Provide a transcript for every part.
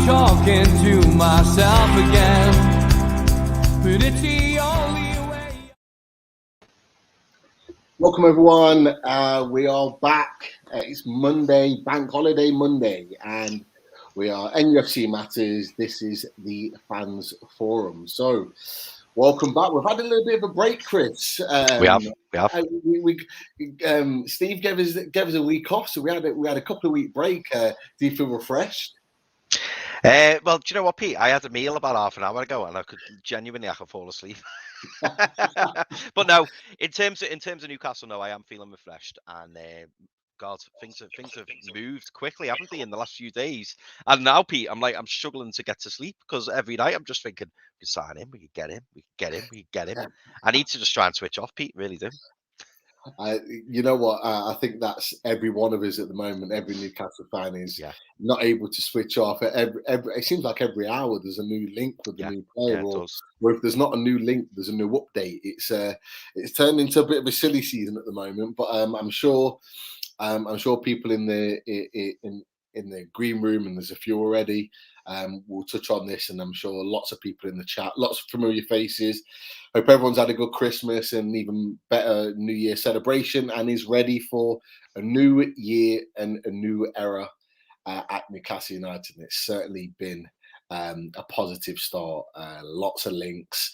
Talking to myself again, but it's the only way. Welcome everyone. We are back. It's Monday, Bank Holiday Monday, and we are NUFC Matters. This is the Fans Forum. So, welcome back. We've had a little bit of a break, Chris. We have. Steve gave us a week off, so we had a couple of week break. Do you feel refreshed? Well, do you know what, Pete? I had a meal about half an hour ago, and I could fall asleep. But no, in terms of Newcastle, no, I am feeling refreshed, and God, things have moved quickly, haven't they, in the last few days? And now, Pete, I'm struggling to get to sleep because every night I'm just thinking, we can sign him, we can get him. I need to just try and switch off, Pete. Really do. You know what? I think that's every one of us at the moment. Every Newcastle fan is not able to switch off. It seems like every hour there's a new link with the new player, or if there's not a new link, there's a new update. It's turned into a bit of a silly season at the moment. But I'm sure people in the green room, and there's a few already, we'll touch on this, and I'm sure lots of people in the chat, lots of familiar faces. Hope everyone's had a good Christmas and even better New Year celebration and is ready for a new year and a new era at Newcastle United. And it's certainly been a positive start. Lots of links,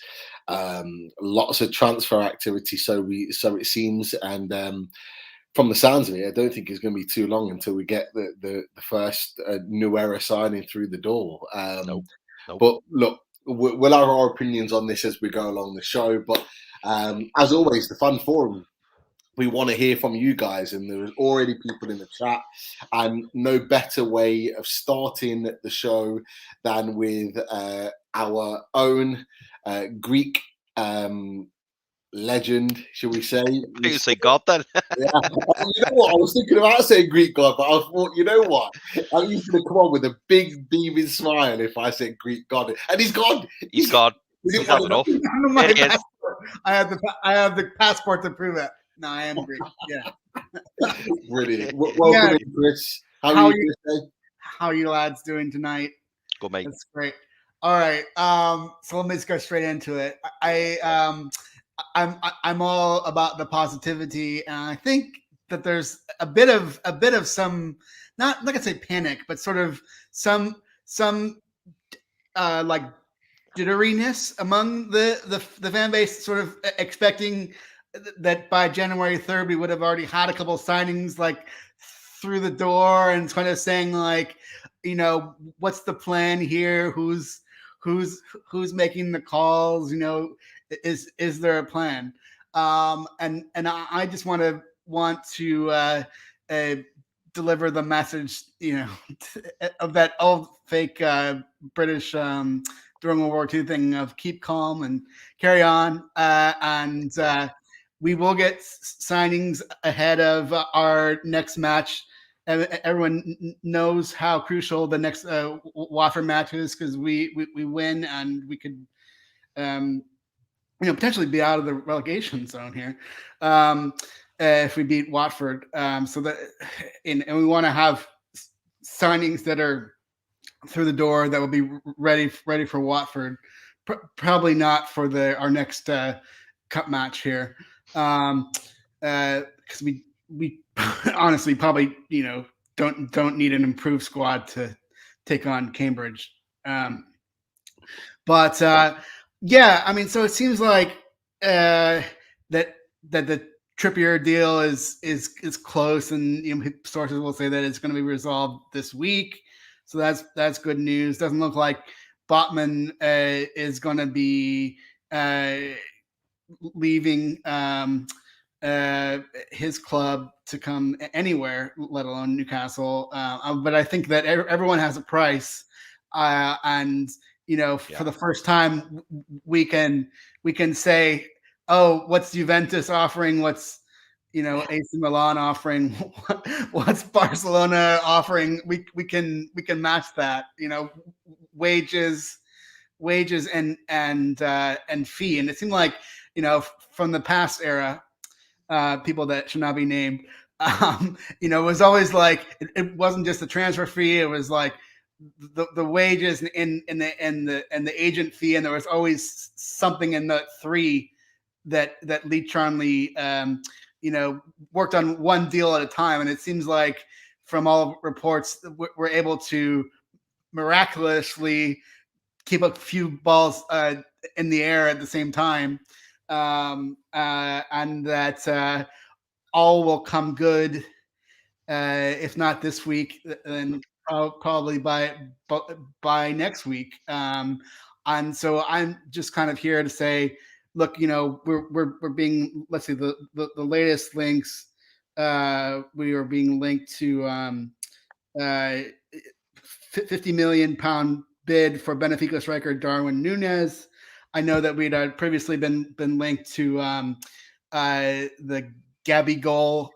lots of transfer activity. So it seems, and from the sounds of it, I don't think it's going to be too long until we get the first new era signing through the door. Nope. But look, we'll have our opinions on this as we go along the show. But as always, the Fan Forum, we want to hear from you guys, and there's already people in the chat. And no better way of starting the show than with our own Greek legend, shall we say? You say God then? Yeah. You know what? I was thinking about saying Greek God, but I thought, you know what? I'm used to come on with a big beaming smile if I said Greek God, and he's gone. He's gone. He's had enough. I have the passport to prove it. No, I am Greek. Yeah. Brilliant. Welcome in, Chris. How are you lads doing tonight? Good, mate. That's great. All right. So let me just go straight into it. I'm all about the positivity, and I think that there's a bit of some, not like I say panic, but sort of some like jitteriness among the fan base, sort of expecting that by January 3rd we would have already had a couple of signings like through the door, and kind of saying like, you know, what's the plan here? Who's making the calls? You know, is there a plan? And I just want to deliver the message, you know, of that old fake British during World War II thing of keep calm and carry on, and we will get signings ahead of our next match. Everyone knows how crucial the next Watford match is, because we win and we could potentially be out of the relegation zone here if we beat Watford. So that and we want to have signings that are through the door that will be ready for Watford. Probably not for our next cup match here, because we honestly probably don't need an improved squad to take on Cambridge. But yeah, I mean, so it seems like that the Trippier deal is close, and sources will say that it's going to be resolved this week. So that's good news. Doesn't look like Botman is going to be leaving his club to come anywhere, let alone Newcastle. But I think that everyone has a price, and for the first time, we can say, oh, what's Juventus offering? What's AC Milan offering? What's Barcelona offering? We can match that. Wages and fee. And it seemed like from the past era, people that should not be named, it was always like it wasn't just the transfer fee. It was like the wages and the agent fee, and there was always something in the three that Lee Charnley worked on one deal at a time. And it seems like from all reports, we're able to miraculously keep a few balls in the air at the same time, and that all will come good, if not this week, then probably by next week. And so I'm just kind of here to say, look, we're being, let's see, the latest links. We are being linked to £50 million bid for Benfica striker Darwin Núñez. I know that we'd previously been linked to the Gabigol,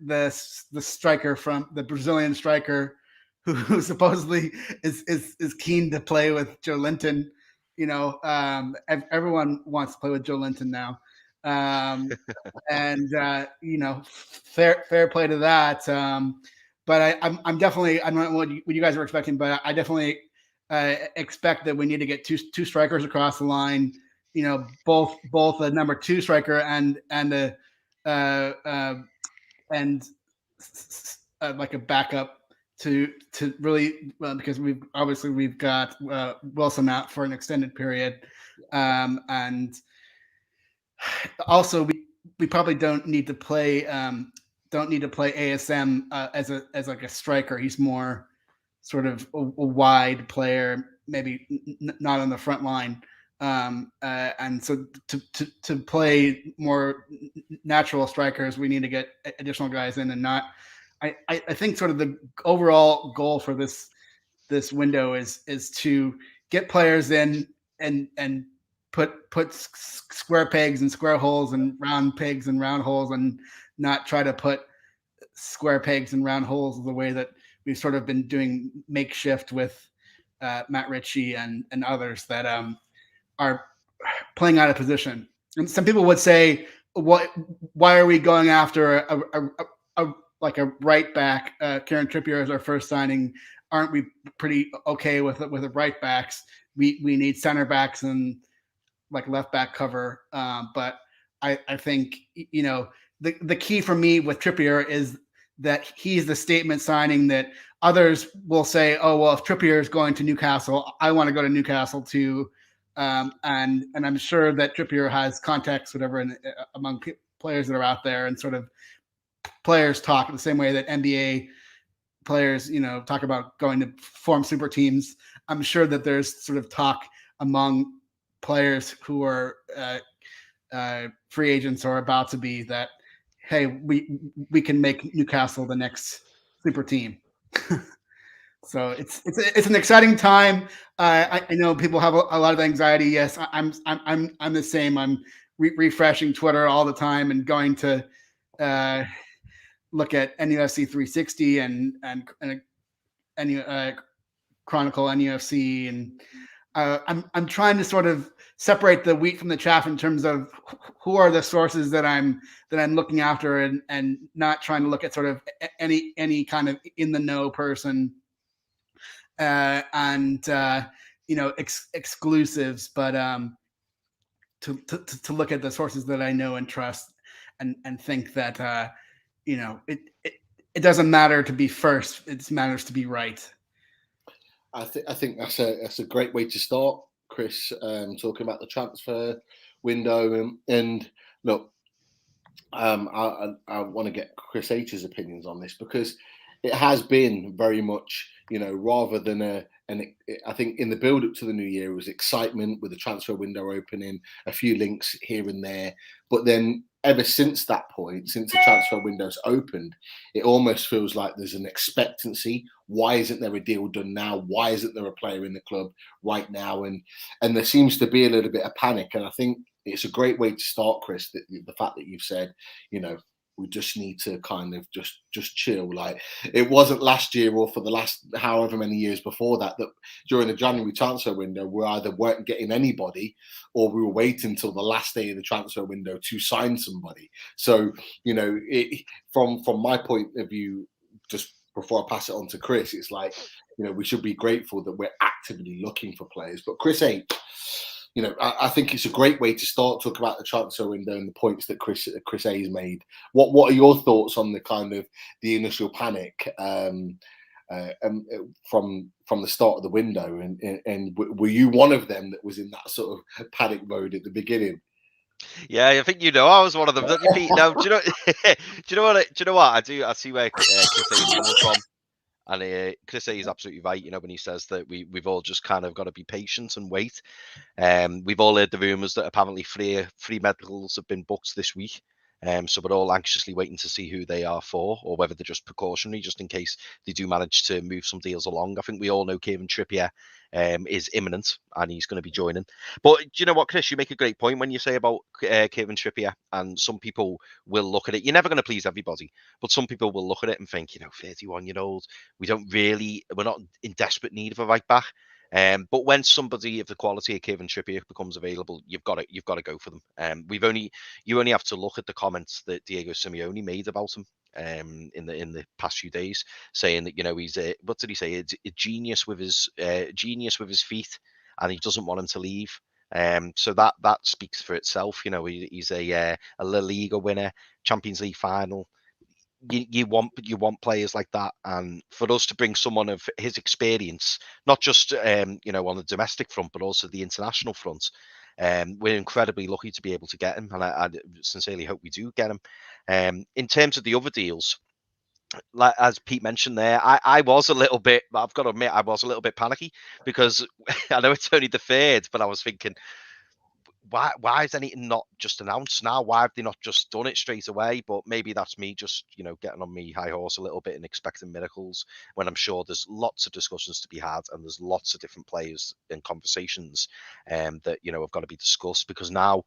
the striker from the Brazilian striker who supposedly is keen to play with Joe Linton. Everyone wants to play with Joe Linton now. And fair play to that. But I'm definitely, I don't know what you guys were expecting, but I definitely expect that we need to get two strikers across the line. Both a number 2 striker and like a backup to really, because we've got Wilson out for an extended period, and also we probably don't need to play ASM as like a striker. He's more sort of a wide player, maybe not on the front line. And so to play more natural strikers, we need to get additional guys in, and not. I think sort of the overall goal for this window is to get players in and put square pegs and square holes and round pegs and round holes, and not try to put square pegs and round holes the way that we've sort of been doing makeshift with Matt Ritchie and others that are playing out of position. And some people would say, why are we going after a right back? Kieran Trippier is our first signing. Aren't we pretty okay with the right backs? We need center backs and like left back cover. But I think, the key for me with Trippier is that he's the statement signing that others will say, oh, well, if Trippier is going to Newcastle, I want to go to Newcastle too. And I'm sure that Trippier has contacts, whatever, among players that are out there, and sort of players talk the same way that NBA players, talk about going to form super teams. I'm sure that there's sort of talk among players who are free agents or about to be that, hey, we can make Newcastle the next super team. So it's an exciting time. I know people have a lot of anxiety. Yes, I'm the same. I'm refreshing Twitter all the time and going to look at NUFC 360 and Chronicle NUFC, and I'm trying to sort of separate the wheat from the chaff in terms of who are the sources that I'm looking after, and not trying to look at sort of any kind of in the know person, exclusives, but to look at the sources that I know and trust, and think that it doesn't matter to be first; it matters to be right. I think that's a great way to start, Chris. Talking about the transfer window, and look, I want to get Chris H's opinions on this, because it has been very much, rather than I think in the build up to the new year, it was excitement with the transfer window opening, a few links here and there, but then ever since that point, since the transfer window's opened, it almost feels like there's an expectancy. Why isn't there a deal done now? Why isn't there a player in the club right now? And there seems to be a little bit of panic. And I think it's a great way to start, Chris, that the fact that you've said, you know, we just need to kind of just chill. Like, it wasn't last year or for the last however many years before that during the January transfer window, we either weren't getting anybody or we were waiting until the last day of the transfer window to sign somebody. So, you know, from my point of view, just before I pass it on to Chris, it's like, you know, we should be grateful that we're actively looking for players. But Chris H, you know, I think it's a great way to start talking about the transfer window and the points that Chris A's made. What are your thoughts on the kind of the initial panic from the start of the window? And were you one of them that was in that sort of panic mode at the beginning? Yeah, I think I was one of them. Don't you, Pete? No, do you know? Do you know what? I see where Chris is coming from. And Chris A is absolutely right, you know, when he says that we've all just kind of got to be patient and wait. We've all heard the rumours that apparently free medicals have been booked this week. So we're all anxiously waiting to see who they are for, or whether they're just precautionary, just in case they do manage to move some deals along. I think we all know Kieran Trippier is imminent, and he's going to be joining. But do you know what, Chris? You make a great point when you say about Kieran Trippier, and some people will look at it. You're never going to please everybody, but some people will look at it and think, 31-year-old, we're not in desperate need of a right back. But when somebody of the quality of Kieran Trippier becomes available, you've got to go for them. You only have to look at the comments that Diego Simeone made about him in the past few days, saying that he's what did he say? A genius with his feet, and he doesn't want him to leave. So that speaks for itself. He's a La Liga winner, Champions League final. You want players like that, and for us to bring someone of his experience, not just on the domestic front, but also the international front, we're incredibly lucky to be able to get him, and I sincerely hope we do get him. In terms of the other deals, like as Pete mentioned there, I was a little bit, I've got to admit, I was a little bit panicky because I know it's only the third, but I was thinking, why is anything not just announced now? Why have they not just done it straight away? But maybe that's me just, getting on me high horse a little bit and expecting miracles, when I'm sure there's lots of discussions to be had and there's lots of different players and conversations that, have got to be discussed, because now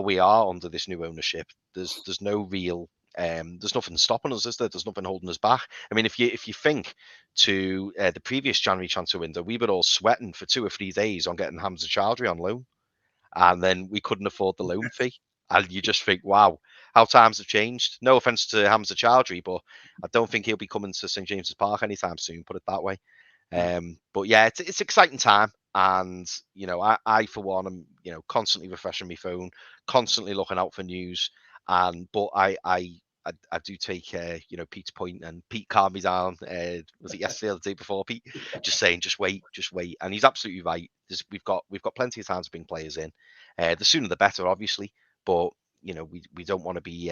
we are under this new ownership. There's no real, there's nothing stopping us, is there? There's nothing holding us back. I mean, if you think to the previous January transfer window, we were all sweating for 2 or 3 days on getting Hamza Chowdhury on loan. And then we couldn't afford the loan fee. And you just think, wow, how times have changed. No offense to Hamza Chowdhury, but I don't think he'll be coming to St. James's Park anytime soon, put it that way. But yeah, it's exciting time. And, I for one, am, constantly refreshing my phone, constantly looking out for news. But I do take, Pete's point, and Pete calmed me down. Was it yesterday or the day before, Pete? Just saying, just wait. And he's absolutely right. We've got plenty of time to bring players in. The sooner the better, obviously. But we don't want to be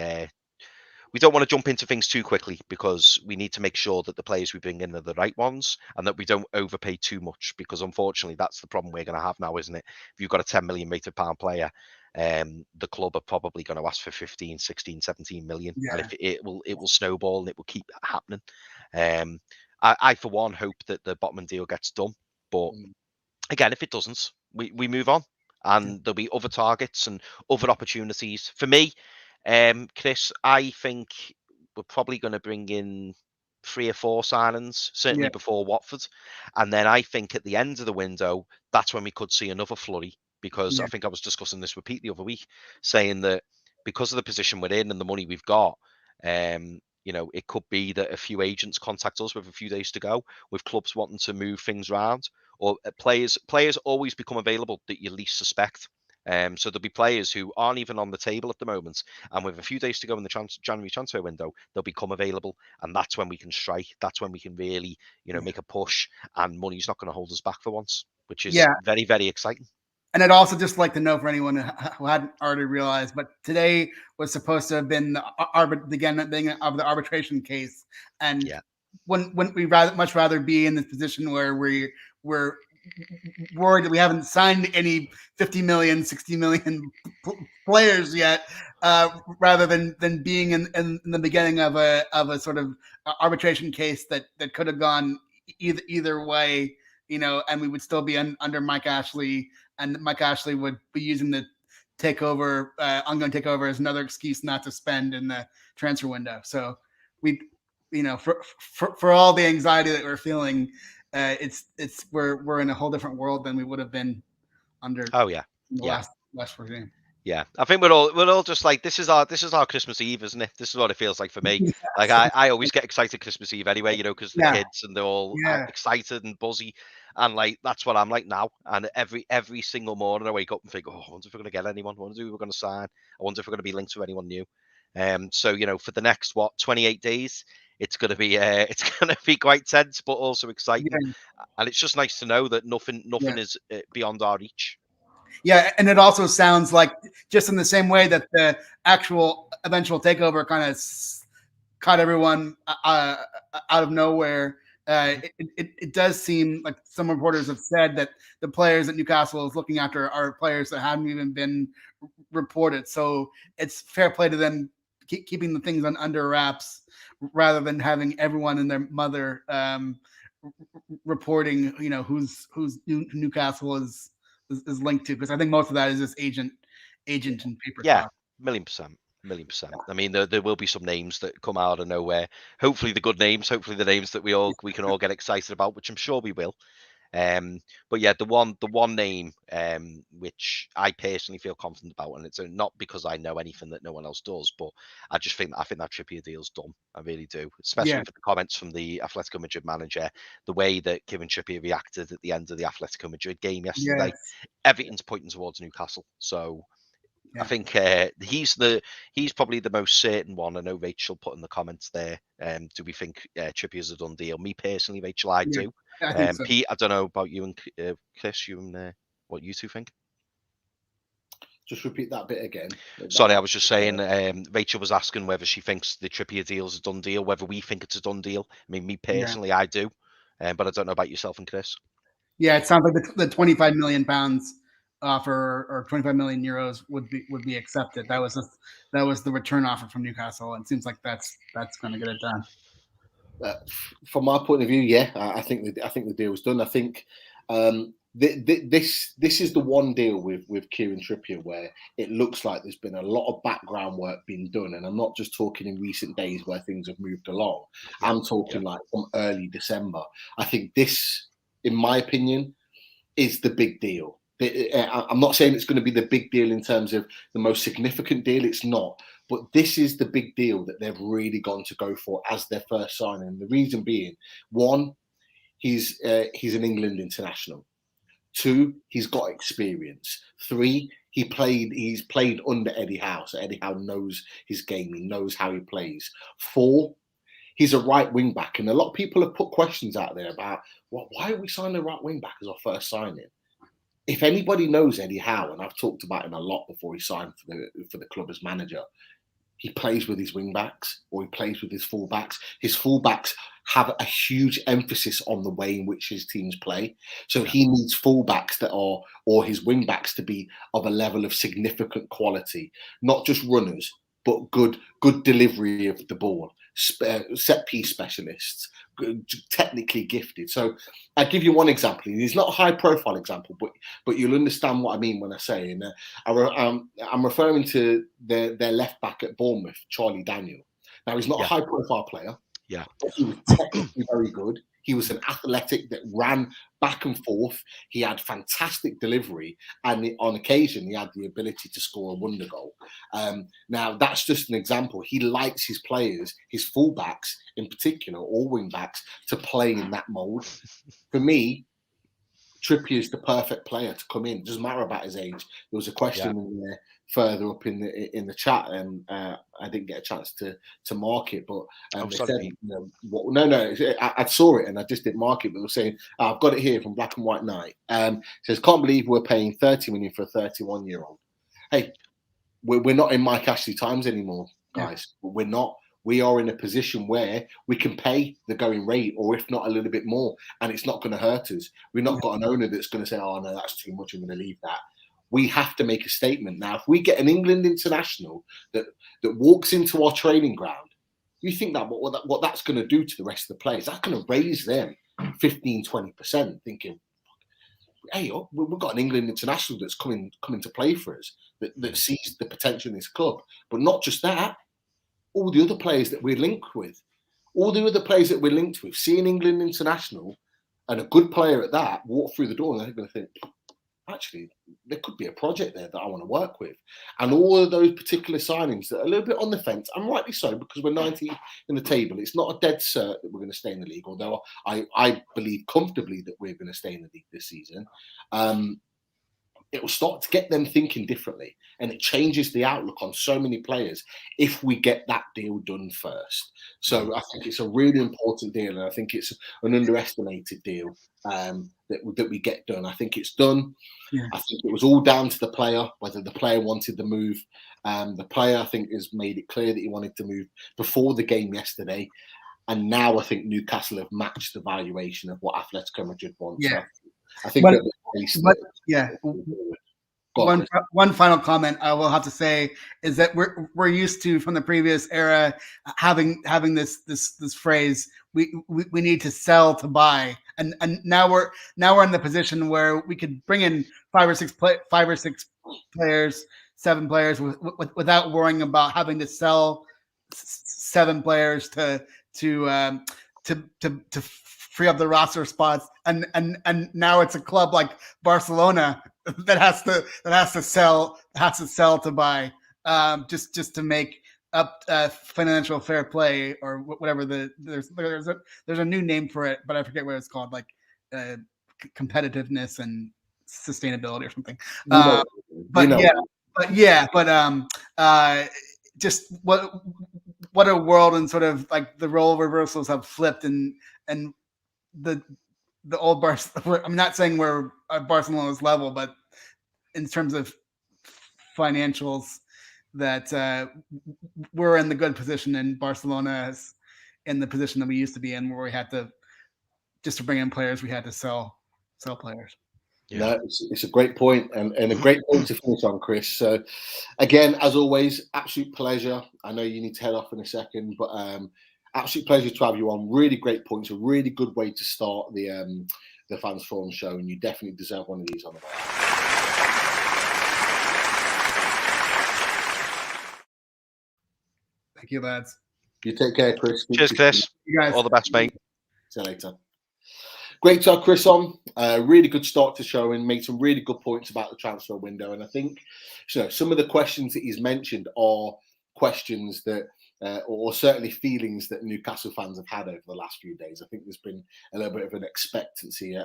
we don't want to jump into things too quickly, because we need to make sure that the players we bring in are the right ones and that we don't overpay too much, because unfortunately that's the problem we're going to have now, isn't it? If you've got a 10 million rated pound player, the club are probably going to ask for 15, 16, 17 million. Yeah. And if it will snowball and it will keep happening. I for one hope that the Botman deal gets done, but again, if it doesn't, we move on, and there'll be other targets and other opportunities. For me, Chris, I think we're probably going to bring in 3 or 4 signings, certainly before Watford. And then I think at the end of the window, that's when we could see another flurry, because I think I was discussing this with Pete the other week, saying that because of the position we're in and the money we've got, it could be that a few agents contact us with a few days to go, with clubs wanting to move things around, or players always become available that you least suspect. So there'll be players who aren't even on the table at the moment, and with a few days to go in the January transfer window, they'll become available, and that's when we can strike. That's when we can really, make a push, and money's not going to hold us back for once, which is very, very exciting. And I'd also just like to know, for anyone who hadn't already realized, but today was supposed to have been the beginning of the arbitration case, and when we'd much rather be in this position where we're worried that we haven't signed any 50 million, 60 million players yet, rather than being in the beginning of a sort of arbitration case that could have gone either way, and we would still be under Mike Ashley, and Mike Ashley would be using the ongoing takeover as another excuse not to spend in the transfer window. So we, for all the anxiety that we're feeling, we're in a whole different world than we would have been under. Oh yeah, last regime. Yeah, I think we're all just like, this is our Christmas Eve, isn't it? This is what it feels like for me. Yes. Like I always get excited Christmas Eve anyway, because the kids and they're all excited and buzzy, and like that's what I'm like now. And every single morning I wake up and think, oh, I wonder if we're going to get anyone. I wonder who we're going to sign. I wonder if we're going to be linked to anyone new. So for the next 28 days, it's going to be quite tense, but also exciting. Yeah. And it's just nice to know that nothing is beyond our reach. Yeah, and it also sounds like, just in the same way that the actual eventual takeover kind of caught everyone out of nowhere, it does seem like some reporters have said that the players that Newcastle is looking after are players that haven't even been reported. So it's fair play to them keeping the things under wraps rather than having everyone and their mother reporting, who's Newcastle is linked to, because I think most of that is just agent and paper. Yeah, talk. Million percent. I mean, there will be some names that come out of nowhere. Hopefully the good names. Hopefully the names that we can all get excited about, which I'm sure we will. But yeah, the one name which I personally feel confident about, and it's not because I know anything that no one else does, but I think that Trippier deal's done. I really do, especially for the comments from the Atletico Madrid manager, the way that Kieran Trippier reacted at the end of the Atletico Madrid game yesterday. Everything's pointing towards Newcastle, so. I think he's probably the most certain one. I know Rachel put in the comments there. Do we think Trippier's a done deal? Me personally, Rachel, I do. I so. Pete, I don't know about you and Chris. What you two think? Just repeat that bit again. Sorry, I was just saying. Rachel was asking whether she thinks the Trippier deal's a done deal. Whether we think it's a done deal. I mean, me personally, I do. But I don't know about yourself and Chris. Yeah, it sounds like the £25 million offer or 25 million euros would be accepted. That was the return offer from Newcastle, and it seems like that's going to get it done. From my point of view, I think the deal was done. I think this is the one deal with Kieran Trippier where it looks like there's been a lot of background work being done, and I'm not just talking in recent days where things have moved along. I'm talking like from early December. I think this, in my opinion, is the big deal. I'm not saying it's going to be the big deal in terms of the most significant deal. It's not. But this is the big deal that they've really gone to go for as their first signing. The reason being, one, he's an England international. Two, he's got experience. Three, he's played under Eddie Howe. So Eddie Howe knows his game. He knows how he plays. Four, he's a right wing back. And a lot of people have put questions out there about, why are we signing a right wing back as our first signing? If anybody knows Eddie Howe, and I've talked about him a lot before he signed for the club as manager, he plays with his wing backs or he plays with his full backs. His full backs have a huge emphasis on the way in which his teams play. So he needs full backs or his wing backs to be of a level of significant quality, not just runners, but good delivery of the ball, set piece specialists, technically gifted. So I'll give you one example. It's not a high profile example, but you'll understand what I mean when I say. And I'm referring to their left back at Bournemouth, Charlie Daniel. Now he's not a high profile player. Yeah, but he was technically very good. He was an athletic that ran back and forth. He had fantastic delivery, and on occasion he had the ability to score a wonder goal. Now that's just an example. He likes his players, his fullbacks in particular, or wing backs, to play in that mould. For me, Trippier is the perfect player to come in. It doesn't matter about his age. There was a question in there further up in the chat, and I didn't get a chance to mark it. But they said, I saw it and I just didn't mark it. But they were saying, I've got it here from Black and White Night. It says, can't believe we're paying 30 million for a 31-year-old. Hey, we're not in Mike Ashley times anymore, guys. Yeah. We're not. We are in a position where we can pay the going rate, or if not a little bit more, and it's not going to hurt us. We've not got an owner that's going to say, oh, no, that's too much, I'm going to leave that. we have to make a statement. Now, if we get an England international that walks into our training ground, you think that what that's going to do to the rest of the players, that's going to raise them 15, 20%, thinking, hey, we've got an England international that's coming to play for us, that sees the potential in this club. But not just that, all the other players that we're linked with, see an England international and a good player at that walk through the door, and they're going to think, actually, there could be a project there that I want to work with. And all of those particular signings that are a little bit on the fence, and rightly so, because we're 19th in the table. It's not a dead cert that we're going to stay in the league, although I believe comfortably that we're going to stay in the league this season. It will start to get them thinking differently, and it changes the outlook on so many players if we get that deal done first. So I think it's a really important deal, and I think it's an underestimated deal that we get done. I think it's done. Yeah. I think it was all down to the player, whether the player wanted the move. The player, I think, has made it clear that he wanted to move before the game yesterday. And now I think Newcastle have matched the valuation of what Atletico Madrid wants. Yeah. So I think one final comment I will have to say is that we're used to, from the previous era, having this phrase, we need to sell to buy, and now we're in the position where we could bring in 5 or 6 players, 7 players without worrying about having to sell 7 players to free up the roster spots, and now it's a club like Barcelona that has to sell to buy, just to make up financial fair play, or whatever there's a new name for it, but I forget what it's called, like competitiveness and sustainability or something. Just what a world, and sort of like the role reversals have flipped, and the old Barcelona. I'm not saying we're at Barcelona's level, but in terms of financials, that we're in the good position, and Barcelona is in the position that we used to be in, where we had to, just to bring in players, we had to sell players. Yeah, no, it's a great point, and a great point to finish on, Chris. So, again, as always, absolute pleasure. I know you need to head off in a second, but absolute pleasure to have you on. Really great points, a really good way to start the Fans Forum show, and you definitely deserve one of these on the bar. Thank you, lads. You take care, Chris. Cheers, Chris. You guys. All the best, mate. See you later. Great to have Chris on. Really good start to show, and made some really good points about the transfer window. And I think, some of the questions that he's mentioned are questions that, or certainly feelings that Newcastle fans have had over the last few days. I think there's been a little bit of an expectancy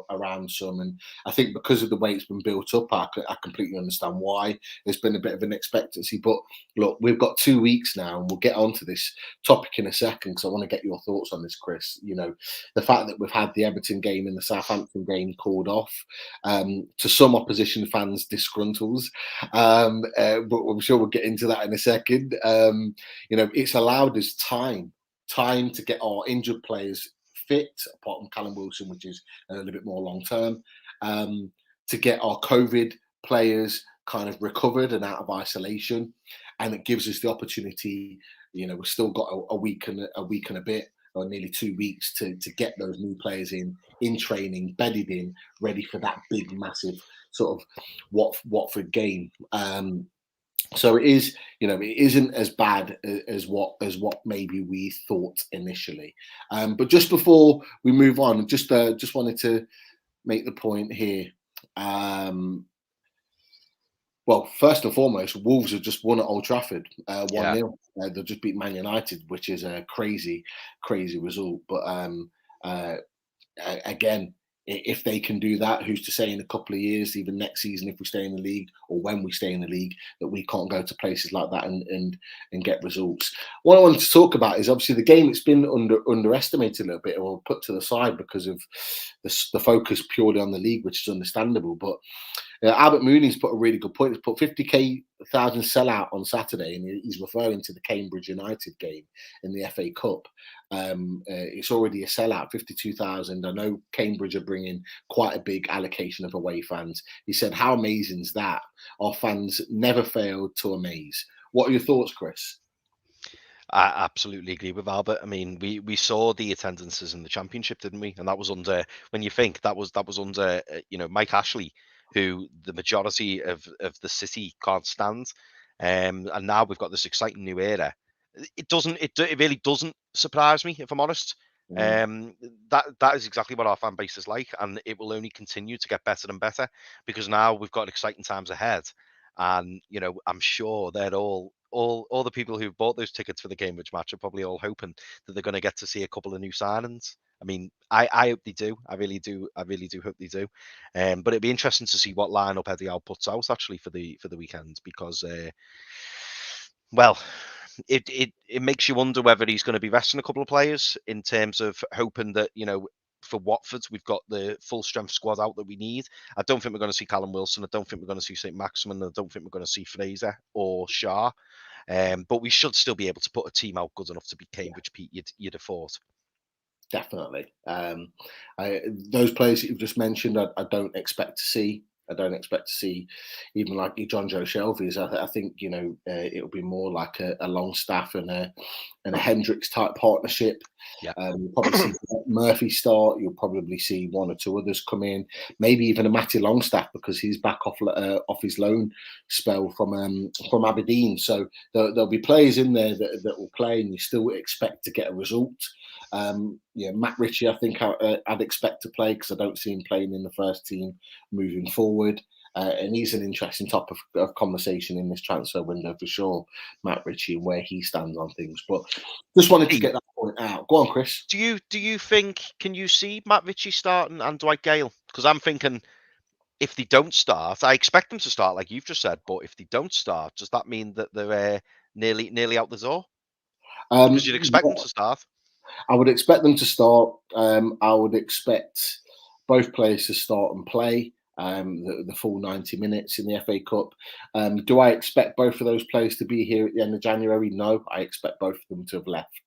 around some, and I think because of the way it's been built up, I completely understand why there's been a bit of an expectancy. But look, we've got 2 weeks now, and we'll get onto this topic in a second, because I want to get your thoughts on this, Chris. The fact that we've had the Everton game and the Southampton game called off, to some opposition fans disgruntles, but I'm sure we'll get into that in a second. It's allowed us time to get our injured players fit, apart from Callum Wilson, which is a little bit more long term, to get our COVID players kind of recovered and out of isolation, and it gives us the opportunity. We've still got a week and a bit, or nearly 2 weeks, to get those new players in training, bedded in, ready for that big, massive sort of Watford game. So it is, it isn't as bad as what maybe we thought initially. But just before we move on, just wanted to make the point here. Well, first and foremost, Wolves have just won at Old Trafford, 1-0. They've just beat Man United, which is a crazy, crazy result. But again, if they can do that, who's to say in a couple of years, even next season, if we stay in the league, or when we stay in the league, that we can't go to places like that and get results. What I wanted to talk about is obviously the game. It's been underestimated a little bit, or put to the side because of the focus purely on the league, which is understandable. But Albert Mooney's put a really good point. He's put 50,000 sellout on Saturday, and he's referring to the Cambridge United game in the FA Cup. It's already a sellout, 52,000. I know Cambridge are bringing quite a big allocation of away fans. He said, how amazing is that? Our fans never failed to amaze. What are your thoughts, Chris? I absolutely agree with Albert. I mean, we saw the attendances in the Championship, didn't we? And that was under, when you think that was under, Mike Ashley, who the majority of the city can't stand. And now we've got this exciting new era. It really doesn't surprise me, if I'm honest. That is exactly what our fan base is like, and it will only continue to get better and better because now we've got exciting times ahead. And I'm sure they're all the people who bought those tickets for the Cambridge match are probably all hoping that they're going to get to see a couple of new signings. I mean, I hope they do. I really do hope they do. But it'd be interesting to see what lineup Eddie Howe puts out actually for the weekend because, it makes you wonder whether he's going to be resting a couple of players in terms of hoping that for Watford, we've got the full strength squad out that we need. I don't think we're going to see Callum Wilson. I don't think we're going to see St. Maximin. I don't think we're going to see Fraser or Shah. But we should still be able to put a team out good enough to beat Cambridge, Pete, you'd have thought. Definitely. Those players that you've just mentioned, I don't expect to see. I don't expect to see even like John Joe Shelby's. I think it'll be more like a Longstaff and a Hendricks type partnership. Yeah. You'll probably see Murphy start. You'll probably see one or two others come in. Maybe even a Matty Longstaff because he's back off his loan spell from Aberdeen. So there'll be players in there that will play, and you still expect to get a result. Matt Ritchie, I think I'd expect to play because I don't see him playing in the first team moving forward. And he's an interesting topic of conversation in this transfer window for sure, Matt Ritchie, and where he stands on things. But just wanted to get that point out. Go on, Chris. Do you think, can you see Matt Ritchie starting and Dwight Gale? Because I'm thinking if they don't start, I expect them to start like you've just said, but if they don't start, does that mean that they're nearly out the door? Because you'd expect them to start. I would expect them to start. I would expect both players to start and play the full 90 minutes in the FA Cup. Do I expect both of those players to be here at the end of January? No, I expect both of them to have left.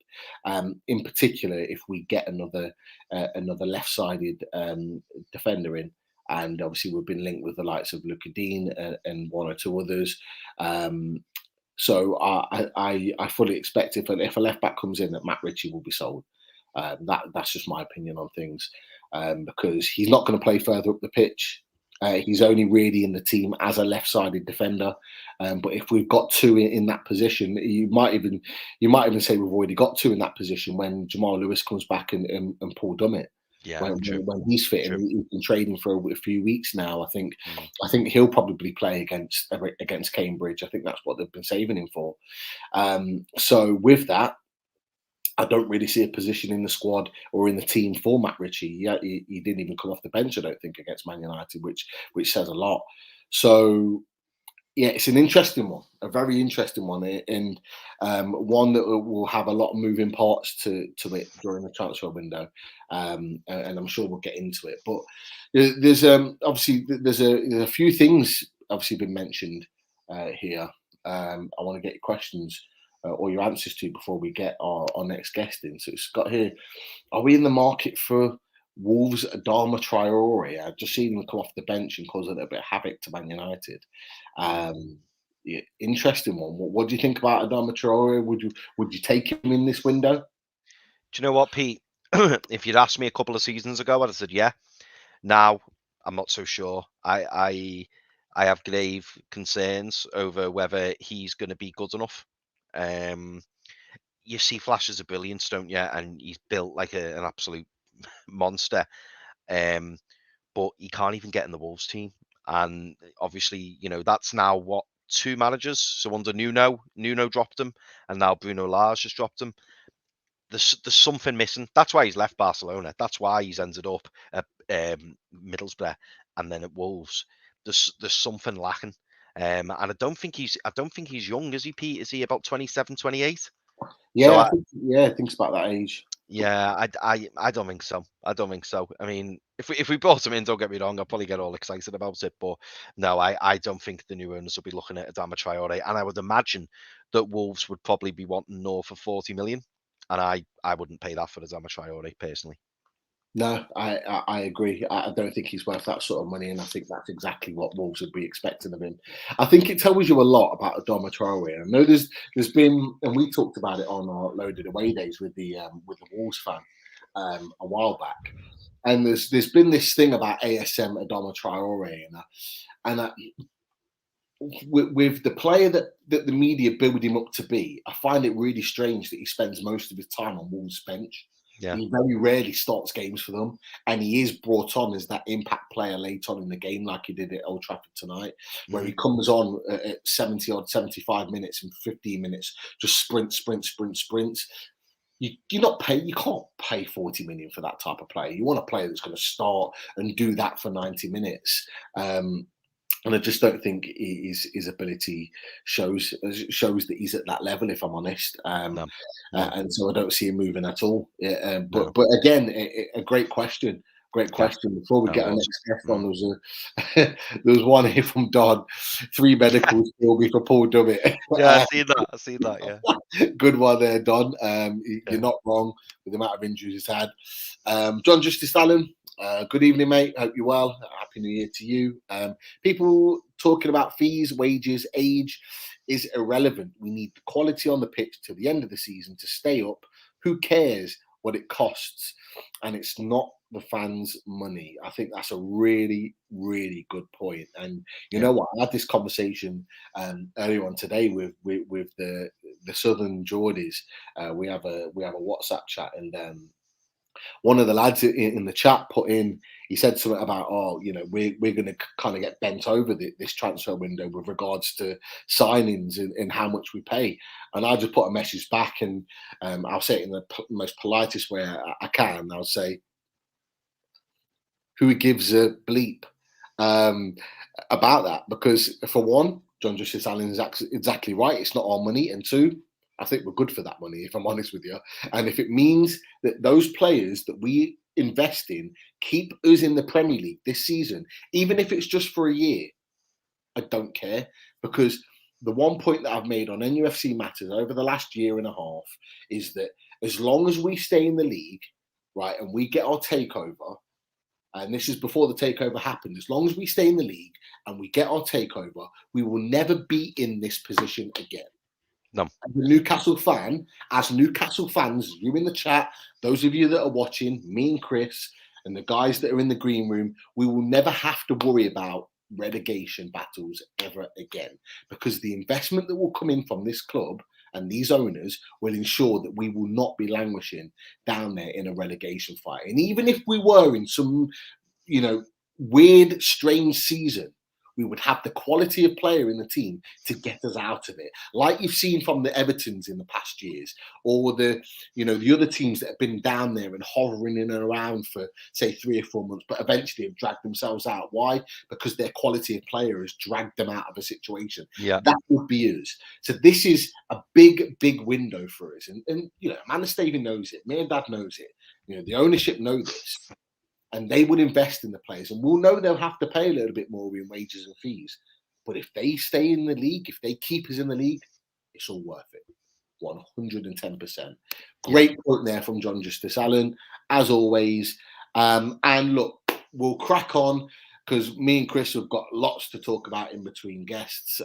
In particular, if we get another left-sided defender in, and obviously we've been linked with the likes of Luka Dean and one or two others. So I fully expect if a left back comes in that Matt Ritchie will be sold. That's just my opinion on things because he's not going to play further up the pitch. He's only really in the team as a left-sided defender. But if we've got two in that position, you might even say we've already got two in that position when Jamal Lewis comes back and Paul Dummett. Yeah, when he's fit and he's been trading for a few weeks now, I think he'll probably play against Cambridge. I think that's what they've been saving him for. So with that, I don't really see a position in the squad or in the team for Matt Ritchie. He didn't even come off the bench, I don't think, against Man United, which says a lot. So yeah, it's an interesting one, a very interesting one, and one that will have a lot of moving parts to it during the transfer window, and I'm sure we'll get into it. But there's a few things obviously been mentioned here. I want to get your questions or your answers to before we get our next guest in. So Scott here, are we in the market for Wolves' Adama Traore? I've just seen him come off the bench and cause a little bit of havoc to Man United. Interesting one. What do you think about Adama Traore? Would you take him in this window? Do you know what, Pete? If you'd asked me a couple of seasons ago, I'd have said yeah. Now I'm not so sure. I have grave concerns over whether he's going to be good enough. You see flashes of brilliance, don't you? And he's built like an absolute monster, but he can't even get in the Wolves team. And obviously, that's now what, 2 managers. So under Nuno dropped him, and now Bruno Lage has dropped him. There's something missing. That's why he's left Barcelona. That's why he's ended up at Middlesbrough and then at Wolves. There's something lacking. And I don't think he's young, is he, Pete? Is he about 27, 28? Yeah, I think it's about that age. Yeah, I don't think so. I don't think so. I mean, if we brought him in, don't get me wrong, I'll probably get all excited about it. But no, I don't think the new owners will be looking at Adama Traore. And I would imagine that Wolves would probably be wanting north of 40 million. And I wouldn't pay that for Adama Traore personally. No, I agree. I don't think he's worth that sort of money, and I think that's exactly what Wolves would be expecting of him. I think it tells you a lot about Adama Traore. I know there's been, and we talked about it on our Loaded Away days with the Wolves fan a while back, and there's been this thing about ASM Adama Traore, and with the player that the media build him up to be, I find it really strange that he spends most of his time on Wolves' bench. Yeah. He very rarely starts games for them, and he is brought on as that impact player late on in the game, like he did at Old Trafford tonight, where he comes on at 70 odd 75 minutes and 15 minutes, just sprints. You can't pay 40 million for that type of player. You want a player that's going to start and do that for 90 minutes. And I just don't think his ability shows that he's at that level, if I'm honest. No. And so I don't see him moving at all. But again, a great question. Great question. Before we get our next guest on, there was one here from Don. 3 medicals will be for Paul Dummett. Yeah, I see that. Yeah. Good one there, Don. You're not wrong with the amount of injuries he's had. John Justice Allen. Good evening, mate. Hope you're well. Happy New Year to you. People talking about fees, wages, age is irrelevant. We need the quality on the pitch to the end of the season to stay up. Who cares what it costs? And it's not the fans' money. I think that's a really, really good point. And you know what? I had this conversation earlier on today with the Southern Geordies. We have a WhatsApp chat, and one of the lads in the chat put in, he said something about, we're going to kind of get bent over this transfer window with regards to signings and how much we pay. And I just put a message back, and I'll say it in the most politest way I can. I'll say, who gives a bleep about that? Because for one, John Justice Allen is exactly right. It's not our money. And two, I think we're good for that money, if I'm honest with you. And if it means that those players that we invest in keep us in the Premier League this season, even if it's just for a year, I don't care. Because the one point that I've made on NUFC Matters over the last year and a half is that as long as we stay in the league, right, and we get our takeover, and this is before the takeover happened, as long as we stay in the league and we get our takeover, we will never be in this position again. No. As a Newcastle fan, as Newcastle fans, you in the chat, those of you that are watching, me and Chris, and the guys that are in the green room, we will never have to worry about relegation battles ever again, because the investment that will come in from this club and these owners will ensure that we will not be languishing down there in a relegation fight. And even if we were in some, weird, strange season, we would have the quality of player in the team to get us out of it, like you've seen from the Evertons in the past years, or the other teams that have been down there and hovering in and around for, say, 3 or 4 months, but eventually have dragged themselves out. Why? Because their quality of player has dragged them out of a situation. Yeah, that would be us. So this is a big, big window for us, and Amanda Stavey knows it. Me and Dad knows it. The ownership know this. And they would invest in the players, and we'll know they'll have to pay a little bit more in wages and fees. But if they stay in the league, if they keep us in the league, it's all worth it. 110%. Great point there from John Justice Allen, as always. And look, we'll crack on, because me and Chris have got lots to talk about in between guests.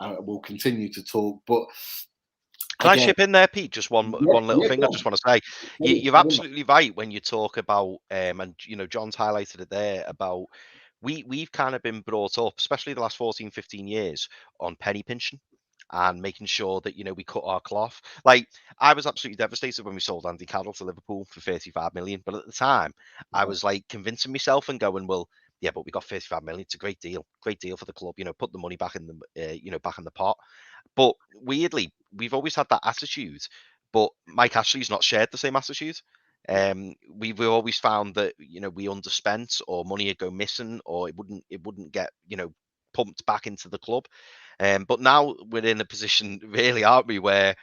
We'll continue to talk, but can I chip in there, Pete? Just one little thing I just want to say. You're absolutely right when you talk about, and John's highlighted it there, about we've kind of been brought up, especially the last 14, 15 years, on penny pinching and making sure that, we cut our cloth. Like, I was absolutely devastated when we sold Andy Carroll to Liverpool for 35 million. But at the time, I was like convincing myself and going, well, yeah, but we got 35 million. It's a great deal for the club. Put the money back in the, back in the pot. But weirdly, we've always had that attitude. But Mike Ashley's not shared the same attitude. We've always found that we underspent, or money would go missing, or it wouldn't get pumped back into the club. But now we're in a position, really, aren't we, where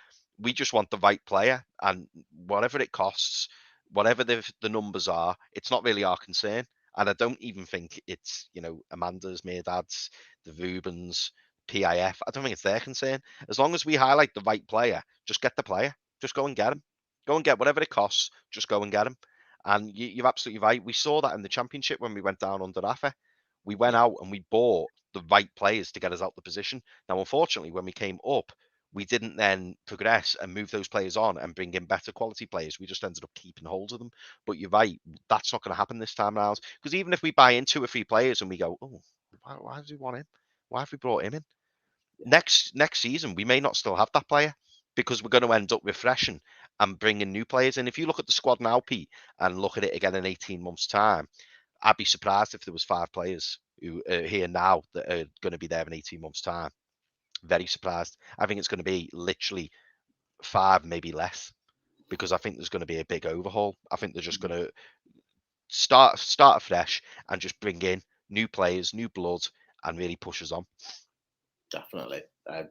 We just want the right player, and whatever it costs, whatever the numbers are, it's not really our concern. And I don't even think it's, Amanda's, Mairdad's, the Rubens, PIF. I don't think it's their concern. As long as we highlight the right player, just get the player. Just go and get him. Go and get whatever it costs. Just go and get him. And you're absolutely right. We saw that in the Championship when we went down under Rafa. We went out and we bought the right players to get us out the position. Now, unfortunately, when we came up, we didn't then progress and move those players on and bring in better quality players. We just ended up keeping hold of them. But you're right, that's not going to happen this time around. Because even if we buy in 2 or 3 players and we go, oh, why does he want him? Why have we brought him in? Next season, we may not still have that player because we're going to end up refreshing and bringing new players in. If you look at the squad now, Pete, and look at it again in 18 months' time, I'd be surprised if there was 5 players who are here now that are going to be there in 18 months' time. Very surprised. I think it's going to be literally 5, maybe less, because I think there's going to be a big overhaul. I think they're just going to start afresh and just bring in new players, new blood, and really push us on. Definitely.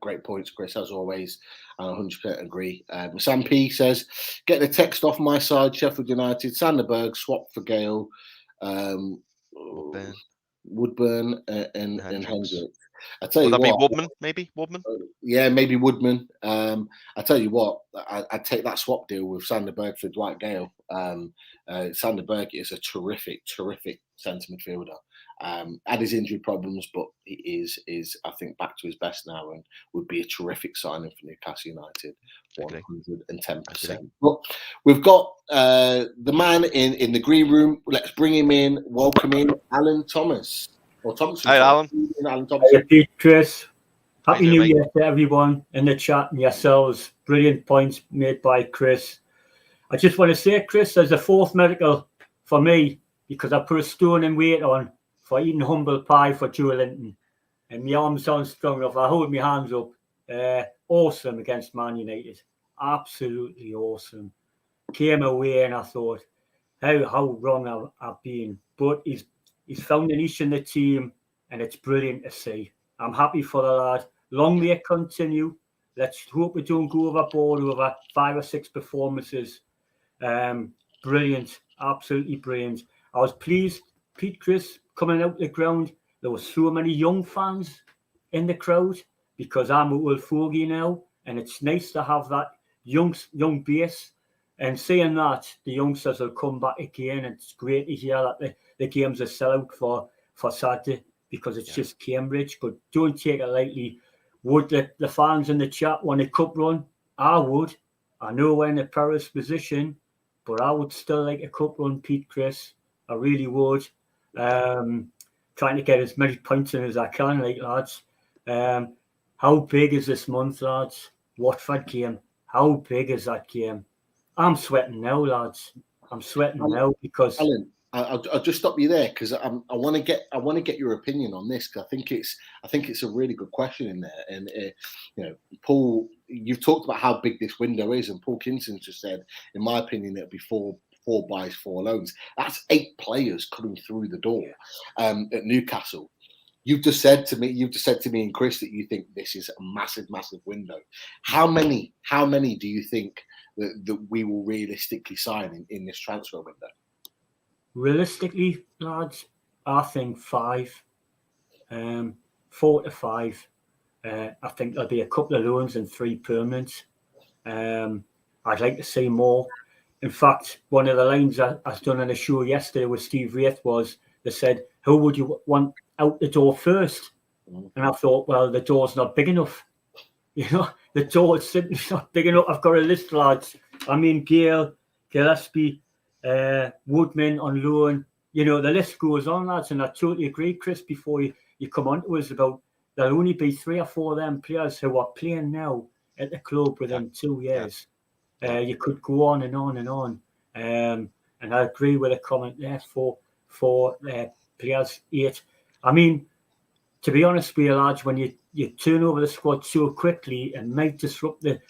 Great points, Chris, as always. I 100% agree. Sam P says, get the text off my side, Sheffield United, Sanderberg, swap for Gale, Woodburn and Hendricks. I tell you what, be Woodman, maybe? Woodman? Yeah, maybe Woodman. I tell you what, I'd take that swap deal with Sanderberg for Dwight Gale. Sanderberg is a terrific centre midfielder. Had his injury problems, but he is I think back to his best now and would be a terrific signing for Newcastle United. 110%. But we've got the man in the green room. Let's bring him in. Welcome in, Alan Thomas. Or Thompson. Hi, Alan. Alan Thompson. Hey, Chris. Happy New Year to everyone in the chat and yourselves. Brilliant points made by Chris. I just want to say, Chris, there's a 4th medical for me because I put a stone in weight on for eating humble pie for Joe Linton. And my arms aren't strong enough. I hold my hands up. Awesome against Man United. Absolutely awesome. Came away and I thought, how wrong I've been. But he's found a niche in the team and it's brilliant to see. I'm happy for the lad. Long may it continue. Let's hope we don't go overboard over 5 or 6 performances. Brilliant. Absolutely brilliant. I was pleased, Pete, Chris, coming out the ground. There were so many young fans in the crowd because I'm a old fogey now and it's nice to have that young base. And saying that, the youngsters will come back again. It's great to hear that the game's a sellout for Saturday because it's just Cambridge. But don't take it lightly. Would the fans in the chat want a cup run? I would. I know we're in a perilous position, but I would still like a cup run, Pete, Chris. I really would. Trying to get as many points in as I can, lads. How big is this month, lads? Watford game. How big is that game? I'm sweating now, lads. I'm sweating now because Alan, I'll just stop you there because I want to get your opinion on this because I think it's a really good question in there. And Paul, you've talked about how big this window is, and Paul Kinson just said, in my opinion, it'll be 4 buys, 4 loans. That's 8 players coming through the door at Newcastle. You've just said to me and Chris that you think this is a massive window. How many do you think that we will realistically sign in this transfer window? Realistically, lads, I think 5, 4 to 5. I think there'll be a couple of loans and 3 permanents. I'd like to see more. In fact, one of the lines I done on a show yesterday with Steve Wraith was, they said, who would you want out the door first? And I thought, well, the door's not big enough. The door is simply not big enough. I've got a list, lads. I mean, Gale, Gillespie, Woodman on loan. The list goes on, lads. And I totally agree, Chris, before you come on to us about there'll only be 3 or 4 of them players who are playing now at the club within 2 years. You could go on and on and on. And I agree with a comment there for players 8. I mean, to be honest with you, lads, when you turn over the squad so quickly, it might disrupt the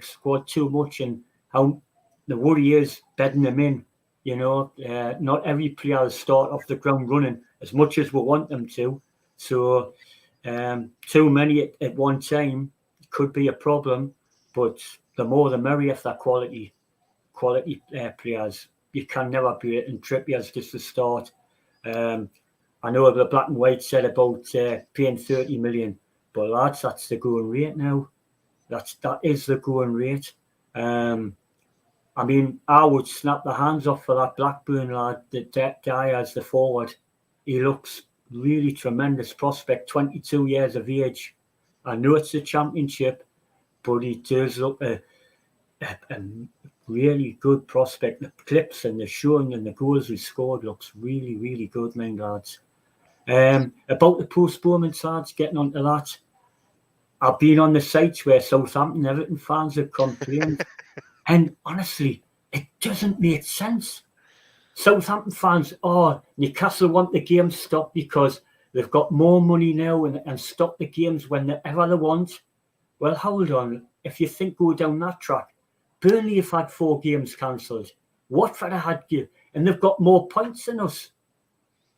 squad too much. And how the worry is bedding them in. Not every player will start off the ground running as much as we want them to. So too many at one time could be a problem. But the more the merrier for quality players. You can never beat it, and Trippier's just the start. I know the black and white said about paying 30 million, but lads, that's the going rate now. That is the going rate. I mean, I would snap the hands off for that Blackburn lad, that guy as the forward. He looks really tremendous prospect, 22 years of age. I know it's the Championship, but he does look a really good prospect. The clips and the showing and the goals he scored looks really, really good, man, lads. About the postponements, lads, getting onto that. I've been on the sites where Southampton Everton fans have complained. And honestly, it doesn't make sense. Southampton fans, Newcastle want the game stopped because they've got more money now and stop the games whenever they want. Well, hold on. If you think go down that track, Burnley have had 4 games cancelled. Watford have had and they've got more points than us.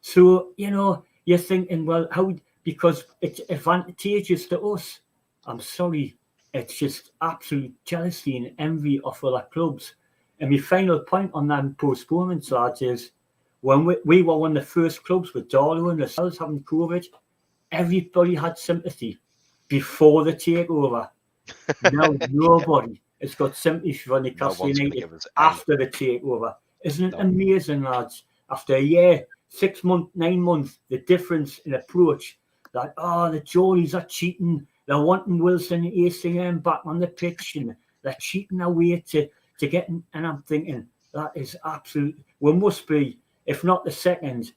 So, you're thinking, well, how? Because it's advantageous to us. I'm sorry. It's just absolute jealousy and envy of other clubs. And my final point on that postponement, lads, is when we were one of the first clubs with Darlow and ourselves having COVID, everybody had sympathy before the takeover. Now nobody has got sympathy for Newcastle United after the takeover. Isn't it amazing, lads? After a year, 6 months, 9 months, the difference in approach that, the Geordies are cheating. They're wanting Wilson and ACM back on the pitch, and they're cheating their way to get in. And I'm thinking, that is absolute. We must be, if not the second,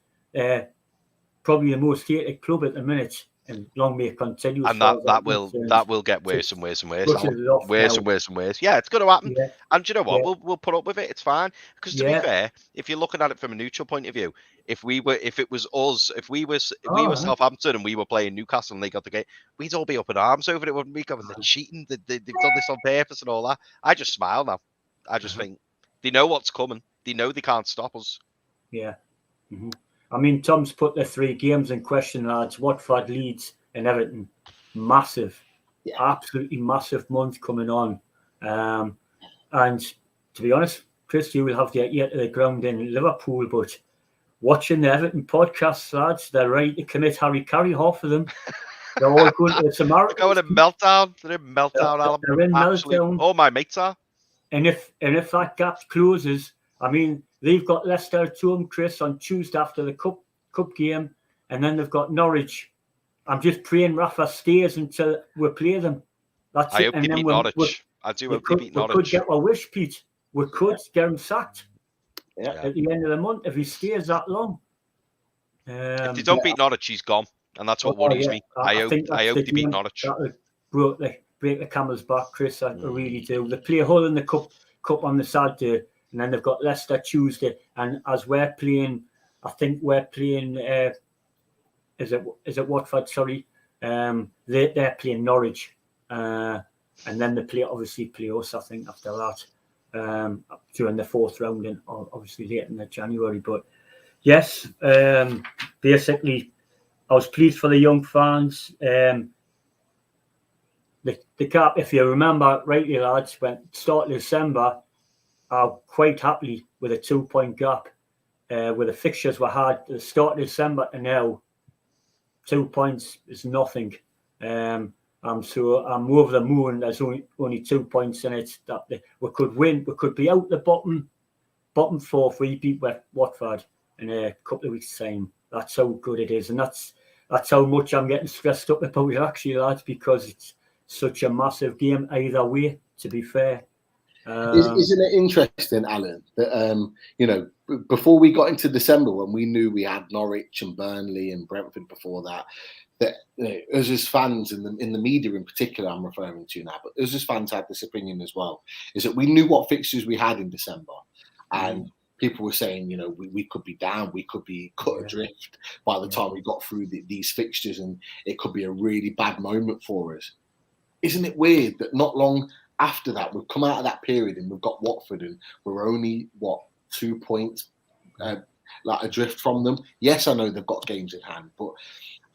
probably the most hated club at the minute, and long may it continue. And that will get worse and worse and worse. Worse and worse. Yeah, it's going to happen. Yeah. And do you know what? Yeah. We'll put up with it. It's fine. Because to be fair, if you're looking at it from a neutral point of view, if we were Southampton and we were playing Newcastle and they got the game, we'd all be up in arms over it, wouldn't we? Going, they're cheating. They've done this on purpose and all that. I just smile now. I just think they know what's coming. They know they can't stop us. Yeah. Mm-hmm. I mean, Tom's put the 3 games in question, lads. Watford, Leeds, and Everton. Massive, absolutely massive month coming on. And to be honest, Chris, you will have to get you to the ground in Liverpool, but watching the Everton podcasts, lads, they're ready to commit Harry Carey, half of them. They're all going to the Samaritans. They're going to meltdown. They're in meltdown, Alan. They're in meltdown. All my mates are. And if that gap closes, I mean, they've got Leicester at home, Chris, on Tuesday after the cup game, and then they've got Norwich. I'm just praying Rafa stays until we play them. That's I hope they beat Norwich. I do hope they beat Norwich. We could get a wish, Pete. We could get him sacked at the end of the month if he stays that long. If they don't beat Norwich, he's gone, and that's what worries me. I hope they beat Norwich. That'll break the camel's back, Chris. I really do. They play Hull in the cup on the Saturday. And then they've got Leicester Tuesday, and as we're playing, I think we're playing. Is it Watford? Sorry, they're playing Norwich, and then they play us. I think after that, during the 4th round, and obviously late in January. But yes, basically, I was pleased for the young fans. The cap, if you remember rightly, lads, when start of December. Are quite happily with a 2-point gap with the fixtures we had at the start of December and now 2 points is nothing. So I'm over the moon. There's only 2 points in it that we could win. We could be out the bottom 4 if we beat Watford in a couple of weeks' time. That's how good it is, and that's how much I'm getting stressed up about it actually, lads, because it's such a massive game either way. To be fair. Isn't it interesting, Alan, that before we got into December, when we knew we had Norwich and Burnley and Brentford before that us as fans in the media in particular, I'm referring to now, but us as fans had this opinion as well, is that we knew what fixtures we had in December, and people were saying, we could be down, we could be cut adrift by the time we got through these fixtures, and it could be a really bad moment for us. Isn't it weird that not long after that, we've come out of that period and we've got Watford and we're only, 2 points adrift from them? Yes, I know they've got games in hand, but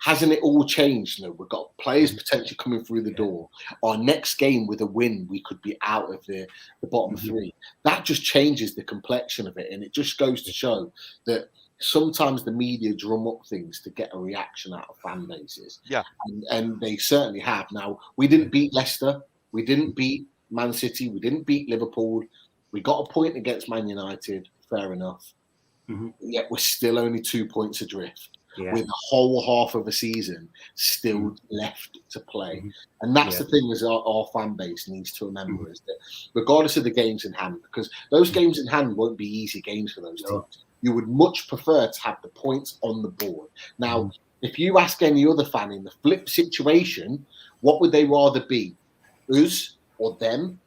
hasn't it all changed? You know, we've got players potentially coming through the door. Our next game with a win, we could be out of the bottom three. That just changes the complexion of it. And it just goes to show that sometimes the media drum up things to get a reaction out of fan bases. Yeah. And they certainly have. Now, we didn't beat Leicester. We didn't beat Man City. We didn't beat Liverpool. We got a point against Man United. Fair enough. Yet we're still only 2 points adrift. With a whole half of a season still left to play. And that's the thing is our fan base needs to remember is that regardless of the games in hand, because those games in hand won't be easy games for those teams. You would much prefer to have the points on the board. Now, if you ask any other fan in the flip situation, what would they rather be? Us or them?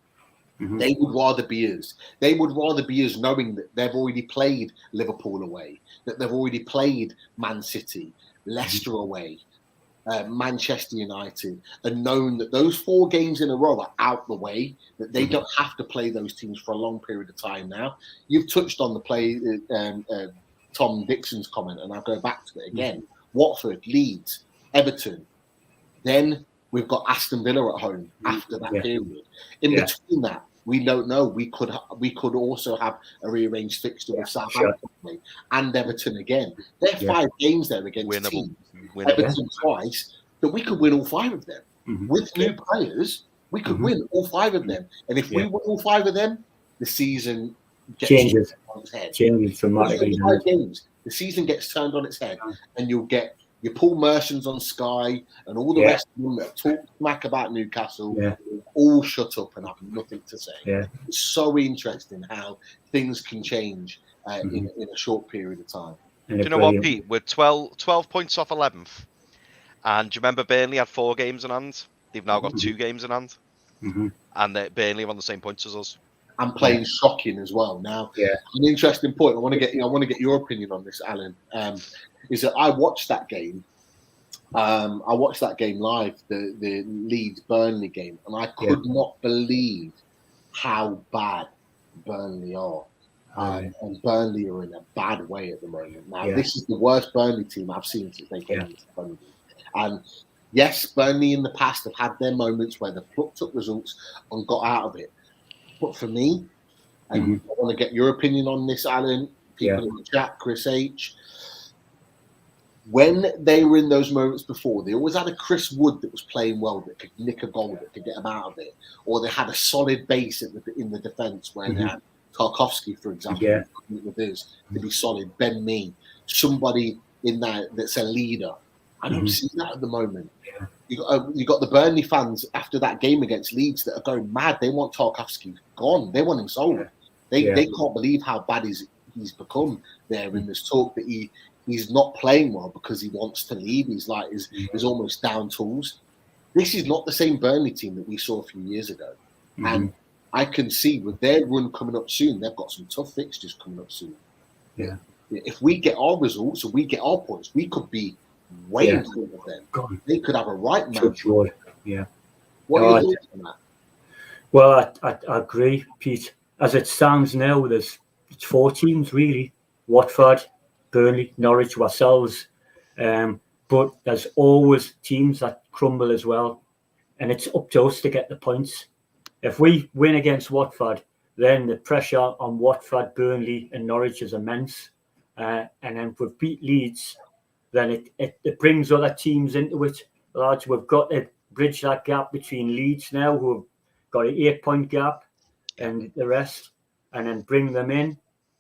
They would rather be us. They would rather be us knowing that they've already played Liverpool away, that they've already played Man City, Leicester away, Manchester United, and known that those 4 games in a row are out the way, that they don't have to play those teams for a long period of time now. You've touched on the play, Tom Dixon's comment, and I'll go back to it again. Watford, Leeds, Everton, then we've got Aston Villa at home after that period. In between that, we don't know. We could also have a rearranged fixture with Southampton and Everton again. There are 5 games there against teams. Everton twice, that we could win all 5 of them. With new players, we could win all 5 of them. And if we win all 5 of them, the season changes on its head. Changes dramatically. 5 games, the season gets turned on its head, and you'll get your Paul Merchants on Sky and all the rest of them that talk smack about Newcastle, all shut up and have nothing to say. It's so interesting how things can change in a short period of time. Do you know what, Pete? We're 12 points off 11th. And do you remember Burnley had 4 games in hand? They've now got 2 games in hand. And Burnley are on the same points as us. And playing shocking as well. Now, an interesting point. I want to get your opinion on this, Alan. Is that I watched that game. I watched that game live, the Leeds Burnley game, and I could not believe how bad Burnley are. And Burnley are in a bad way at the moment. Now, this is the worst Burnley team I've seen since they came into Burnley. And yes, Burnley in the past have had their moments where they've plucked up results and got out of it. But for me, and I want to get your opinion on this, Alan, people in the chat, Chris H. When they were in those moments before, they always had a Chris Wood that was playing well, that could nick a goal, that could get them out of it. Or they had a solid base in the defence where they had Tarkowski, for example, with his to be solid. Ben Mee, somebody in there that's a leader. I don't see that at the moment. You got the Burnley fans after that game against Leeds that are going mad. They want Tarkowski gone. They want him sold. They can't believe how bad he's become there in this talk that he's not playing well because he wants to leave. He's like he's almost down tools. This is not the same Burnley team that we saw a few years ago. And I can see with their run coming up soon, they've got some tough fixtures coming up soon. If we get our results or we get our points, we could be way in front of them. God. They could have a right match. What are your thoughts on that? Well, I agree, Pete. As it stands now, it's 4 teams really: Watford, Burnley, Norwich, ourselves. But there's always teams that crumble as well, and it's up to us to get the points. If we win against Watford, then the pressure on Watford, Burnley, and Norwich is immense. And then if we beat Leeds, then it brings other teams into it. Lads, we've got to bridge that gap between Leeds now, who have got an 8-point gap, and the rest, and then bring them in,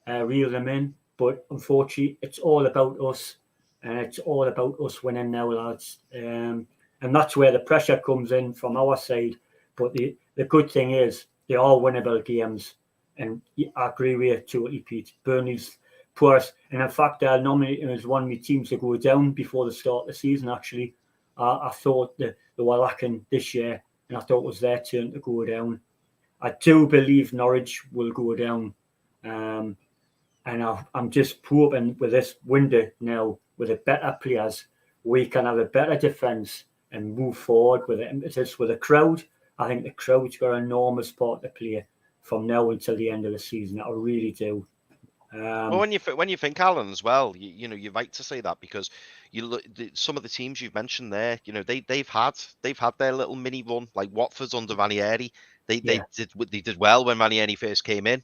reel them in. But unfortunately, it's all about us, and it's all about us winning now, lads. And that's where the pressure comes in from our side. But the good thing is, they are winnable games. And I agree with you totally, Pete. Burnley's poorest. And in fact, I nominated as one of my teams to go down before the start of the season, actually. I thought that they were lacking this year, and I thought it was their turn to go down. I do believe Norwich will go down. And I'm just hoping with this window now, with the better players, we can have a better defence and move forward with the impetus with the crowd. I think the crowd's got an enormous part to play from now until the end of the season. I really do. Well, when you think Alan as well, you know, you're right to say that, because you look some of the teams you've mentioned there, you know, they've had their little mini run, like Watford's under Ranieri. They did well when Ranieri first came in.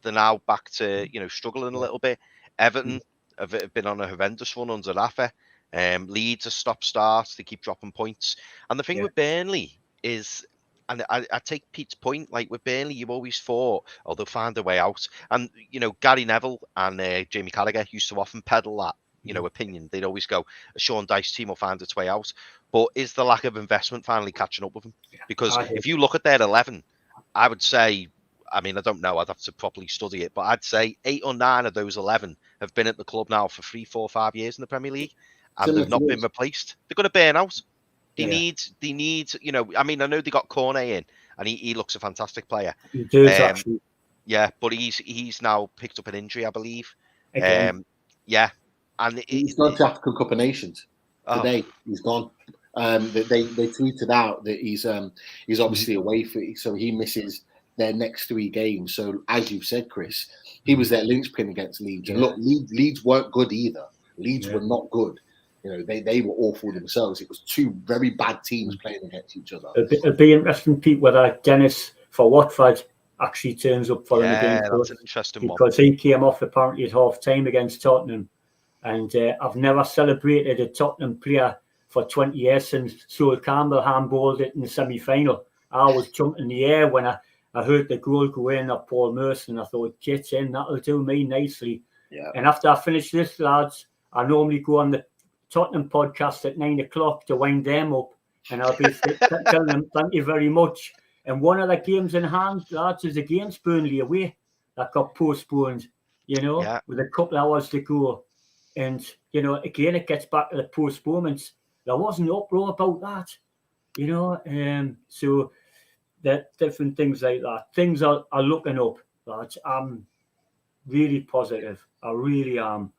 They're now back to, you know, struggling a little bit. Everton have been on a horrendous run under Rafa. Leeds a stop start. They keep dropping points. And the thing with Burnley is, and I take Pete's point, like with Burnley, you always thought, oh, they'll find a way out. And, you know, Gary Neville and Jamie Carragher used to often peddle that, you know, opinion. They'd always go, a Sean Dyche team will find its way out. But is the lack of investment finally catching up with them? Because if you look at their 11, I would say, I mean, I don't know, I'd have to properly study it, but I'd say 8 or 9 of those 11 have been at the club now for 3, 4, 5 years in the Premier League, and they've not been replaced. They're going to burn out. They need, you know, I mean, I know they got Cornet in, and he looks a fantastic player. He does, actually. Yeah, but he's now picked up an injury, I believe. And he's gone to African Cup of Nations today. He's gone. They tweeted out that he's obviously away so he misses their next 3 games. So as you've said, Chris, he was their linchpin against Leeds. And look, Leeds weren't good either. Leeds were not good. You know, they were awful themselves. It was 2 very bad teams playing against each other. It'd be interesting, Pete, whether Dennis for Watford actually turns up for them again. That's an interesting one. Because he came off apparently at half-time against Tottenham. And I've never celebrated a Tottenham player for 20 years since Sol Campbell handballed it in the semi-final. I was jumping in the air when I heard the goal go in at Paul Merson. I thought, get in, that'll do me nicely. Yeah. And after I finish this, lads, I normally go on the Tottenham podcast at 9 o'clock to wind them up, and I'll be telling them thank you very much. And one of the games in hand, lads, is against Burnley away that got postponed, you know, with a couple of hours to go. And, you know, again, it gets back to the postponements. There wasn't uproar about that, you know. So that different things like that. Things are looking up, lads. I'm really positive. I really am.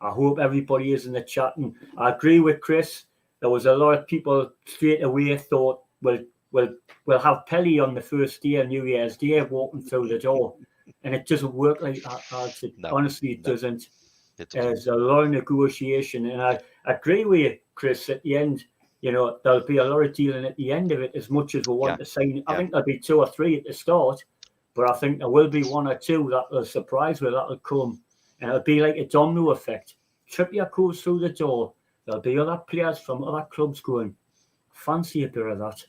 I hope everybody is in the chat. And I agree with Chris. There was a lot of people straight away thought, we'll have Pelly on the first day of New Year's Day walking through the door. And it doesn't work like that, lads. Honestly, it doesn't. There's a lot of negotiation. And I agree with you, Chris, at the end. You know, there'll be a lot of dealing at the end of it, as much as we want to sign. I think there'll be 2 or 3 at the start, but I think there will be 1 or 2 that will surprise me, that'll come. And it'll be like a domino effect. Trippier goes through the door. There'll be other players from other clubs going, fancy a bit of that.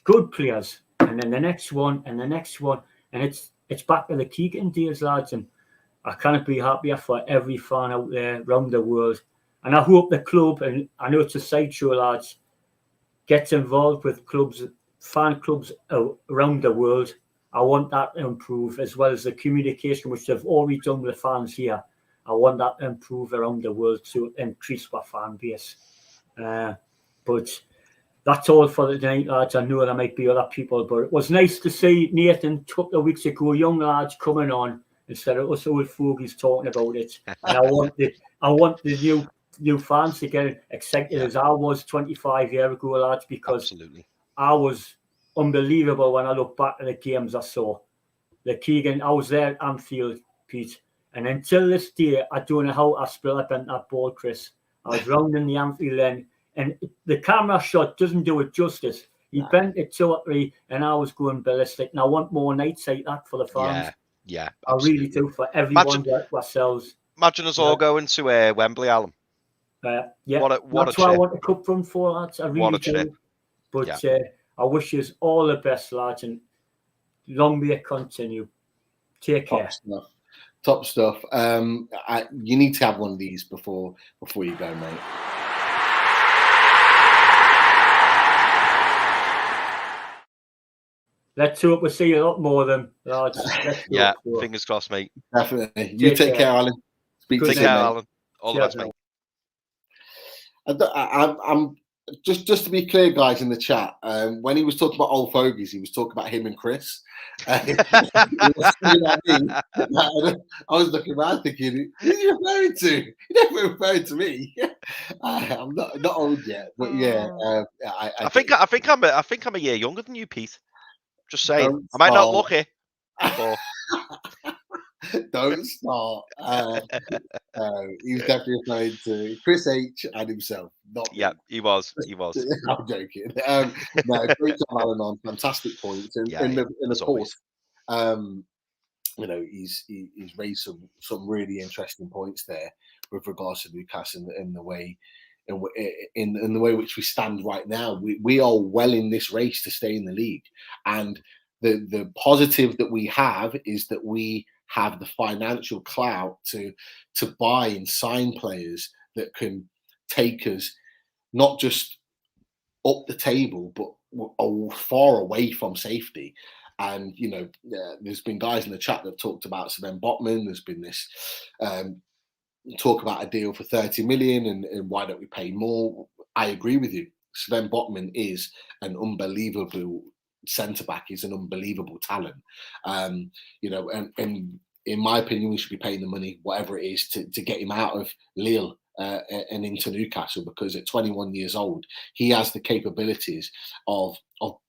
Good players. And then the next one and the next one. And it's back to the Keegan days, lads. And I cannot be happier for every fan out there around the world. And I hope the club, and I know it's a sideshow, lads, gets involved with clubs, fan clubs around the world. I want that to improve, as well as the communication, which they've already done with the fans here. I want that to improve around the world to increase our fan base. But that's all for the night, lads. I know there might be other people, but it was nice to see Nathan a couple of weeks ago, young lads coming on instead of us old fogies talking about it. And I want the new fans to get excited as I was 25 years ago, lads, because I was unbelievable when I look back at the games I saw. The Keegan, I was there at Anfield, Pete, and until this day, I don't know how I split up in that ball, Chris. I was round in the Anfield end, and the camera shot doesn't do it justice. He bent it 2 or 3, and I was going ballistic. And I want more nights like that for the fans. Yeah, I really do, for everyone like ourselves. Imagine us all going to Wembley, Alan. What that's what I want to cup from for, lads. I really do. But I wish you all the best, lads, and long may it continue. Take care. Top stuff. You need to have one of these before you go, mate. Let's hope we see a lot more of them, lads. Fingers crossed, mate. Definitely. You take care, Alan. Take care, Alan. All the best, mate. I'm just to be clear, guys, in the chat. When he was talking about old fogies, he was talking about him and Chris. I was looking around thinking, who are you referring to? You're never referring to me. I'm not old yet, but I think I'm a year younger than you, Pete. Just saying. I might not look it. But Don't start. He was definitely referring to Chris H and himself, not me. Yeah, he was. I'm joking. No, great job, Alan, on fantastic points. And, Yeah, and, yeah, and of as always. course, you know, he's raised some really interesting points there with regards to Newcastle and the way in the way which we stand right now. We are well in this race to stay in the league, and the positive that we have is that we have the financial clout to buy and sign players that can take us not just up the table, but far away from safety. And you know, there's been guys in the chat that have talked about Sven Botman. There's been this talk about a deal for 30 million and why don't we pay more? I agree with you. Sven Botman is an unbelievable centre back. He's an unbelievable talent. You know, and in my opinion, we should be paying the money, whatever it is, to get him out of Lille and into Newcastle, because at 21 years old, he has the capabilities of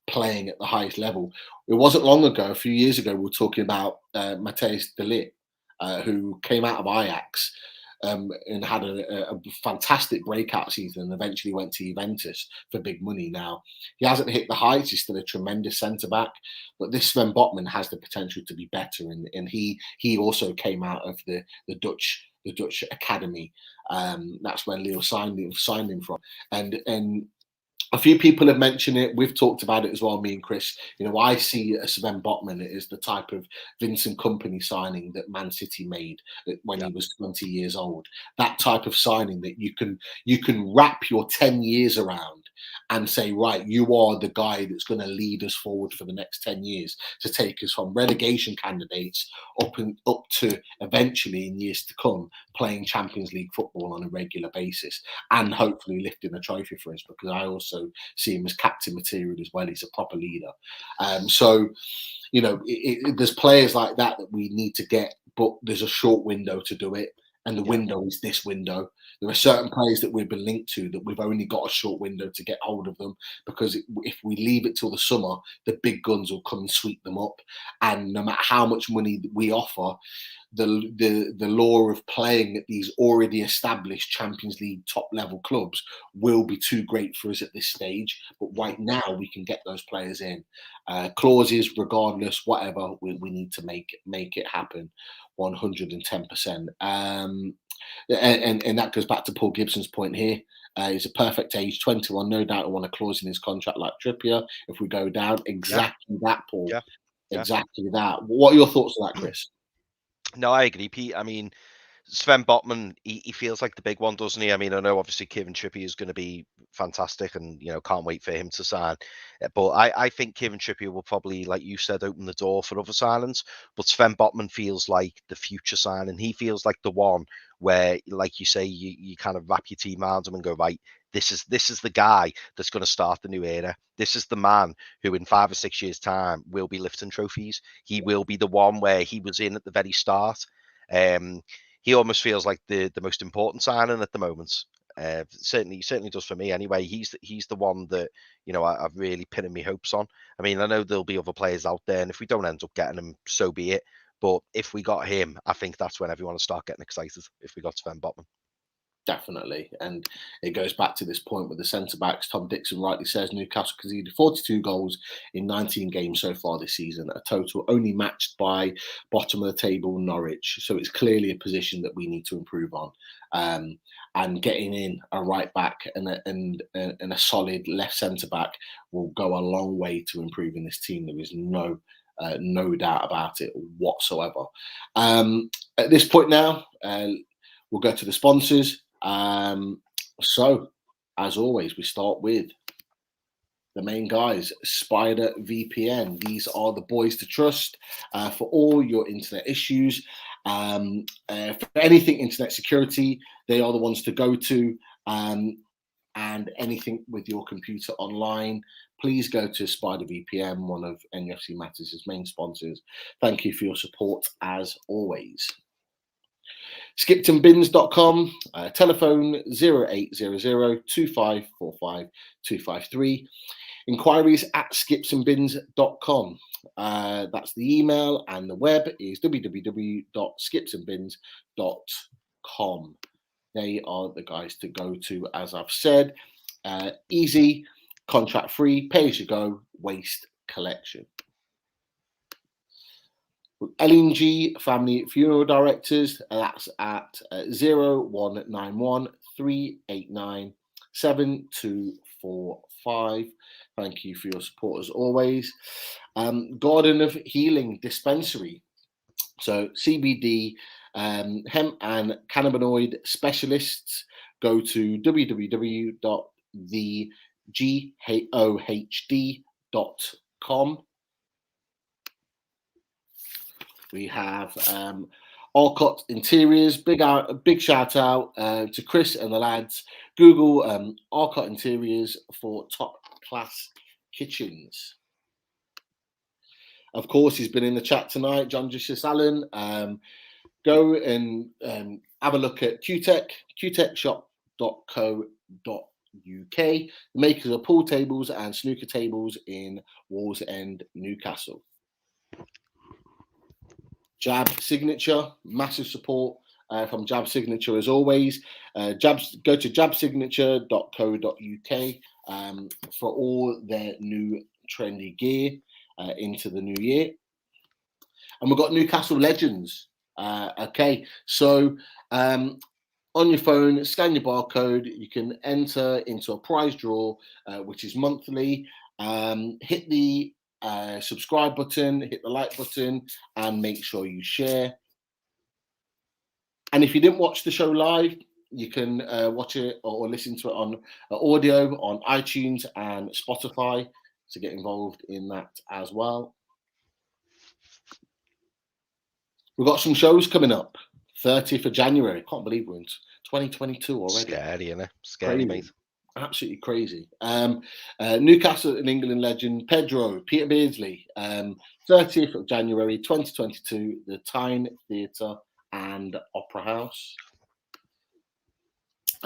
playing at the highest level. It wasn't long ago, a few years ago, we were talking about Matthijs de Ligt, who came out of Ajax and had a fantastic breakout season and eventually went to Juventus for big money. Now, he hasn't hit the heights. He's still a tremendous centre-back, but this Sven Botman has the potential to be better. And he also came out of the Dutch academy. That's where Lille signed him from. And a few people have mentioned it. We've talked about it as well, me and Chris. You know, I see Sven Botman as the type of Vincent Kompany signing that Man City made when he was 20 years old. That type of signing that you can wrap your 10 years around and say, right, you are the guy that's going to lead us forward for the next 10 years to take us from relegation candidates up to eventually, in years to come, playing Champions League football on a regular basis and hopefully lifting a trophy for us, because I also see him as captain material as well. He's a proper leader. So, you know, there's players like that we need to get, but there's a short window to do it. And the window is this window. There are certain players that we've been linked to that we've only got a short window to get hold of them, because if we leave it till the summer, the big guns will come and sweep them up. And no matter how much money we offer, the law of playing at these already established Champions League top level clubs will be too great for us at this stage. But right now we can get those players in. Clauses, regardless, whatever, we need to make it happen 110%. And that goes back to Paul Gibson's point here. He's a perfect age, 21, no doubt. I want a clause in his contract like Trippier if we go down. Exactly that, Paul. Exactly that. What are your thoughts on that, Chris? No, I agree, Pete. I mean, Sven Botman, he feels like the big one, doesn't he? I mean, I know obviously Kieran Trippier is going to be fantastic, and you know, can't wait for him to sign. But I think Kieran Trippier will probably, like you said, open the door for other signings. But Sven Botman feels like the future signing. He feels like the one where, like you say, you kind of wrap your team around him and go, right, this is the guy that's going to start the new era. This is the man who in 5 or 6 years' time will be lifting trophies. He will be the one where he was in at the very start. He almost feels like the most important signing at the moment. Certainly does for me anyway. He's the one that, you know, I've really pinning my hopes on. I mean, I know there'll be other players out there, and if we don't end up getting him, so be it. But if we got him, I think that's when everyone will start getting excited, if we got Sven Botman. Definitely. And it goes back to this point with the centre-backs. Tom Dixon rightly says Newcastle conceded 42 goals in 19 games so far this season, a total only matched by bottom of the table Norwich. So it's clearly a position that we need to improve on. And getting in a right back and a solid left centre-back will go a long way to improving this team. There is no doubt about it whatsoever. At this point now, we'll go to the sponsors. So, as always, we start with the main guys, Spider VPN. These are the boys to trust for all your internet issues. For anything internet security, they are the ones to go to. And anything with your computer online, please go to Spider VPN, one of NUFC Matters' main sponsors. Thank you for your support as always. skiptonbins.com, telephone 0800 2545 253. Inquiries at skipsandbins.com. That's the email, and the web is www.skipsandbins.com. They are the guys to go to, as I've said. Easy, contract free, pay as you go, waste collection. LNG Family Funeral Directors, that's at 0191 389 7245. Thank you for your support as always. Garden of Healing Dispensary. So CBD, hemp and cannabinoid specialists. Go to www.thegohd.com. We have Alcott Interiors. Big shout out to Chris and the lads. Google Alcott Interiors for top class kitchens. Of course, he's been in the chat tonight, John Justice Allen. Go and have a look at QTech, qtechshop.co.uk. The makers of pool tables and snooker tables in Wallsend, Newcastle. Jab Signature, massive support from Jab Signature as always. Go to jabsignature.co.uk for all their new trendy gear into the new year. And we've got Newcastle Legends. Okay, so on your phone, scan your barcode. You can enter into a prize draw, which is monthly. Hit the subscribe button, hit the like button, and make sure you share. And if you didn't watch the show live, you can watch it or listen to it on audio on iTunes and Spotify to get involved in that as well. We've got some shows coming up. 30th of January. I can't believe we're in 2022 already. Scary, isn't it? Scary, mate. Absolutely crazy. Newcastle and England legend Pedro Peter Beardsley, 30th of January 2022, the Tyne Theatre and Opera House.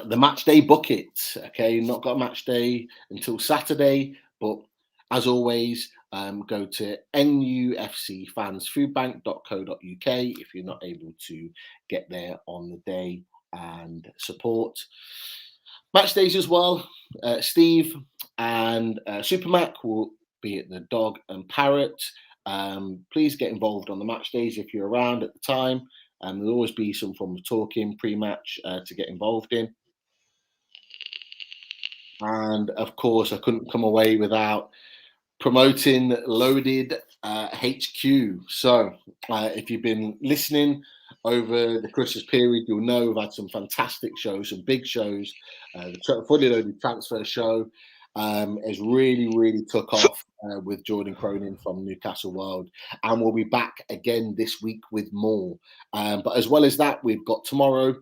The match day bucket. Okay, not got a match day until Saturday, but as always, go to nufcfansfoodbank.co.uk if you're not able to get there on the day and support. Match days as well. Steve and Supermac will be at the Dog and Parrot. Please get involved on the match days if you're around at the time. There'll always be some form of talking pre-match to get involved in. And of course, I couldn't come away without promoting Loaded HQ. So if you've been listening over the Christmas period, you'll know we've had some fantastic shows, some big shows. The Fully Loaded Transfer Show has really took off with Jordan Cronin from Newcastle World, and we'll be back again this week with more. But as well as that, we've got tomorrow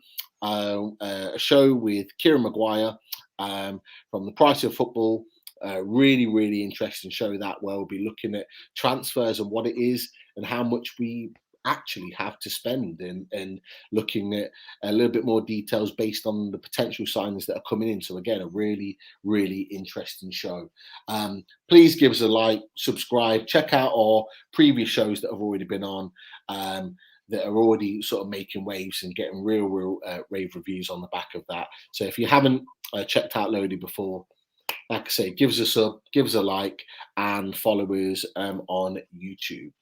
a show with Kieran Maguire from The Price of Football. Really interesting show that, where we'll be looking at transfers and what it is and how much we actually have to spend, and looking at a little bit more details based on the potential signings that are coming in. So again, a really interesting show. Please give us a like, subscribe, check out our previous shows that have already been on, that are already sort of making waves and getting real rave reviews on the back of that. So if you haven't checked out Loaded before, like I say, give us a sub, give us a like, and follow us on YouTube.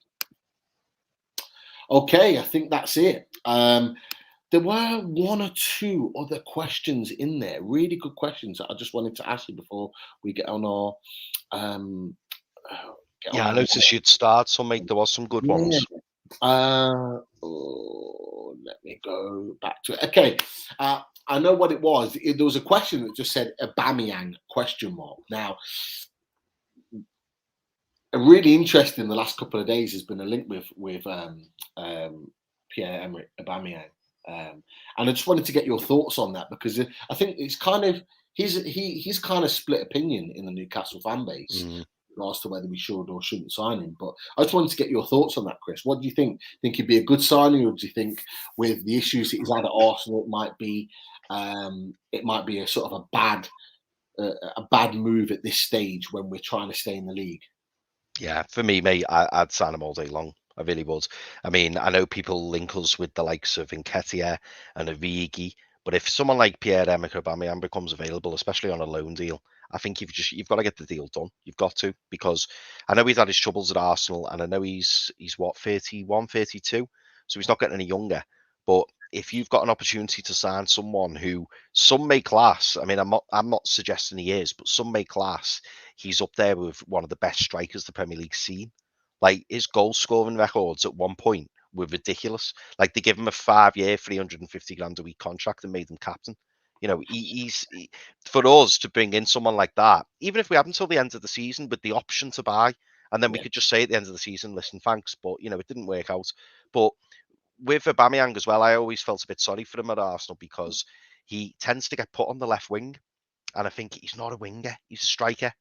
Okay, I think that's it. There were one or two other questions in there, really good questions that I just wanted to ask you before we get on our. I noticed you'd start, so mate, there was some good ones. Let me go back to it. Okay, I know what it was. There was a question that just said Aubameyang ? Now, really interesting the last couple of days has been a link with Pierre-Emerick Aubameyang, and I just wanted to get your thoughts on that, because I think it's kind of he's kind of split opinion in the Newcastle fan base as to whether we should or shouldn't sign him. But I just wanted to get your thoughts on that, Chris. What do you think? Think he'd be a good signing, or do you think with the issues that he's had at Arsenal, it might be a sort of a bad a bad move at this stage when we're trying to stay in the league. Yeah, for me, mate, I'd sign him all day long. I really would. I mean, I know people link us with the likes of Nketiah and Origi, but if someone like Pierre-Emerick Aubameyang becomes available, especially on a loan deal, I think you've got to get the deal done. You've got to, because I know he's had his troubles at Arsenal, and I know he's what, 31, 32, so he's not getting any younger. But if you've got an opportunity to sign someone who some may class, I mean, I'm not suggesting he is, but some may class, he's up there with one of the best strikers the Premier League's seen. Like, his goal scoring records at one point were ridiculous. Like, they give him a 5-year, 350 grand a week contract and made him captain. You know, for us to bring in someone like that, even if we have until the end of the season with the option to buy, and then we could just say at the end of the season, listen, thanks, but you know, it didn't work out. But with Aubameyang as well, I always felt a bit sorry for him at Arsenal because he tends to get put on the left wing, and I think he's not a winger; he's a striker.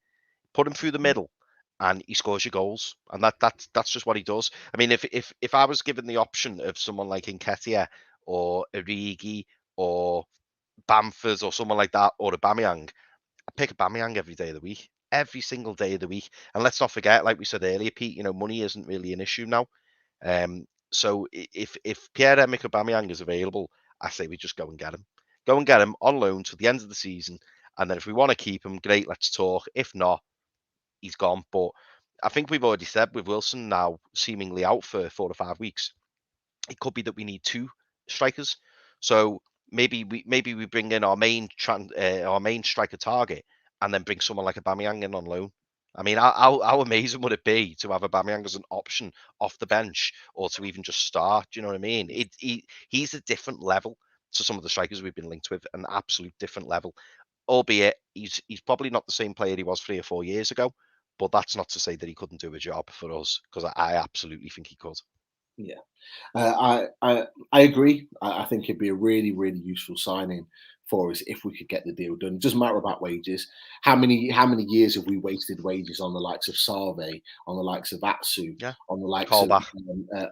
Put him through the middle, and he scores your goals, and that's just what he does. I mean, if I was given the option of someone like Nketiah or Origi or Bamford or someone like that, or Aubameyang, I'd pick Aubameyang every day of the week, every single day of the week. And let's not forget, like we said earlier, Pete, you know, money isn't really an issue now. So if Pierre-Emerick Aubameyang is available, I say we just go and get him. Go and get him on loan to the end of the season. And then if we want to keep him, great, let's talk. If not, he's gone. But I think we've already said with Wilson now seemingly out for 4 to 5 weeks, it could be that we need 2 strikers. So maybe we bring in our main striker target and then bring someone like Aubameyang in on loan. I mean, how amazing would it be to have Aubameyang as an option off the bench, or to even just start? Do you know what I mean? He's a different level to some of the strikers we've been linked with, an absolute different level. Albeit he's probably not the same player he was 3 or 4 years ago, but that's not to say that he couldn't do a job for us, because I absolutely think he could. Yeah, I agree. I think it'd be a really, really useful signing for us if we could get the deal done. It doesn't matter about wages. How many years have we wasted wages on the likes of Sarve, on the likes of Atsu, on the likes of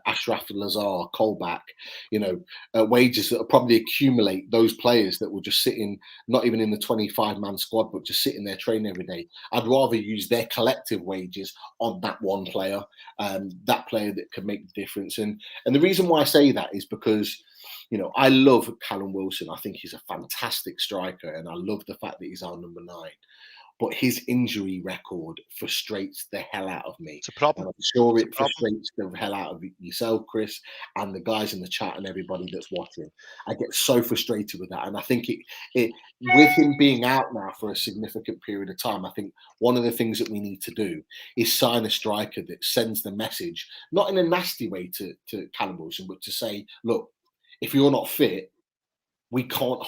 Ashraf Lazar, Kolbach? You know, wages that will probably accumulate those players that will just sit in, not even in the 25-man squad, but just sitting there training every day. I'd rather use their collective wages on that one player, that player that could make the difference. And the reason why I say that is because, you know, I love Callum Wilson. I think he's a fantastic striker, and I love the fact that he's our number 9. But his injury record frustrates the hell out of me. It's a problem. And I'm sure it frustrates the hell out of yourself, Chris, and the guys in the chat and everybody that's watching. I get so frustrated with that. And I think with him being out now for a significant period of time, I think one of the things that we need to do is sign a striker that sends the message, not in a nasty way to Callum Wilson, but to say, look, if you're not fit, we can't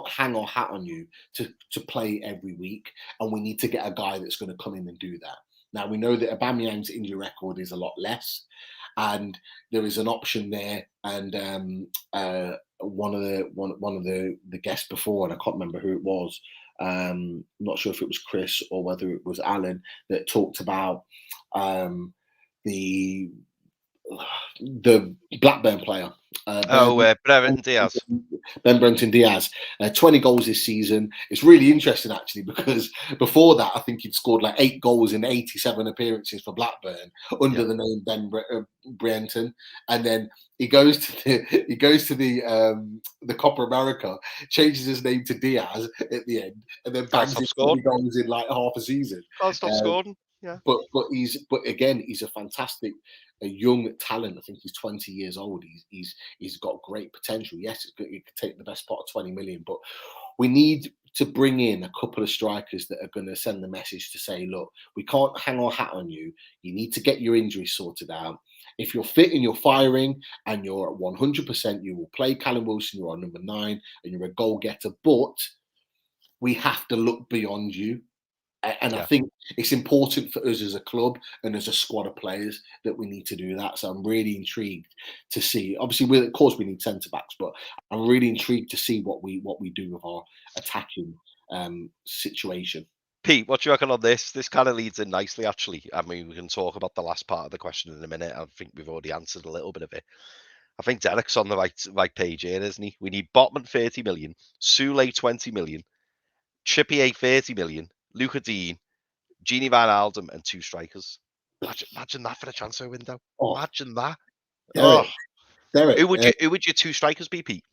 hang our hat on you to play every week, and we need to get a guy that's going to come in and do that. Now we know that Aubameyang's injury record is a lot less, and there is an option there. And one of the guests before, and I can't remember who it was. I'm not sure if it was Chris or whether it was Alan, that talked about the Blackburn player. Brenton Diaz. Ben Brenton Diaz, 20 goals this season. It's really interesting, actually, because before that, I think he'd scored like 8 goals in 87 appearances for Blackburn under the name Ben Brenton, and then he goes to the Copa America, changes his name to Diaz at the end, and then bangs 20 goals in like half a season. Can't stop scoring. Yeah. But again, he's a fantastic young talent. I think he's 20 years old. He's got great potential. Yes, it could take the best part of 20 million, but we need to bring in a couple of strikers that are going to send the message to say, look, we can't hang our hat on you. You need to get your injuries sorted out. If you're fit and you're firing and you're at 100%, you will play Callum Wilson. You're on number 9 and you're a goal getter, but we have to look beyond you. And I think it's important for us as a club and as a squad of players that we need to do that. So I'm really intrigued to see. Obviously, of course, we need centre backs, but I'm really intrigued to see what we do with our attacking situation. Pete, what do you reckon on this? This kind of leads in nicely, actually. I mean, we can talk about the last part of the question in a minute. I think we've already answered a little bit of it. I think Derek's on the right page here, isn't he? We need Botman 30 million, Sule 20 million. Trippier 30 million, Luka Dean, Gini Van Alden, and 2 strikers. Imagine that for the transfer window. Imagine that. Derek, who would your 2 strikers be, Pete?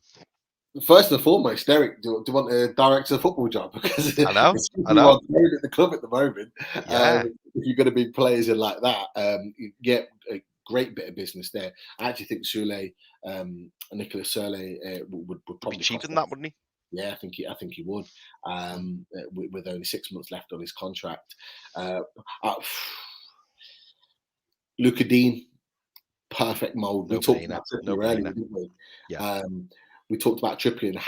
First and foremost, Derek, do you want a director of football job? Because I know. At the club at the moment. Yeah. If you're going to be players in like that, you get a great bit of business there. I actually think Sule, Nicolas Sule, would probably be cheaper than that, wouldn't he? Yeah, I think he would. With only 6 months left on his contract, Luka Dean, perfect mold. We talked about Trippier earlier, didn't we? Yeah. We talked about Trippier and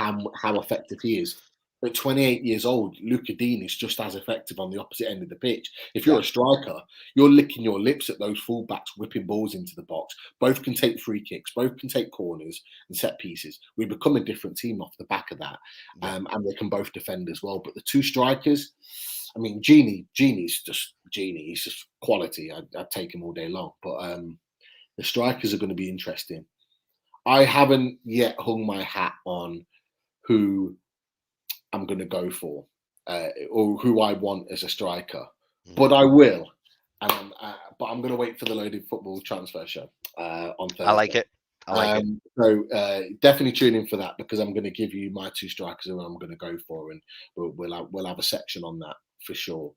how effective he is. At 28 years old, Luka Dean is just as effective on the opposite end of the pitch. If you're a striker, you're licking your lips at those fullbacks whipping balls into the box. Both can take free kicks, both can take corners and set pieces. We become a different team off the back of that. And they can both defend as well. But the 2 strikers, I mean, Genie's just Genie. He's just quality. I'd take him all day long. But the strikers are going to be interesting. I haven't yet hung my hat on who I'm going to go for or who I want as a striker, but I will. But I'm going to wait for the Loaded Football transfer show on Thursday. I like it. So definitely tune in for that, because I'm going to give you my 2 strikers who I'm going to go for, and we'll have a section on that for sure.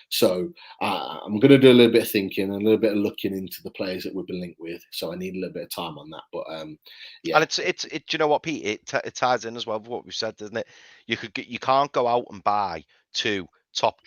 So I'm going to do a little bit of thinking and a little bit of looking into the players that we've been linked with. So I need a little bit of time on that. But yeah, and it's do you know what, Pete? It ties in as well with what we've said, doesn't it? You can't go out and buy 2 top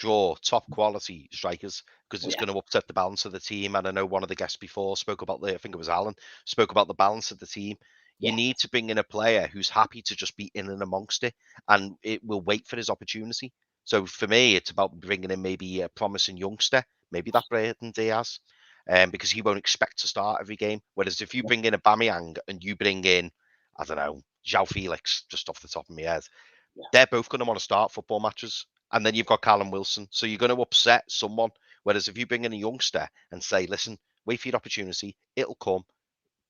quality strikers, because it's going to upset the balance of the team. And I know one of the guests before spoke about I think it was Alan, spoke about the balance of the team. You need to bring in a player who's happy to just be in and amongst it, and it will wait for his opportunity. So for me, it's about bringing in maybe a promising youngster, maybe that Brayden Diaz, because he won't expect to start every game. Whereas if you bring in Aubameyang and you bring in, I don't know, João Felix, just off the top of my head, they're both going to want to start football matches. And then you've got Callum Wilson. So you're going to upset someone. Whereas if you bring in a youngster and say, listen, wait for your opportunity, it'll come,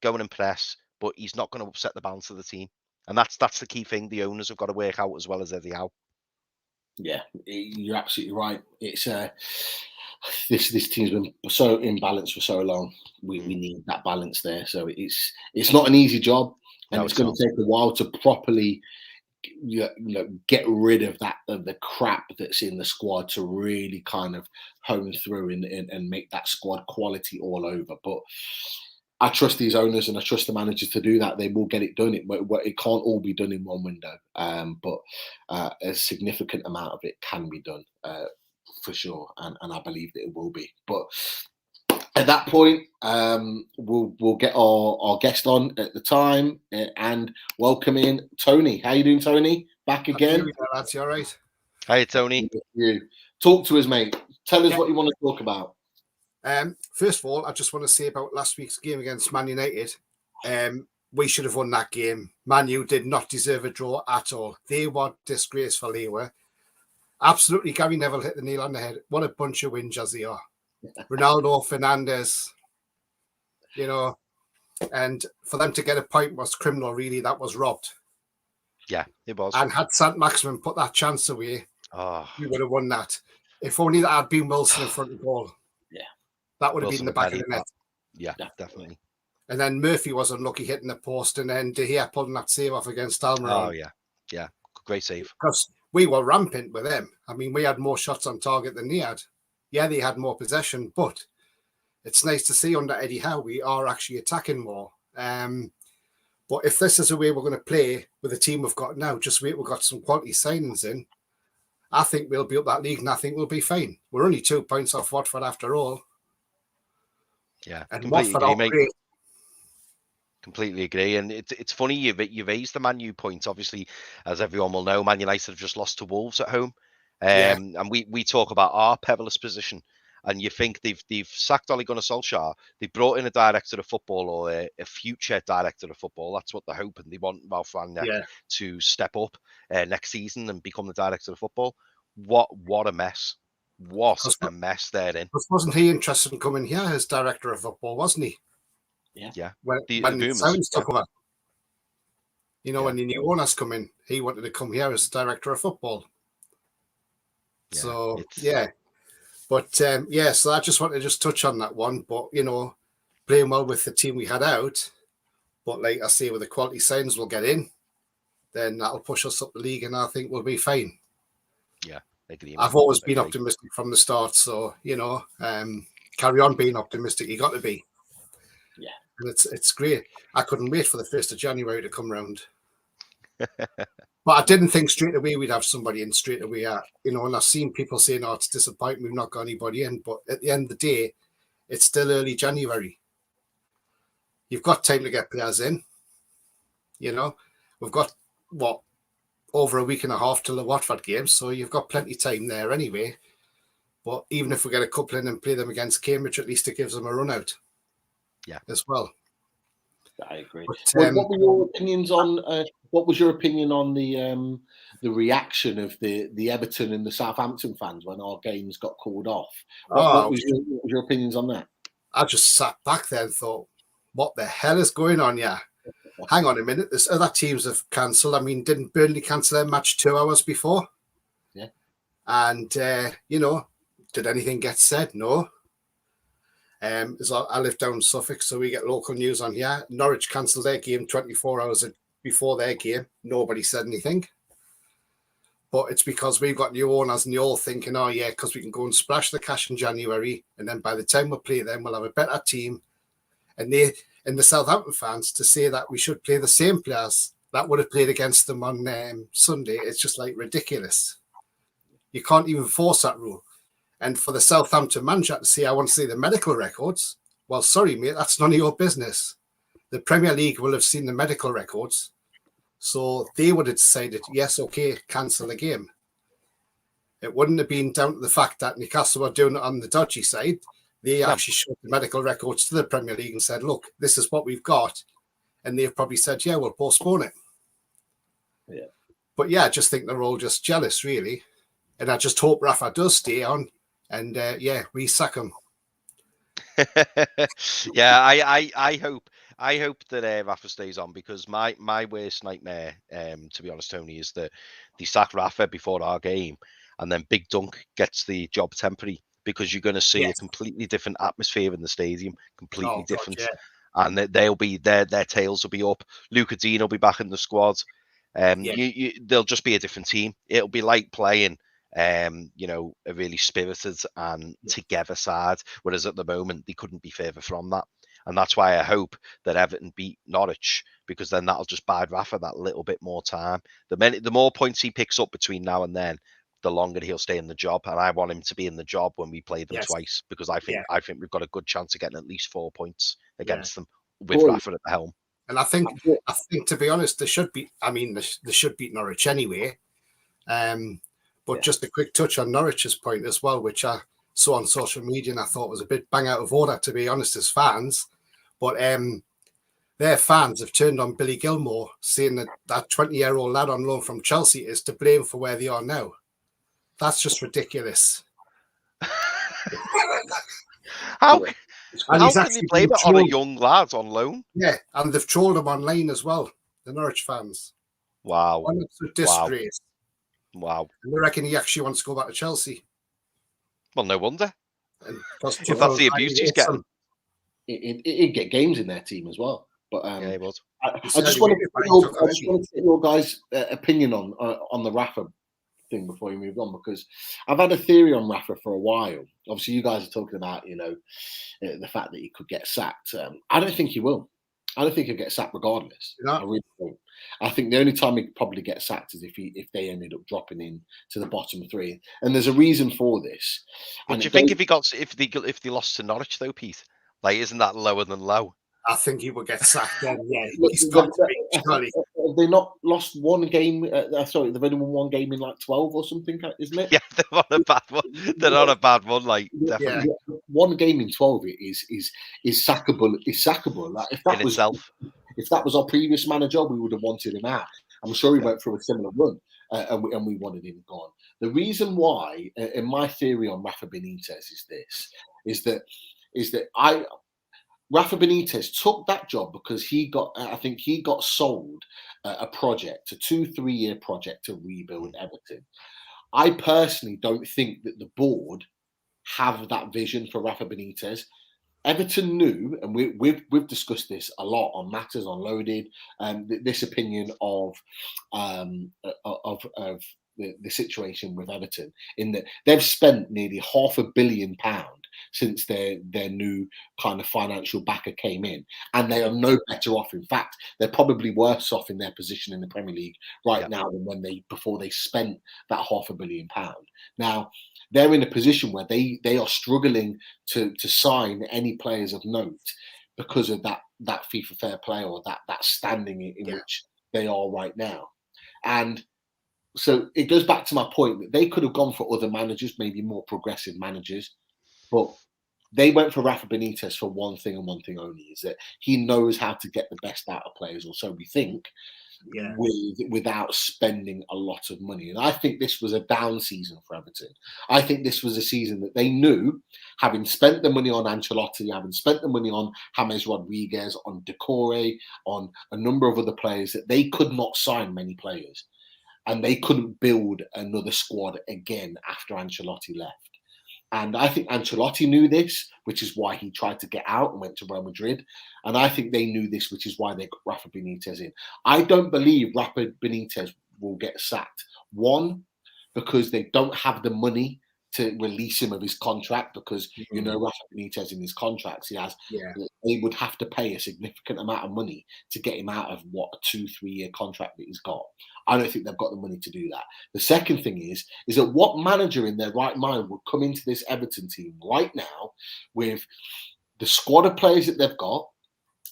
go and impress, but he's not going to upset the balance of the team. And that's the key thing the owners have got to work out, as well as Eddie Howe. Yeah, you're absolutely right. It's this team's been so imbalanced for so long. We need that balance there. So it's not an easy job, and it's going to take a while to properly get rid of the crap that's in the squad, to really kind of hone through and make that squad quality all over. But I trust these owners and I trust the managers to do that. They will get it done. It can't all be done in one window, but a significant amount of it can be done for sure, and I believe that it will be. But at that point, we'll get our guest on at the time and welcome in Tony. How you doing, Tony? Back again? That's all right. Hi, Tony. Talk to us, mate. Tell us what you want to talk about. First of all, I just want to say about last week's game against Man United. We should have won that game. Man U did not deserve a draw at all. They were disgraceful. They were. Absolutely, Gary Neville hit the nail on the head. What a bunch of whingers they are. Ronaldo, Fernandes, and for them to get a point was criminal, really. That was robbed. Yeah, it was. And had Saint-Maximin put that chance away, we would have won that. If only that had been Wilson in front of the goal. Yeah. That would have been the back of the net. Yeah, definitely. And then Murphy was unlucky hitting the post, and then De Gea pulling that save off against Almiron. Oh, yeah. Great save. Because we were rampant with them. I mean, we had more shots on target than they had. Yeah, they had more possession, but it's nice to see under Eddie Howe we are actually attacking more. But if this is the way we're going to play with the team we've got now, just wait, we've got some quality signings in, I think we'll be up that league and I think we'll be fine. We're only 2 points off Watford after all. Yeah, and Watford are great. Completely agree. And it's funny you raised the Man U point. Obviously, as everyone will know, Man United have just lost to Wolves at home. And we talk about our perilous position. And you think they've sacked Ole Gunnar Solskjaer. They brought in a director of football, or a future director of football. That's what they're hoping. They want Ralph Rangnick to step up next season and become the director of football. What a mess. What a mess they're in. Wasn't he interested in coming here as director of football, wasn't he? Yeah. When the Sounds took over. When the new owners come in, he wanted to come here as director of football. So yeah, but yeah, so I just want to just touch on that one. But you know, playing well with the team we had out, but like I say, with the quality signs we'll get in, then that'll push us up the league, and I think we'll be fine. Yeah, I've always been optimistic from the start, so you know, carry on being optimistic. You got to be. Yeah, and it's great. I couldn't wait for the 1st of January to come round. But I didn't think straight away we'd have somebody in straight away. You know, and I've seen people saying, "Oh, it's disappointing we've not got anybody in." But at the end of the day, it's still early January. You've got time to get players in. You know, we've got over a week and a half till the Watford game, so you've got plenty of time there anyway. But even if we get a couple in and play them against Cambridge, at least it gives them a run out. Yeah, as well. I agree. But, what were your opinions on? What was your opinion on the reaction of the Everton and the Southampton fans when our games got called off? What was your opinions on that? I just sat back there and thought, "What the hell is going on here? Hang on a minute. There's other teams have cancelled. I mean, didn't Burnley cancel their match 2 hours before? Yeah. And you know, did anything get said? No. I live down in Suffolk, so we get local news on here. Norwich cancelled their game 24 hours before their game. Nobody said anything. But it's because we've got new owners and you're all thinking, oh, yeah, because we can go and splash the cash in January. And then by the time we play them, we'll have a better team. And the Southampton fans to say that we should play the same players that would have played against them on Sunday, it's just like ridiculous. You can't even force that rule. And for the Southampton manager to say, I want to see the medical records. Well, sorry, mate, that's none of your business. The Premier League will have seen the medical records. So they would have decided, yes, okay, cancel the game. It wouldn't have been down to the fact that Newcastle were doing it on the dodgy side. They actually showed the medical records to the Premier League and said, look, this is what we've got. And they've probably said, yeah, we'll postpone it. Yeah. But yeah, I just think they're all just jealous, really. And I just hope Rafa does stay on. And we sack him. Yeah, I hope that Rafa stays on, because my worst nightmare, to be honest, Tony, is that they sack Rafa before our game, and then Big Dunk gets the job temporary, because you're going to see a completely different atmosphere in the stadium, completely different, and they'll be their tails will be up. Luka Dean will be back in the squad. They'll just be a different team. It'll be like playing a really spirited and together side, whereas at the moment they couldn't be further from that. And that's why I hope that Everton beat Norwich, because then that'll just buy Rafa that little bit more time. The more points he picks up between now and then, the longer he'll stay in the job. And I want him to be in the job when we play them twice, because I think we've got a good chance of getting at least 4 points against them with Rafa at the helm. And I think to be honest, they should beat Norwich anyway. But just a quick touch on Norwich's point as well, which I saw on social media and I thought was a bit bang out of order, to be honest, as fans. But their fans have turned on Billy Gilmore, saying that 20-year-old lad on loan from Chelsea is to blame for where they are now. That's just ridiculous. How can they blame it on a young lad on loan? Yeah, and they've trolled him online as well, the Norwich fans. Wow. And it's a disgrace. Wow. And they reckon he actually wants to go back to Chelsea. Well, no wonder. If that's the abuse he's getting. He'd get games in their team as well. But he would. I just want to get your guys' opinion on the Rafa thing before we move on, because I've had a theory on Rafa for a while. Obviously, you guys are talking about the fact that he could get sacked. I don't think he will. I don't think he'll get sacked regardless. I really don't. I think the only time he'd probably get sacked is if they ended up dropping in to the bottom 3. And there's a reason for this. But do you think if they lost to Norwich though, Pete? Like, isn't that lower than low? I think he will get sacked then. Yeah, he's got to be. Have they not lost one game? Sorry, they've only won one game in like 12 or something, isn't it? Yeah, they're on a bad one. They're on a bad one, like definitely. Yeah. One game in 12 is sackable. Is sackable. Like, if that was our previous manager, we would have wanted him out. I'm sure he went through a similar run, and we wanted him gone. The reason why, in my theory on Rafa Benitez, is that Rafa Benitez took that job because I think he got sold a project, a 2-3 year project to rebuild Everton. I personally don't think that the board have that vision for Rafa Benitez. Everton knew, and we've discussed this a lot on Matters on Loaded, this opinion of the situation with Everton, in that they've spent nearly £500 million since their new kind of financial backer came in, and they are no better off. In fact, they're probably worse off in their position in the Premier League right now than before they spent that £500 million. Now, they're in a position where they are struggling to sign any players of note because of that FIFA fair play, or that standing in which they are right now. And so it goes back to my point that they could have gone for other managers, maybe more progressive managers, but they went for Rafa Benitez for one thing and one thing only, is that he knows how to get the best out of players, or so we think, without spending a lot of money. And I think this was a down season for Everton. I think this was a season that they knew, having spent the money on Ancelotti, having spent the money on James Rodriguez, on Decore, on a number of other players, that they could not sign many players. And they couldn't build another squad again after Ancelotti left. And I think Ancelotti knew this, which is why he tried to get out and went to Real Madrid. And I think they knew this, which is why they got Rafa Benitez in. I don't believe Rafa Benitez will get sacked. One, because they don't have the money to release him of his contract, because Rafa Benitez in his contracts, they would have to pay a significant amount of money to get him out of a 2-3 year contract that he's got. I don't think they've got the money to do that. The second thing is that what manager in their right mind would come into this Everton team right now with the squad of players that they've got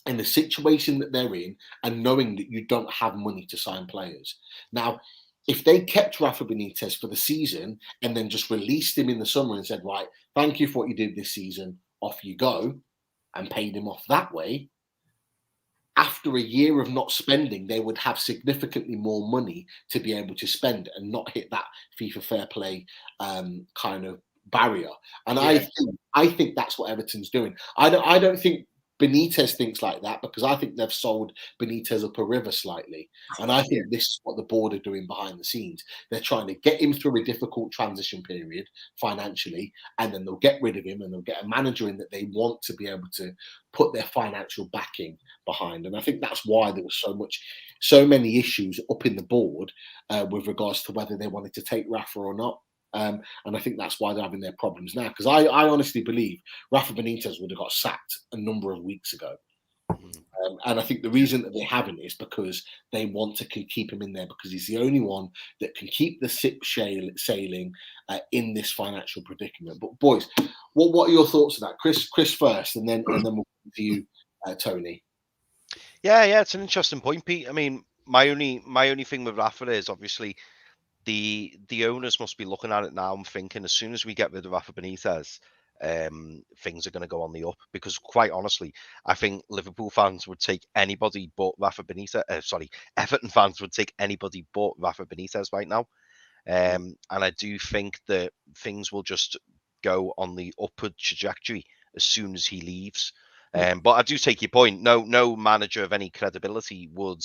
and the situation that they're in, and knowing that you don't have money to sign players. Now, if they kept Rafa Benitez for the season and then just released him in the summer and said, right, thank you for what you did this season, off you go, and paid him off that way, after a year of not spending, they would have significantly more money to be able to spend and not hit that FIFA fair play kind of barrier. And I think that's what Everton's doing. I don't think Benitez thinks like that, because I think they've sold Benitez up a river slightly. And I think this is what the board are doing behind the scenes. They're trying to get him through a difficult transition period financially, and then they'll get rid of him and they'll get a manager in that they want to be able to put their financial backing behind. And I think that's why there was so many issues up in the board with regards to whether they wanted to take Rafa or not. And I think that's why they're having their problems now. Because I honestly believe Rafa Benitez would have got sacked a number of weeks ago. And I think the reason that they haven't is because they want to keep him in there, because he's the only one that can keep the ship sailing in this financial predicament. But boys, what are your thoughts on that? Chris first, and then we'll come to you, Tony. Yeah, it's an interesting point, Pete. I mean, my only thing with Rafa is obviously the owners must be looking at it now and thinking, as soon as we get rid of Rafa Benitez, things are going to go on the up. Because quite honestly, I think Liverpool fans would take anybody but Rafa Benitez. Everton fans would take anybody but Rafa Benitez right now. And I do think that things will just go on the upward trajectory as soon as he leaves. But I do take your point. No manager of any credibility would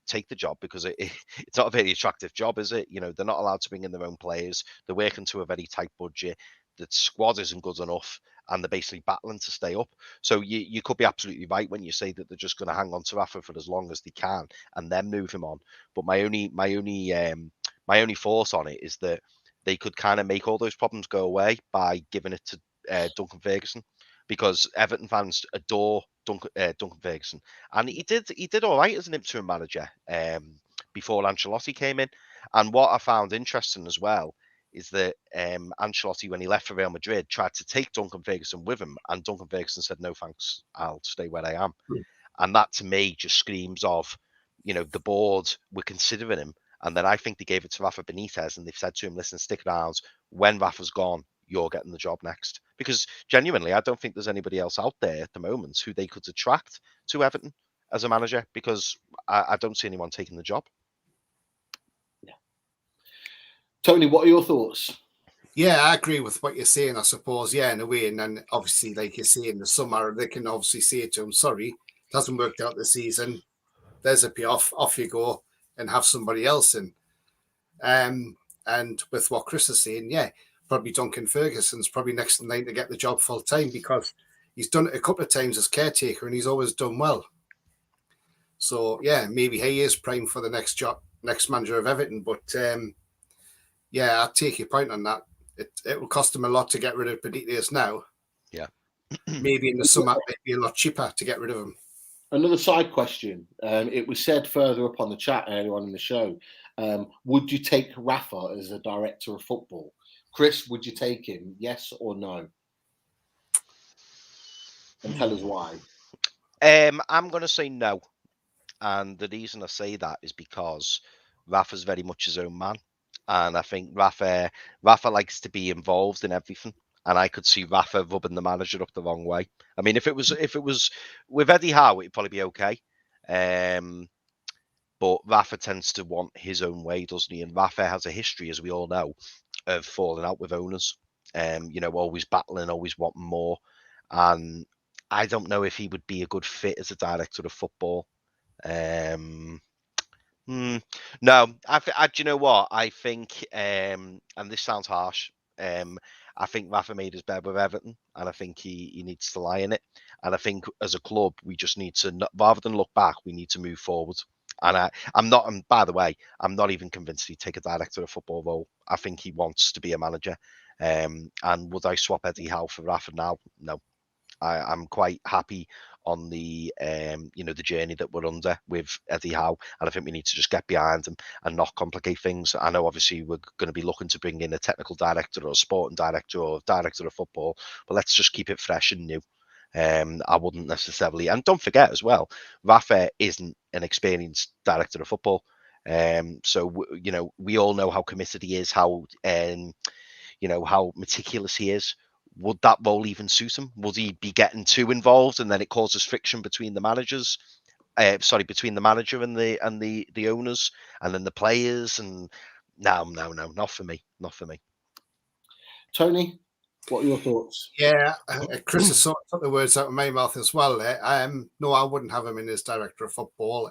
take the job, because it's not a very attractive job, is it? They're not allowed to bring in their own players. They're working to a very tight budget. The squad isn't good enough, and they're basically battling to stay up. So you could be absolutely right when you say that they're just going to hang on to Rafa for as long as they can and then move him on. But my only thought on it is that they could kind of make all those problems go away by giving it to Duncan Ferguson, because Everton fans adore Duncan Ferguson, and he did all right as an interim manager before Ancelotti came in. And what I found interesting as well is that Ancelotti, when he left for Real Madrid, tried to take Duncan Ferguson with him, and Duncan Ferguson said, "No thanks, I'll stay where I am." And that to me just screams of, the board were considering him, and then I think they gave it to Rafa Benitez, and they've said to him, "Listen, stick around. When Rafa's gone, you're getting the job next." Because genuinely, I don't think there's anybody else out there at the moment who they could attract to Everton as a manager, because I don't see anyone taking the job. Yeah. Tony, what are your thoughts? Yeah, I agree with what you're saying, I suppose. Yeah, in a way. And then obviously, like you say, in the summer, they can obviously say to him, sorry, it hasn't worked out this season. There's a payoff, off you go, and have somebody else in. And And with what Chris is saying, yeah, probably Duncan Ferguson's probably next in line to get the job full time, because he's done it a couple of times as caretaker and he's always done well. So yeah, maybe he is prime for the next manager of Everton. But yeah, I take your point on that. It will cost him a lot to get rid of Benitez now. Yeah. Maybe in the summer it might be a lot cheaper to get rid of him. Another side question. It was said further up on the chat earlier on in the show. Would you take Rafa as a director of football? Chris, would you take him? Yes or no? And tell us why. I'm going to say no. And the reason I say that is because Rafa's very much his own man. And I think Rafa likes to be involved in everything. And I could see Rafa rubbing the manager up the wrong way. I mean, if it was with Eddie Howe, it'd probably be okay. But Rafa tends to want his own way, doesn't he? And Rafa has a history, as we all know, of falling out with owners. Always battling, always wanting more. And I don't know if he would be a good fit as a director of football. No, do you know what? I think, and this sounds harsh, I think Rafa made his bed with Everton, and I think he needs to lie in it. And I think as a club, we just need to, rather than look back, we need to move forward. And I'm not, and by the way, I'm not even convinced he'd take a director of football role. I think he wants to be a manager. And would I swap Eddie Howe for Rafa now? No. I'm quite happy on the the journey that we're under with Eddie Howe, and I think we need to just get behind him and not complicate things. I know obviously we're going to be looking to bring in a technical director or a sporting director or director of football, but let's just keep it fresh and new. I wouldn't necessarily, and don't forget as well, Rafa isn't an experienced director of football. So we all know how committed he is, how how meticulous he is. Would that role even suit him? Would he be getting too involved, and then it causes friction between the managers? Between the manager and the owners, and then the players. And no, not for me. Not for me. Tony, what are your thoughts? Yeah, Chris has sort of took the words out of my mouth as well. No, I wouldn't have him in as director of football.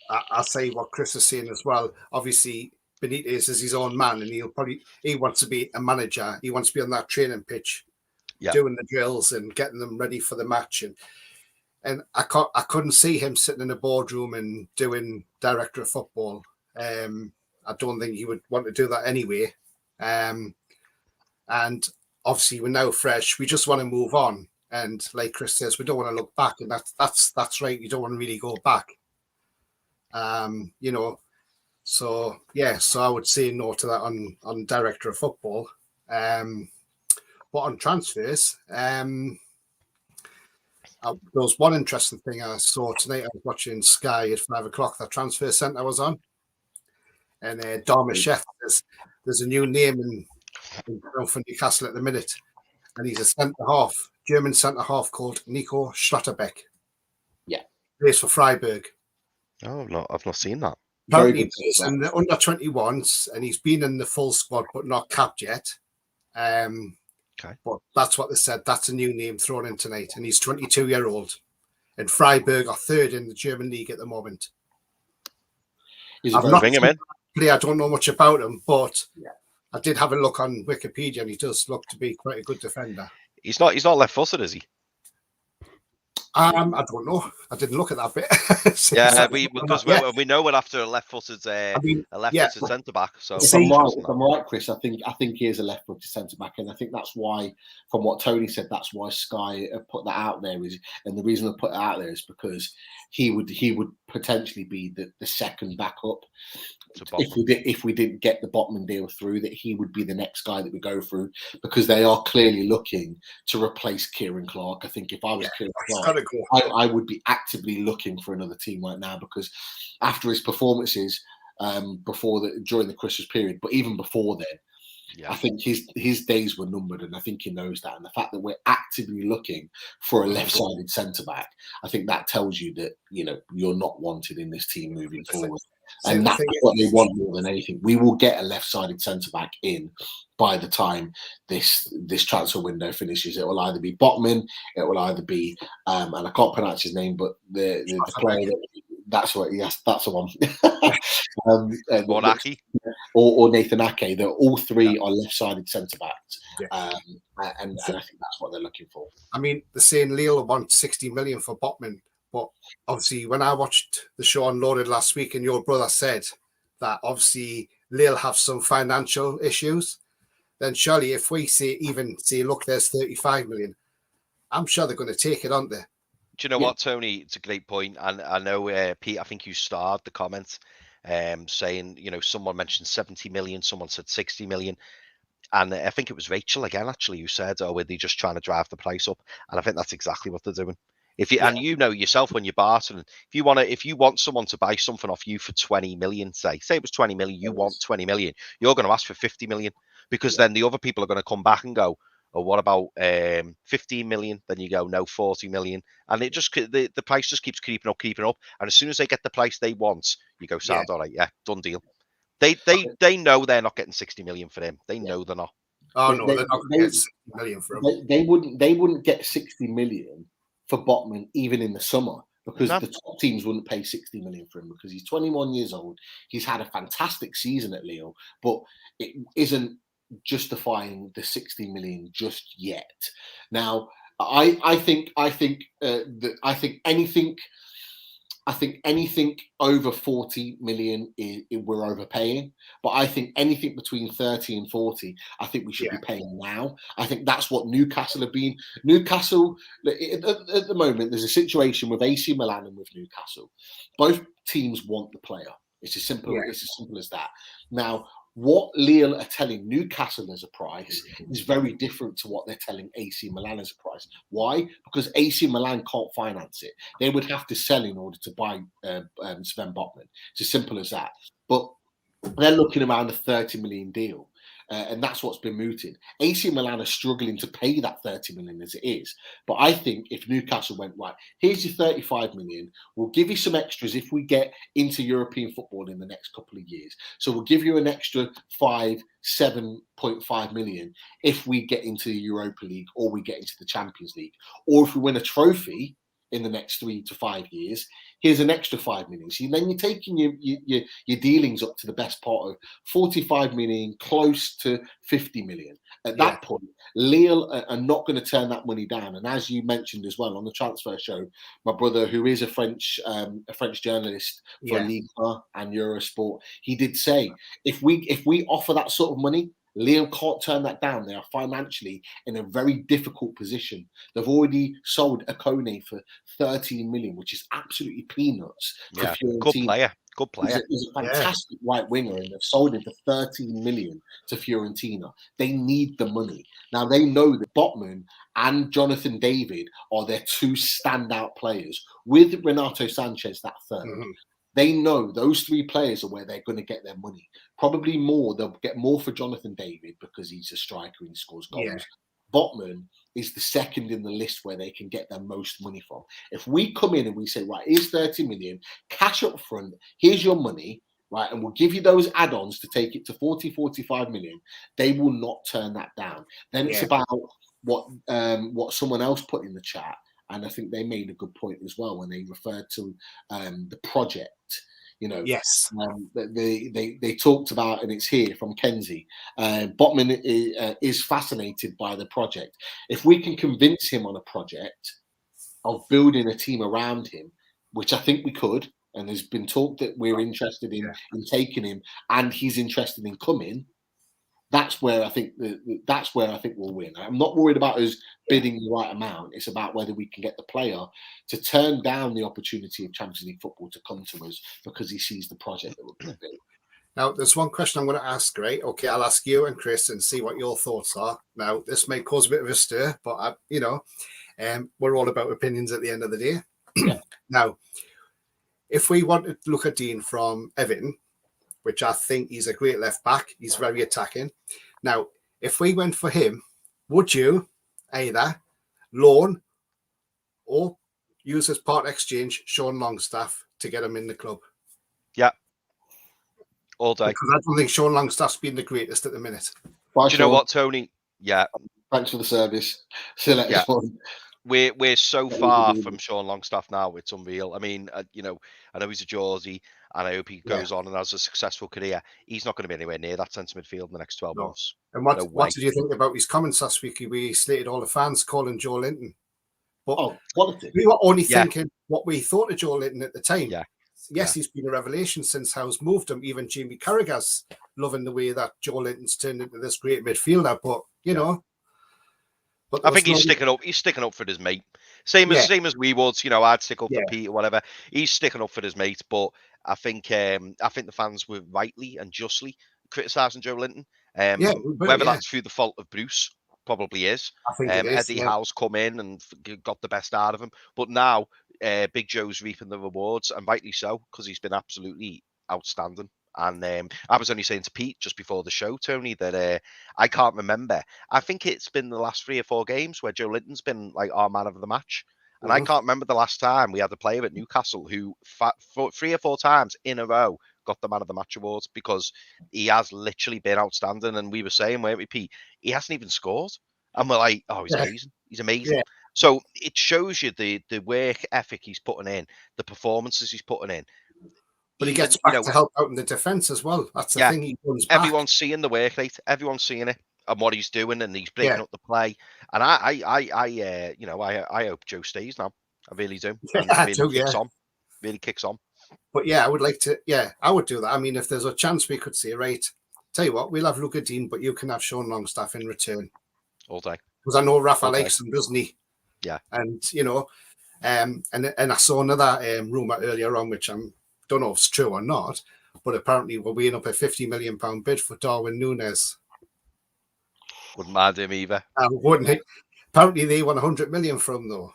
I'll say what Chris is saying as well. Obviously, Benitez is his own man, and he wants to be a manager. He wants to be on that training pitch, doing the drills and getting them ready for the match. And I couldn't see him sitting in a boardroom and doing director of football. I don't think he would want to do that anyway. And obviously we're now fresh. We just want to move on. And like Chris says, we don't want to look back. And that's right. You don't want to really go back. So I would say no to that on director of football. But on transfers, there was one interesting thing I saw tonight. I was watching Sky at 5:00. That transfer centre was on, and Adama Traore, there's a new name for Newcastle at the minute, and he's a centre half, German centre half called Nico Schlotterbeck. Yeah, plays for Freiburg. Oh no, I've not seen that. Apparently he's in the under 21s, and he's been in the full squad but not capped yet. Okay. But that's what they said. That's a new name thrown in tonight, and he's 22-year-old. And Freiburg are third in the German league at the moment. Bring him in. I don't know much about him, but I did have a look on Wikipedia, and he does look to be quite a good defender. He's not left-footed, is he? I don't know. I didn't look at that bit. We know we're after a left-footed centre back. So if I'm right, Chris, I think he is a left-footed centre back, and I think that's why, from what Tony said, that's why Sky put that out there. And the reason they put it out there is because he would potentially be the second backup. If we didn't get the Botman deal through, that he would be the next guy that we go through, because they are clearly looking to replace Kieran Clark. I think if I was Kieran Clark, I would be actively looking for another team right now, because after his performances during the Christmas period, but even before then, I think his days were numbered, and I think he knows that. And the fact that we're actively looking for a left-sided centre back, I think that tells you that you're not wanted in this team moving forward. And that's what they want more than anything. We will get a left-sided centre-back in by the time this transfer window finishes. It will either be Botman, it will either be, and I can't pronounce his name, but the player That's what. Yes, that's the one. Or Aki. Or Nathan Ake. They're all three are left-sided centre backs, and I think that's what they're looking for. I mean, they're saying Lille want 60 million for Botman, but obviously, when I watched the show Unloaded last week, and your brother said that obviously Lille have some financial issues, then surely if we say, look, there's 35 million, I'm sure they're going to take it, aren't they? Do you know what, Tony? It's a great point. And I know, Pete, I think you starred the comments saying, someone mentioned 70 million, someone said 60 million. And I think it was Rachel again, actually, who said, were they just trying to drive the price up? And I think that's exactly what they're doing. And you know yourself when you're bartering, if you want someone to buy something off you for 20 million, say it was 20 million, you want 20 million, you're going to ask for 50 million, because then the other people are going to come back and go, oh, what about 15 million? Then you go, no, 40 million. And it just, the price just keeps creeping up. And as soon as they get the price they want, you go, sound all right, done deal. They know they're not getting 60 million for him. They know they're not. Oh, no, they're not going to get 60 million for him. They wouldn't get 60 million for Botman even in the summer, because the top teams wouldn't pay 60 million for him, because he's 21 years old. He's had a fantastic season at Lille, but it isn't justifying the 60 million just yet. Now, I think anything over 40 million we're overpaying. But I think anything between 30 and 40, I think we should be paying now. I think that's what Newcastle have been. Newcastle, at the moment, there's a situation with AC Milan and with Newcastle. Both teams want the player. It's as simple as that. Now, what Lille are telling Newcastle as a price is very different to what they're telling AC Milan as a price. Why? Because AC Milan can't finance it. They would have to sell in order to buy Sven Botman. It's as simple as that. But they're looking around a 30 million deal. And that's what's been mooted. AC Milan are struggling to pay that 30 million as it is. But I think if Newcastle went, right, here's your 35 million, we'll give you some extras if we get into European football in the next couple of years. So we'll give you an extra 7.5 million if we get into the Europa League or we get into the Champions League. Or if we win a trophy in the next 3 to 5 years, here's an extra 5 million. So then you're taking your dealings up to the best part of 45 million, close to 50 million. At that point, Lille are not going to turn that money down. And as you mentioned as well on the transfer show, my brother, who is a French journalist for Liga and Eurosport, he did say, if we offer that sort of money, Lille can't turn that down. They are financially in a very difficult position. They've already sold Akone for 13 million, which is absolutely peanuts. Yeah, good player. He's a fantastic right winger, and they've sold him for 13 million to Fiorentina. They need the money. Now, they know that Botman and Jonathan David are their two standout players, with Renato Sanchez that third. Mm-hmm. They know those three players are where they're going to get their money. Probably more. They'll get more for Jonathan David because he's a striker and he scores goals. Yeah. Botman is the second in the list where they can get their most money from. If we come in and we say, right, here's 30 million, cash up front, here's your money, right, and we'll give you those add-ons to take it to 40, 45 million, they will not turn that down. Then it's about what someone else put in the chat. And I think they made a good point as well when they referred to the project. They talked about, and it's here from Kenzie, Botman is fascinated by the project. If we can convince him on a project of building a team around him, which I think we could, and there's been talk that we're interested in taking him, and he's interested in coming. That's where I think we'll win. I'm not worried about us bidding the right amount. It's about whether we can get the player to turn down the opportunity of Champions League football to come to us because he sees the project that we're going to do. Now, there's one question I'm going to ask, right? Okay, I'll ask you and Chris and see what your thoughts are. Now, this may cause a bit of a stir, but we're all about opinions at the end of the day. Now, if we want to look at Dean from Everton, which I think he's a great left back. He's very attacking. Now, if we went for him, would you either loan or use as part exchange Sean Longstaff to get him in the club? Yeah. All day. Because I don't think Sean Longstaff's been the greatest at the minute. Do you know what, Tony? Yeah. Thanks for the service. See you later. we're so far from Sean Longstaff now. It's unreal. I mean, you know, I know he's a Geordie, and I hope he goes on and has a successful career. He's not going to be anywhere near that centre midfield in the next 12 months. And what did you think about his comments last week? We slated all the fans calling Joe Linton. But we were only thinking what we thought of Joe Linton at the time. Yeah. Yes, he's been a revelation since Howe's moved him. Even Jamie Carragher's loving the way that Joe Linton's turned into this great midfielder. But you know, I think he's sticking up. He's sticking up for his mate. Same as we would. You know, I'd stick up for Pete or whatever. He's sticking up for his mate. But I think the fans were rightly and justly criticising Joe Linton. Whether that's through the fault of Bruce, probably is. I think it is, Eddie Howe's come in and got the best out of him. But now Big Joe's reaping the rewards, and rightly so, because he's been absolutely outstanding. And I was only saying to Pete just before the show, Tony, that I can't remember. I think it's been the last 3 or 4 games where Joe Linton's been like our man of the match. And I can't remember the last time we had a player at Newcastle who 3 or 4 times in a row got the man of the match awards, because he has literally been outstanding. And we were saying, weren't we, Pete? He hasn't even scored. And we're like, oh, he's amazing. He's amazing. Yeah. So it shows you the work ethic he's putting in, the performances he's putting in. But he gets back to help out in the defence as well. That's the thing. He runs back. Everyone's seeing the work rate. Everyone's seeing it and what he's doing, and he's breaking up the play. And I hope Joe stays now. I really do. And really kicks on. But yeah, I would like to. Yeah, I would do that. I mean, if there's a chance we could say, right, tell you what, we'll have Luca Dean, but you can have Sean Longstaff in return all day. Because I know Rafa likes him, doesn't he? Yeah. And you know, and I saw another rumor earlier on, which I don't know if it's true or not, but apparently we're weighing up a £50 million bid for Darwin Núñez. Wouldn't mind him either. Wouldn't it? Apparently they want 100 million from though.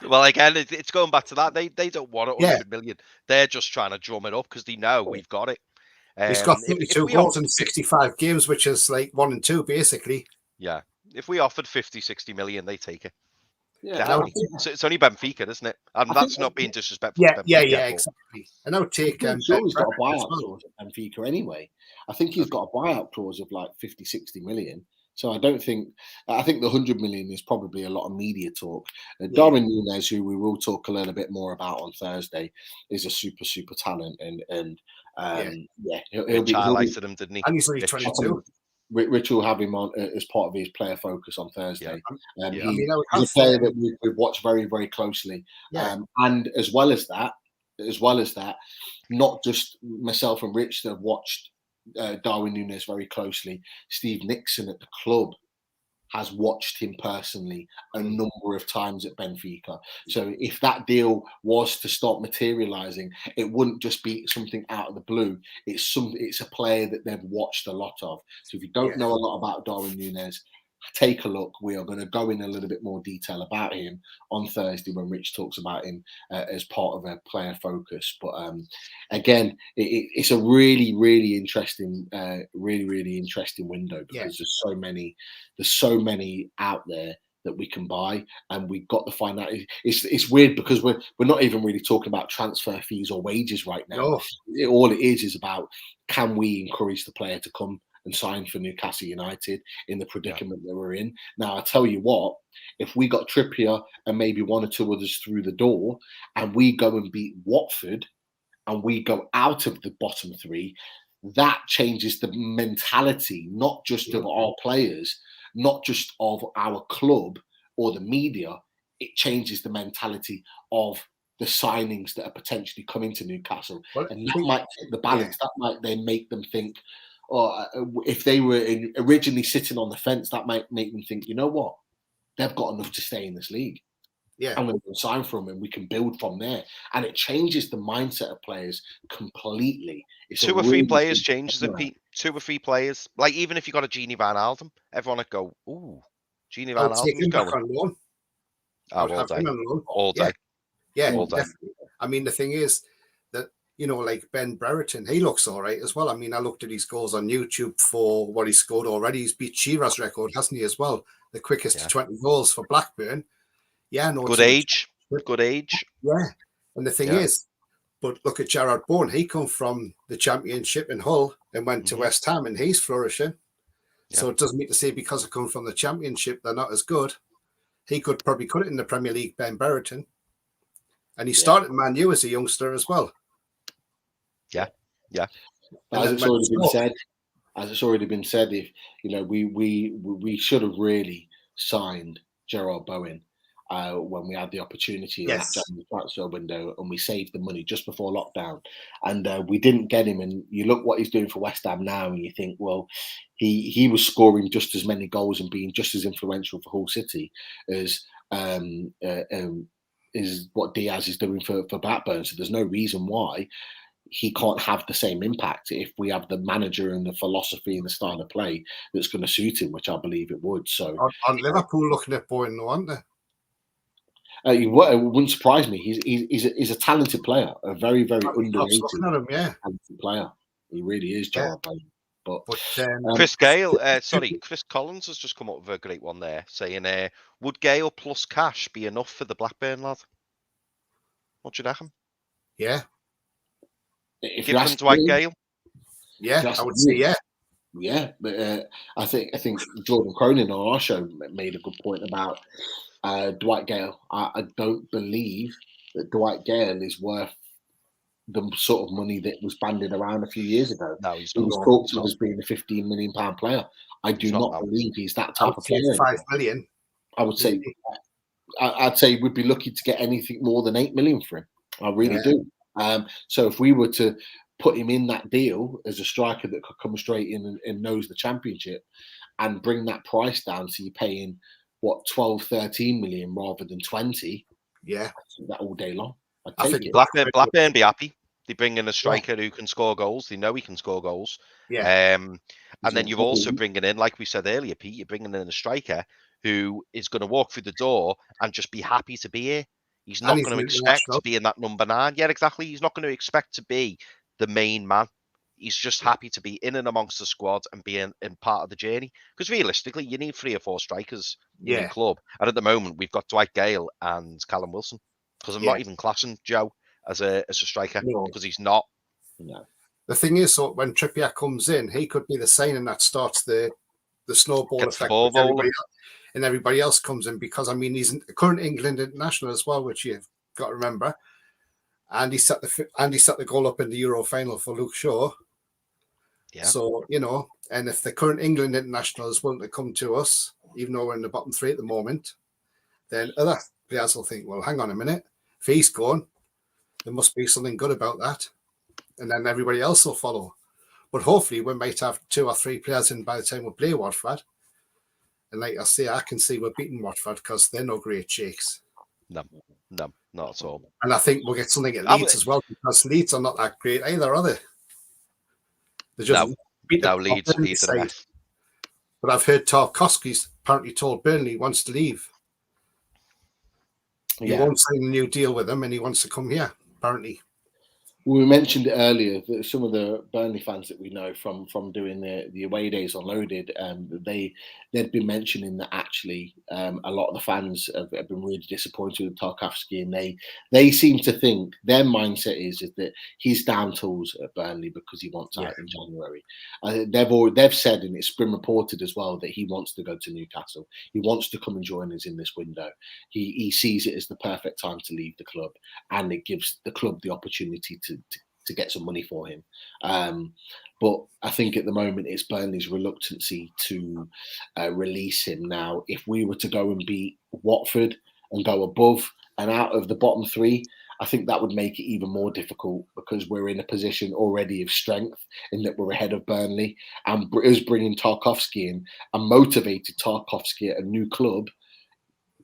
Well, again, it's going back to that. They don't want 100 million. They're just trying to drum it up because they know we've got it. He's got 32 goals in 65 games, which is like 1 and 2 basically. Yeah. If we offered 50, 60 million, they take it. Yeah, it's only Benfica, isn't it? And that's not being disrespectful. Yeah, exactly. And I would take. I'm sure he's got a buyout clause at Benfica anyway. I think he's got a buyout clause of like 50, 60 million. So I think the 100 million is probably a lot of media talk. Darwin Núñez, who we will talk a little bit more about on Thursday, is a super talent, and he'll be highlighted him, didn't he? And he's only 22. Rich will have him on as part of his player focus on Thursday. He's a player that we've watched very, very closely. And as well as that, not just myself and Rich that have watched Darwin Núñez very closely. Steve Nixon at the club has watched him personally a number of times at Benfica. So if that deal was to start materializing, it wouldn't just be something out of the blue. It's a player that they've watched a lot of. So if you don't know a lot about Darwin Núñez, take a look. We are going to go in a little bit more detail about him on Thursday when Rich talks about him as part of a player focus. But again, it's a really, really interesting window because there's so many out there that we can buy, and we've got to find out. It's weird because we're not even really talking about transfer fees or wages right now. All it is about, can we encourage the player to come and sign for Newcastle United in the predicament that we're in. Now, I tell you what, if we got Trippier and maybe 1 or 2 others through the door, and we go and beat Watford, and we go out of the bottom 3, that changes the mentality, not just of our players, not just of our club or the media. It changes the mentality of the signings that are potentially coming to Newcastle. And that might take the balance. That might then make them think, or if they were originally sitting on the fence, that might make them think, you know what, they've got enough to stay in this league. I'm going to sign for them, and we can build from there. And it changes the mindset of players completely. It's 2 or 3 players changes it, Pete. 2 or 3 players. Like, even if you got a Gini Van Alden, everyone would go, ooh, Gini Van Alden's going. All day. Yeah, all day. Definitely. I mean, the thing is that, you know, like Ben Brereton, he looks all right as well. I mean, I looked at his goals on YouTube for what he scored already. He's beat Shearer's record, hasn't he, as well? The quickest to 20 goals for Blackburn. Yeah, no. Good age. Yeah. And the thing is, but look at Gerard Bourne. He come from the Championship in Hull and went to West Ham, and he's flourishing. So it doesn't mean to say because I come from the Championship, they're not as good. he could probably cut it in the Premier League, Ben Brereton. And he started Man U as a youngster as well. Yeah. As it's already been said, if we should have really signed Gerard Bowen when we had the opportunity in that January transfer window, and we saved the money just before lockdown, and we didn't get him. And you look what he's doing for West Ham now, and you think, well, he was scoring just as many goals and being just as influential for Hull City as is what Diaz is doing for Blackburn. So there's no reason why he can't have the same impact if we have the manager and the philosophy and the style of play that's going to suit him, which I believe it would. So, aren't Liverpool looking at Bowen, though, aren't they? It wouldn't surprise me. He's a talented player, a very, very underrated talented player. He really is, Gerard Bowen. But Chris Collins has just come up with a great one there, saying, "Would Gale plus cash be enough for the Blackburn lad?" What do you reckon? Yeah. If give them Dwight Gale. Yeah, I would say yeah. Yeah, but I think Jordan Cronin on our show made a good point about Dwight Gale. I don't believe that Dwight Gale is worth the sort of money that was bandied around a few years ago. No, he's not. He was talked to as being a £15 million player. I do not believe he's that type of player. 5 million. I would say, I'd say we'd be lucky to get anything more than 8 million for him. I really do. So if we were to put him in that deal as a striker that could come straight in and knows the Championship and bring that price down, so you're paying what 12, 13 million rather than 20. Yeah, that all day long. I think Blackburn be happy. They bring in a striker who can score goals. They know he can score goals. Yeah. And then you're also bringing in, like we said earlier, Pete, you're bringing in a striker who is going to walk through the door and just be happy to be here. He's not going to expect to be in that number 9. Yeah, exactly. He's not going to expect to be the main man. He's just happy to be in and amongst the squad and be in part of the journey. Because realistically, you need 3 or 4 strikers in the club. And at the moment, we've got Dwight Gale and Callum Wilson. Because I'm not even classing Joe as a striker because he's not. No. The thing is, so when Trippier comes in, he could be the signing that starts the snowball effect. And everybody else comes in because, I mean, he's a current England international as well, which you've got to remember. And he set the goal up in the Euro final for Luke Shaw. Yeah. So, and if the current England international is willing to come to us, even though we're in the bottom 3 at the moment, then other players will think, well, hang on a minute. If he's gone, there must be something good about that. And then everybody else will follow. But hopefully we might have 2 or 3 players in by the time we play Watford. And like I say, I can see we're beating Watford because they're no great shakes. No, not at all. And I think we'll get something at Leeds as well, because Leeds are not that great either, are they? They just Leeds are the best. But I've heard Tarkowski's apparently told Burnley he wants to leave. He won't sign a new deal with them and he wants to come here, apparently. We mentioned it earlier that some of the Burnley fans that we know from doing the away days on Loaded, they'd been mentioning that actually a lot of the fans have been really disappointed with Tarkowski, and they seem to think their mindset is that he's down tools at Burnley because he wants out in January. They've said, and it's been reported as well, that he wants to go to Newcastle. He wants to come and join us in this window. He sees it as the perfect time to leave the club, and it gives the club the opportunity to get some money for him. But I think at the moment it's Burnley's reluctancy to release him now. If we were to go and beat Watford and go above and out of the bottom 3, I think that would make it even more difficult, because we're in a position already of strength in that we're ahead of Burnley, and us bringing Tarkowski in and motivated Tarkowski at a new club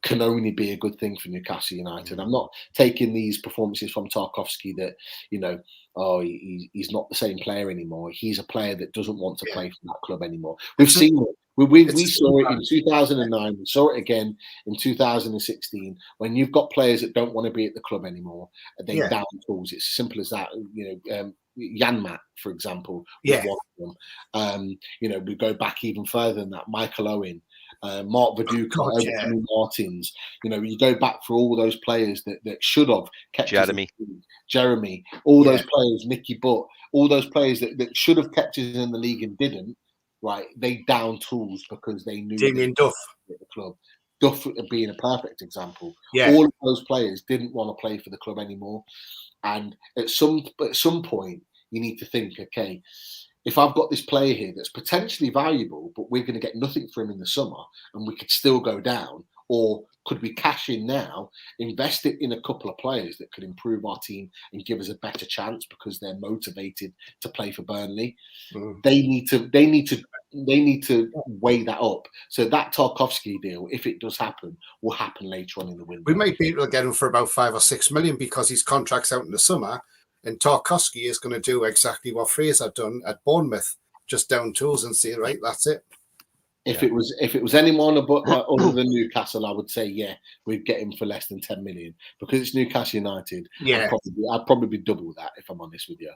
can only be a good thing for Newcastle United. I'm not taking these performances from Tarkowski that, he's not the same player anymore. He's a player that doesn't want to play for that club anymore. We've seen it. We saw it in 2009. We saw it again in 2016. When you've got players that don't want to be at the club anymore, they down tools. It's as simple as that. Janmat, for example, was one of them. We go back even further than that. Michael Owen, Mark Viduka, Everton Martins. You go back for all those players that should have kept Jeremy, all those players, Nicky Butt, all those players that should have kept us in the league and didn't. Right, they down tools because they knew Damien Duff at the club. Duff being a perfect example. Yeah. All of those players didn't want to play for the club anymore. And at some point, you need to think, okay, if I've got this player here that's potentially valuable, but we're going to get nothing for him in the summer and we could still go down, or could we cash in now, invest it in a couple of players that could improve our team and give us a better chance because they're motivated to play for Burnley? They need to weigh that up. So that Tarkowski deal, if it does happen, will happen later on in the window. We might be able to get him for about 5 or 6 million because his contract's out in the summer, and Tarkowski is going to do exactly what Fraser done at Bournemouth, just down tools and say, right, that's it. If it was anyone other than Newcastle, I would say, yeah, we'd get him for less than 10 million because it's Newcastle United. Yeah, I'd probably double that if I'm honest with you.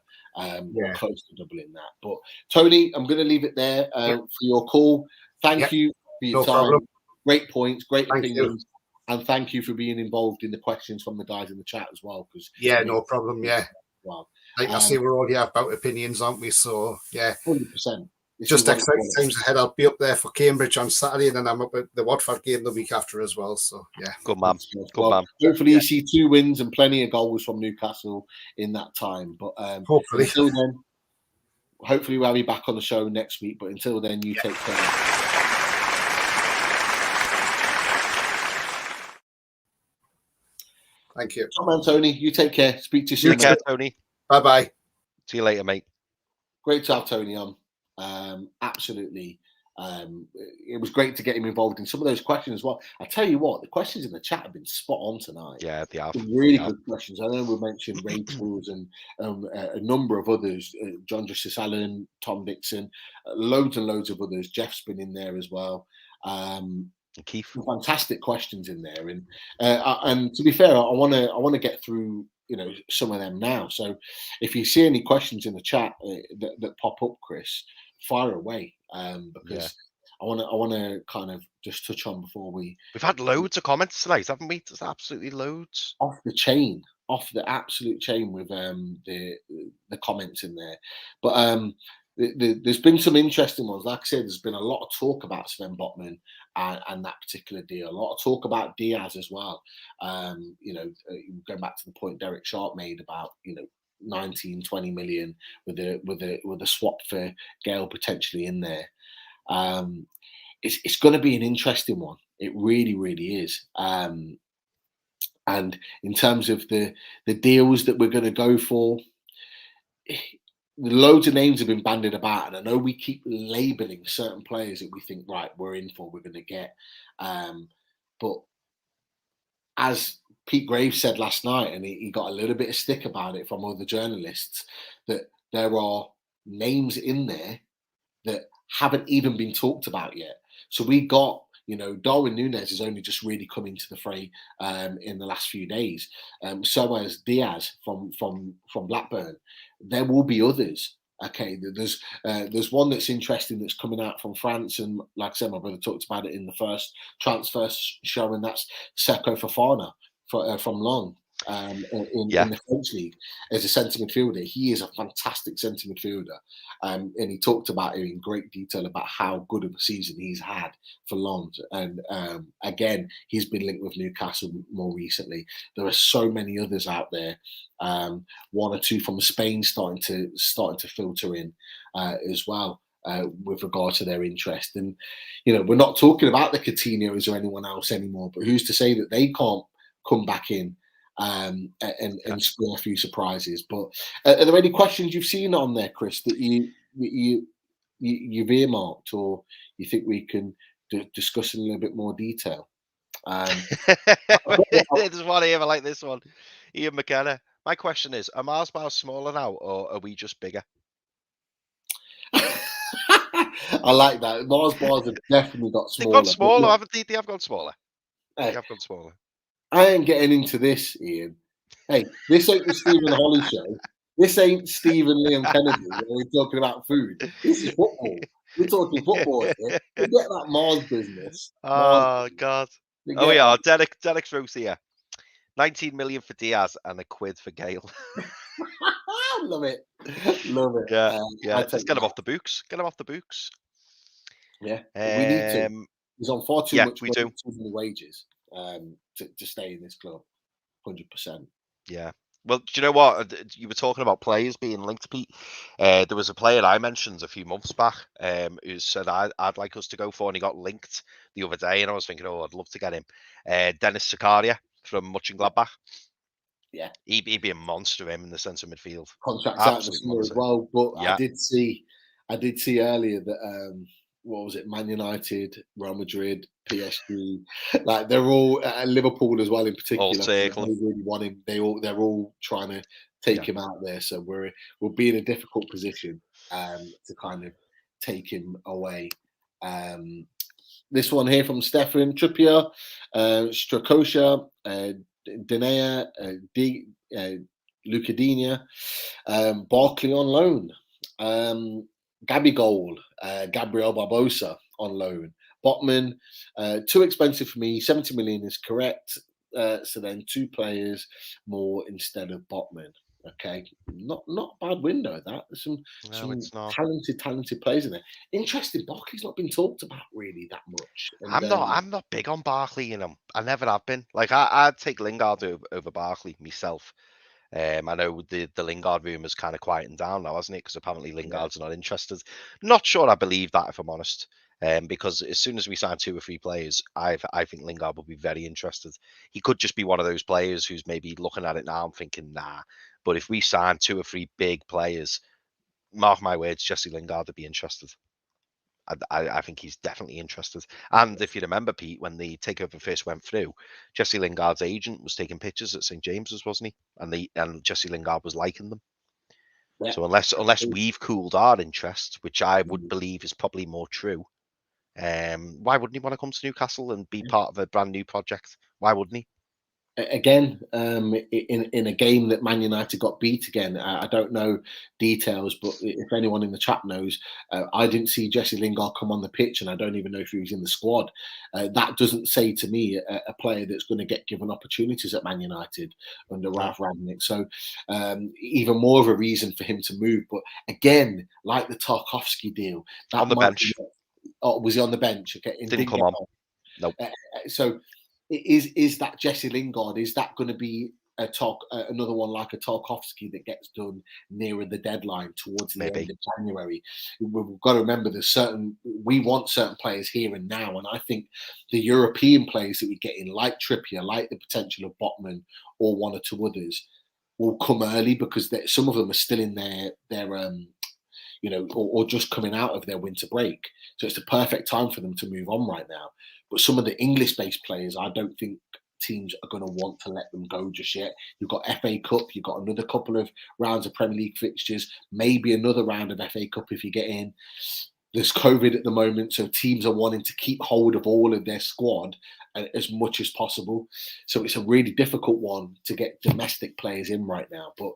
Close to doubling that. But Tony, I'm going to leave it there for your call. Thank you for your time. Problem. Great points, great opinions, and thank you for being involved in the questions from the guys in the chat as well. Because no problem. Yeah, well, I see we're all here about opinions, aren't we? So 100%. Just exciting times ahead. I'll be up there for Cambridge on Saturday, and then I'm up at the Watford game the week after as well. So, yeah. Good man. Good man. Hopefully you see 2 wins and plenty of goals from Newcastle in that time. But hopefully. Until then, hopefully we'll be back on the show next week. But until then, you take care. Thank you. Come on, Tony. You take care. Speak to you soon. Take care, Tony. Bye-bye. See you later, mate. Great to have Tony on. Absolutely. It was great to get him involved in some of those questions as well. I tell you what, the questions in the chat have been spot on tonight. Yeah, they have. Really good questions. I know we mentioned Rachels and a number of others, John Justice Allen, Tom Dixon, loads and loads of others. Jeff's been in there as well. Keith, fantastic questions in there, and to be fair, I want to get through some of them now. So if you see any questions in the chat that pop up, Chris, fire away, because I want to kind of just touch on before we've had loads of comments tonight, haven't we? There's absolutely loads off the absolute chain with the comments in there, but there's been some interesting ones. Like I said, there's been a lot of talk about Sven Botman and that particular deal. A lot of talk about Diaz as well. Going back to the point Derek Sharp made about 19-20 million with a swap for Gale potentially in there. It's going to be an interesting one. It really, really is. And in terms of the deals that we're going to go for, loads of names have been bandied about, and I know we keep labeling certain players that we think, right, we're going to get. But as Pete Graves said last night, and he got a little bit of stick about it from other journalists, that there are names in there that haven't even been talked about yet. So we got, Darwin Núñez has only just really come into the fray in the last few days. So has Diaz from Blackburn. There will be others. Okay, there's one that's interesting that's coming out from France, and like I said, my brother talked about it in the first transfer show, and that's Seko Fofana from Lyon. In the French league as a centre midfielder. He is a fantastic centre midfielder, and he talked about it in great detail about how good of a season he's had for Lens. And again, he's been linked with Newcastle more recently. There are so many others out there. 1 or 2 from Spain starting to filter in as well. With regard to their interest, and we're not talking about the Coutinhos or anyone else anymore, but who's to say that they can't come back in and score a few surprises? But are there any questions you've seen on there, Chris, that you've earmarked, or you think we can discuss in a little bit more detail? There's one here, I like this one. Ian McKenna. My question is, are Mars bars smaller now, or are we just bigger? I like that. Mars bars have definitely got smaller. They've got smaller, haven't they? They have gone smaller. They have gone smaller. I ain't getting into this, Ian. Hey, this ain't the Stephen Holly show. This ain't Stephen Liam Kennedy where we're talking about food. This is football. We're talking football here. Forget that Mars business. God. Oh, yeah. Derek's Rose here. 19 million for Diaz and £1 for Gale. Love it. Yeah. Let's get him off the books. Get him off the books. Yeah. We need to. He's on far too Yeah, much we do. too many wages to stay in this club. 100%. Yeah. Well, do you know what? You were talking about players being linked, Pete. There was a player I mentioned a few months back who said I'd like us to go for, and he got linked the other day, and I was thinking, oh, I'd love to get him. Dennis Zakaria from Mönchengladbach. Yeah. He'd be a monster, him, in the centre midfield. Contracts out the summer as well. But yeah. I did see earlier that what was it? Man United, Real Madrid, PSG, like they're all Liverpool as well in particular. They really want him. They're all trying to take him out there. So we'll be in a difficult position to kind of take him away. This one here from Stefan Trippier, Strakosha, Denea, Lucadinha, Barkley on loan. Gabigol, Gabriel Barbosa on loan. Botman, too expensive for me. 70 million is correct. So then 2 players more instead of Botman. Okay, not a bad window. That there's some talented players in there. Interesting. Barkley's not been talked about really that much. And, I'm not big on Barkley. You know, I never have been. Like I'd take Lingard over Barkley myself. I know the Lingard rumour's kind of quieting down now, hasn't it? Because apparently Lingard's not interested. Not sure I believe that, if I'm honest. Because as soon as we sign 2 or 3 players, I think Lingard will be very interested. He could just be one of those players who's maybe looking at it now and thinking, nah. But if we sign 2 or 3 big players, mark my words, Jesse Lingard would be interested. I think he's definitely interested. And if you remember, Pete, when the takeover first went through, Jesse Lingard's agent was taking pictures at St. James's, wasn't he? And Jesse Lingard was liking them. Yeah. So unless we've cooled our interest, which I would believe is probably more true, why wouldn't he want to come to Newcastle and be part of a brand new project? Why wouldn't he? Again, in a game that Man United got beat again, I don't know details, but if anyone in the chat knows, I didn't see Jesse Lingard come on the pitch, and I don't even know if he was in the squad. That doesn't say to me a player that's going to get given opportunities at Man United under Rafa. So even more of a reason for him to move. But again, like the Tarkowski deal, on the bench. Was he on the bench? Okay, didn't come on. Nope. So. Is that Jesse Lingard? Is that going to be another one like a Tarkowski that gets done nearer the deadline towards the end of January? We've got to remember we want certain players here and now, and I think the European players that we get in, like Trippier, like the potential of Botman or 1 or 2 others, will come early because some of them are still in their or just coming out of their winter break. So it's the perfect time for them to move on right now. But some of the English-based players, I don't think teams are going to want to let them go just yet. You've got FA Cup, you've got another couple of rounds of Premier League fixtures, maybe another round of FA Cup if you get in. There's COVID at the moment, so teams are wanting to keep hold of all of their squad as much as possible. So it's a really difficult one to get domestic players in right now. But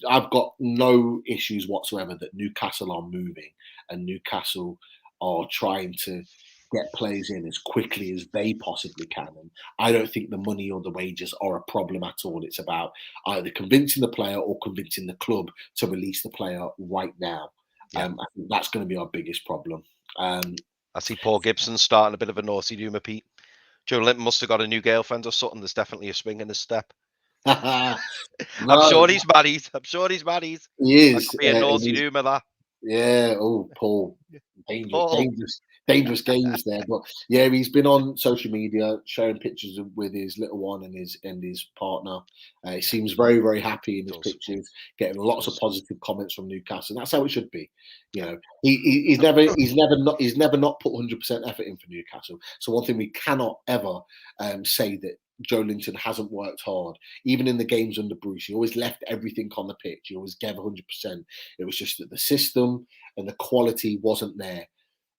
I've got no issues whatsoever that Newcastle are moving and Newcastle are trying to get players in as quickly as they possibly can. And I don't think the money or the wages are a problem at all. It's about either convincing the player or convincing the club to release the player right now. I think that's going to be our biggest problem. I see Paul Gibson starting a bit of a naughty humour, Pete. Joe Linton must have got a new girlfriend or something. There's definitely a swing in his step. I'm sure he's married. He is. That could be a naughty humour, that. Yeah. Oh, Paul. Dangerous games there. But yeah, he's been on social media sharing pictures with his little one and his partner. He seems very, very happy in his pictures, getting lots of positive comments from Newcastle. That's how it should be. You know, he's never not put 100% effort in for Newcastle. So one thing we cannot ever say that Joe Linton hasn't worked hard. Even in the games under Bruce, he always left everything on the pitch. He always gave 100%. It was just that the system and the quality wasn't there.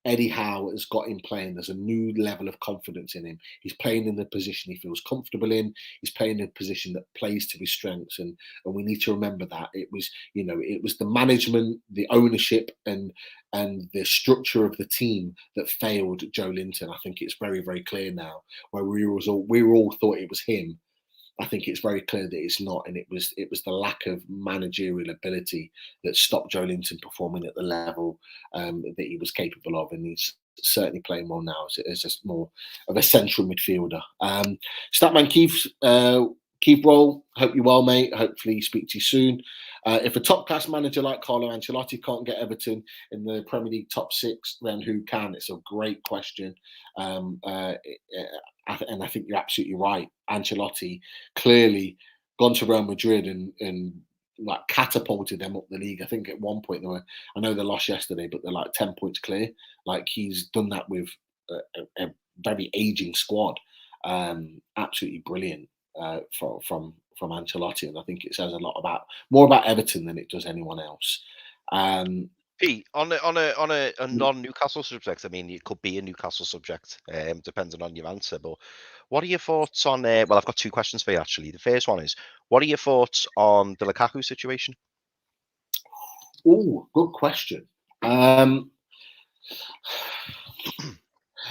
Eddie Howe has got him playing. There's a new level of confidence in him. He's playing in the position he feels comfortable in. He's playing in a position that plays to his strengths. And we need to remember that it was the management, the ownership and the structure of the team that failed Joe Linton. I think it's very, very clear now where we all thought it was him. I think it's very clear that it's not, and it was the lack of managerial ability that stopped Joe Linton performing at the level that he was capable of. And certainly playing well now as just more of a central midfielder. Statman Keith Roll, hope you're well, mate. Hopefully speak to you soon. If a top-class manager like Carlo Ancelotti can't get Everton in the Premier League top 6, then who can? It's a great question. And I think you're absolutely right. Ancelotti clearly gone to Real Madrid and like catapulted them up the league. I think at one point I know they lost yesterday, but they're like 10 points clear. Like he's done that with a very aging squad. Absolutely brilliant from Ancelotti, and I think it says a lot more about Everton than it does anyone else. Pete, on a non-Newcastle subject, I mean, it could be a Newcastle subject, depending on your answer. But what are your thoughts on? Well, I've got 2 questions for you actually. The first one is, what are your thoughts on the Lukaku situation? Oh, good question.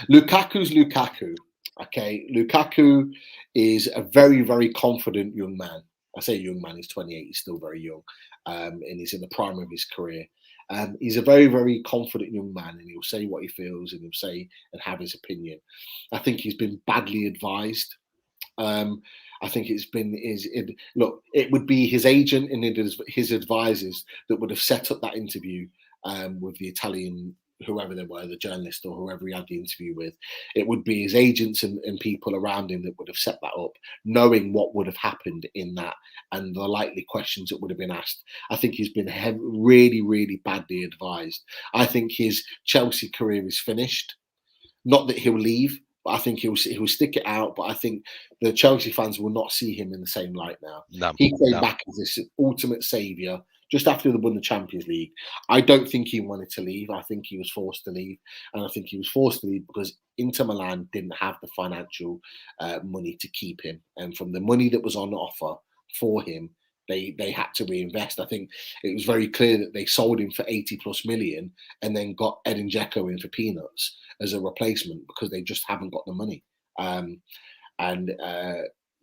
Lukaku's Lukaku. Okay, Lukaku is a very, very confident young man. I say young man, he's 28, he's still very young, and he's in the prime of his career. He's a very, very confident young man, and he'll say what he feels, and he'll say and have his opinion. I think he's been badly advised. I think look, it would be his agent and his advisors that would have set up that interview with the Italian, whoever they were, the journalist or whoever he had the interview with. It would be his agents and people around him that would have set that up, knowing what would have happened in that and the likely questions that would have been asked. I think he's been really, really badly advised. I think his Chelsea career is finished. Not that he'll leave, but I think he'll stick it out. But I think the Chelsea fans will not see him in the same light now. He came back as this ultimate saviour just after they won the Champions League. I don't think he wanted to leave. I think he was forced to leave. And I think he was forced to leave because Inter Milan didn't have the financial money to keep him. And from the money that was on offer for him, they had to reinvest. I think it was very clear that they sold him for 80+ million and then got Edin Dzeko in for peanuts as a replacement because they just haven't got the money.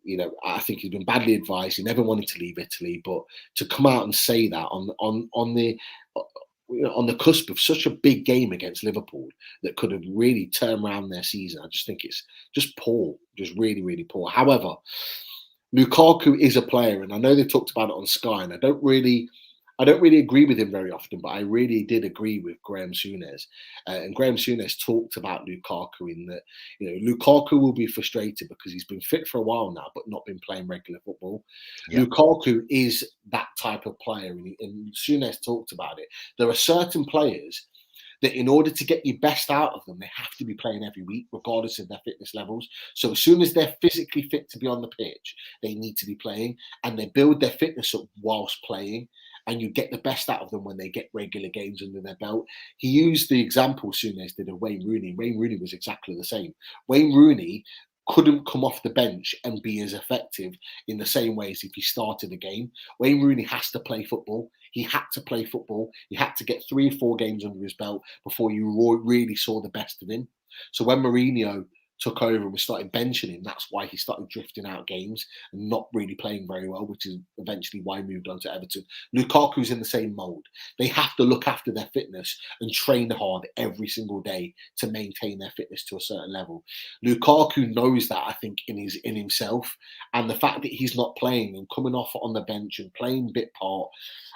You know, I think he's been badly advised. He never wanted to leave Italy, but to come out and say that on the cusp of such a big game against Liverpool that could have really turned around their season, I just think it's just poor, just really, really poor. However, Lukaku is a player, and I know they talked about it on Sky, and I don't really agree with him very often, but I really did agree with Graham Souness. And Graham Souness talked about Lukaku in that, you know, Lukaku will be frustrated because he's been fit for a while now, but not been playing regular football. Yeah. Lukaku is that type of player, and Souness talked about it. There are certain players that in order to get your best out of them, they have to be playing every week, regardless of their fitness levels. So as soon as they're physically fit to be on the pitch, they need to be playing, and they build their fitness up whilst playing. And you get the best out of them when they get regular games under their belt. He used the example Souness did of Wayne Rooney. Wayne Rooney was exactly the same. Wayne Rooney couldn't come off the bench and be as effective in the same way as if he started a game. Wayne Rooney has to play football. He had to play football. He had to get 3 or 4 games under his belt before you really saw the best of him. So when Mourinho took over and we started benching him, that's why he started drifting out games and not really playing very well, which is eventually why he moved on to Everton. Lukaku's in the same mould. They have to look after their fitness and train hard every single day to maintain their fitness to a certain level. Lukaku knows that, I think, in himself, and the fact that he's not playing and coming off on the bench and playing bit part,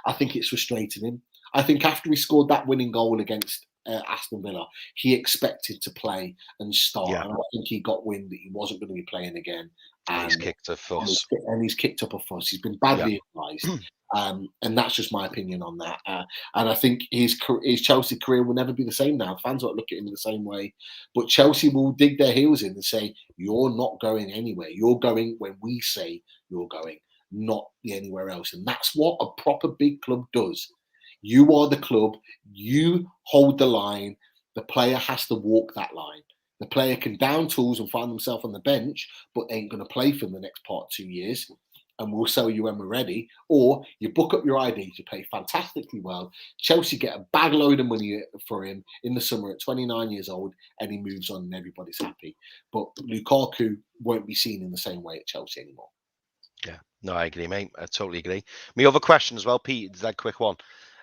I think it's frustrating him. I think after he scored that winning goal against Aston Villa, he expected to play and start, and I think he got wind that he wasn't going to be playing again. And he's kicked a fuss. And he's kicked up a fuss. He's been badly advised, and that's just my opinion on that. And I think his Chelsea career will never be the same now. Fans won't look at him in the same way, but Chelsea will dig their heels in and say, "You're not going anywhere. You're going when we say you're going, not anywhere else." And that's what a proper big club does. You are the club. You hold the line. The player has to walk that line. The player can down tools and find themselves on the bench, but ain't going to play for the next 2 years. And we'll sell you when we're ready. Or you book up your ID to pay fantastically well. Chelsea get a bag load of money for him in the summer at 29 years old, and he moves on and everybody's happy. But Lukaku won't be seen in the same way at Chelsea anymore. Yeah, no, I agree, mate. I totally agree. My other question as well, Pete, is that quick one.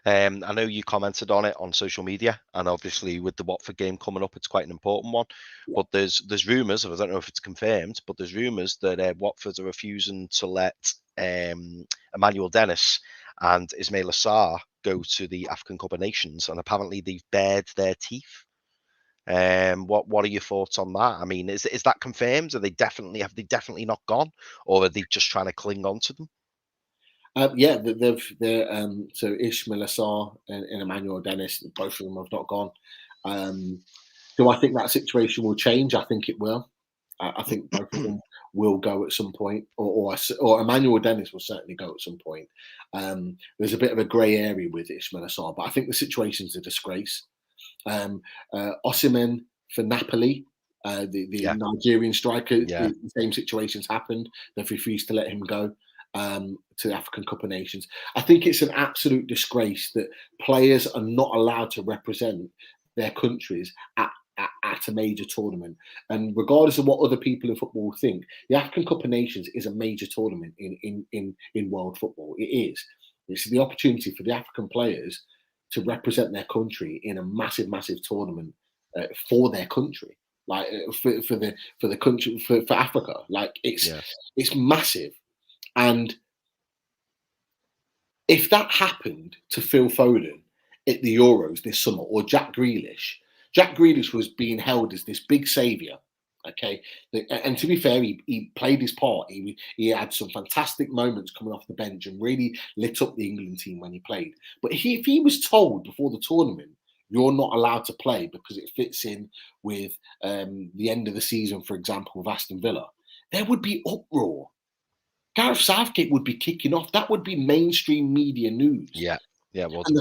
I know you commented on it on social media, and obviously with the Watford game coming up, it's quite an important one. But there's rumours, I don't know if it's confirmed, but there's rumours that Watford are refusing to let Emmanuel Dennis and Ismail Assar go to the AFCON Cup of Nations, and apparently they've bared their teeth. What are your thoughts on that? I mean, is that confirmed? Have they definitely not gone, or are they just trying to cling on to them? Yeah, so Ismail Assar and Emmanuel Dennis, both of them have not gone. Do I think that situation will change? I think it will. I think both of them will go at some point, or Emmanuel Dennis will certainly go at some point. There's a bit of a grey area with Ismail Assar, but I think the situation's a disgrace. Osimhen for Napoli, the Nigerian striker, the same situation's happened. They've refused to let him go to the African Cup of Nations. I think it's an absolute disgrace that players are not allowed to represent their countries at a major tournament. And regardless of what other people in football think, the African Cup of Nations is a major tournament in world football. It is. It's the opportunity for the African players to represent their country in a massive tournament for their country, like for the country for Africa. Like it's massive. And if that happened to Phil Foden at the Euros this summer, or Jack Grealish was being held as this big saviour. Okay, and to be fair, he played his part. He had some fantastic moments coming off the bench and really lit up the England team when he played. But if he was told before the tournament, you're not allowed to play because it fits in with the end of the season, for example, with Aston Villa, there would be uproar. Gareth Southgate would be kicking off. That would be mainstream media news. Yeah. Well, and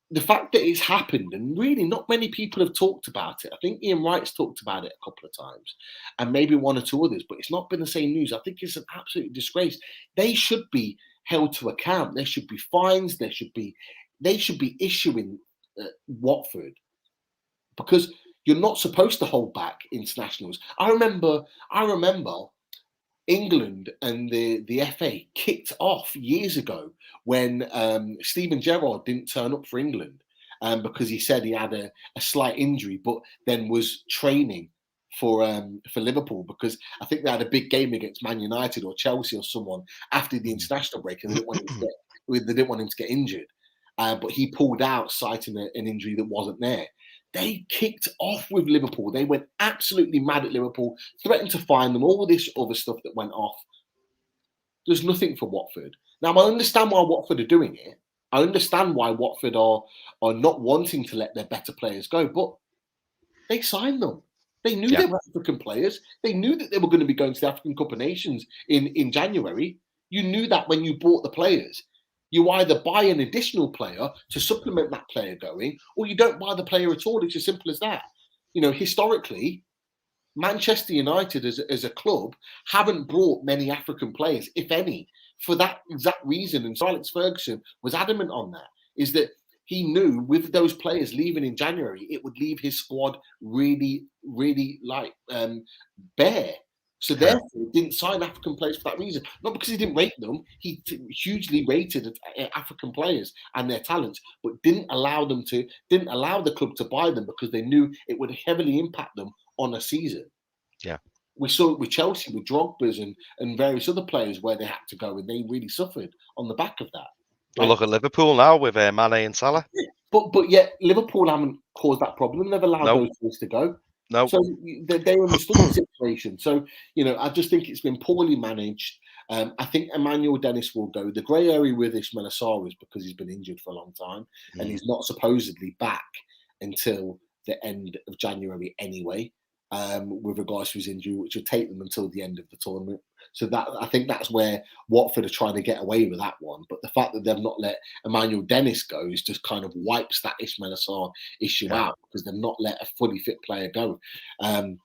the fact that it's happened, and really not many people have talked about it. I think Ian Wright's talked about it a couple of times, and maybe one or two others, but it's not been the same news. I think it's an absolute disgrace. They should be held to account. There should be fines. They should be issuing Watford, because you're not supposed to hold back internationals. I remember England and the FA kicked off years ago when Steven Gerrard didn't turn up for England because he said he had a slight injury, but then was training for Liverpool, because I think they had a big game against Man United or Chelsea or someone after the international break, and they didn't want him to get injured. But he pulled out, citing an injury that wasn't there. They kicked off with Liverpool. They went absolutely mad at Liverpool, threatened to fine them, all this other stuff that went off. There's nothing for Watford. Now, I understand why Watford are doing it. I understand why Watford are not wanting to let their better players go, but they signed them. They knew they were African players. They knew that they were going to be going to the African Cup of Nations in January. You knew that when you bought the players. You either buy an additional player to supplement that player going, or you don't buy the player at all. It's as simple as that. You know, historically, Manchester United as a club haven't brought many African players, if any, for that exact reason. And Sir Alex Ferguson was adamant on that, is that he knew with those players leaving in January, it would leave his squad really, really bare. So therefore, he didn't sign African players for that reason. Not because he didn't rate them. He hugely rated African players and their talents, but didn't allow the club to buy them because they knew it would heavily impact them on a season. Yeah. We saw it with Chelsea, with Drogba's and various other players where they had to go, and they really suffered on the back of that. Well, look at Liverpool now with Mane and Salah. But yet Liverpool haven't caused that problem. They've allowed those players to go. No. So they understood the situation. So, I just think it's been poorly managed. I think Emmanuel Dennis will go. The grey area with Ismail Assar is because he's been injured for a long time and he's not supposedly back until the end of January anyway, with regards to his injury, which will take them until the end of the tournament. So that I think that's where Watford are trying to get away with that one. But the fact that they've not let Emmanuel Dennis go is just kind of wipes that Ismail Assar issue out, because they've not let a fully fit player go. And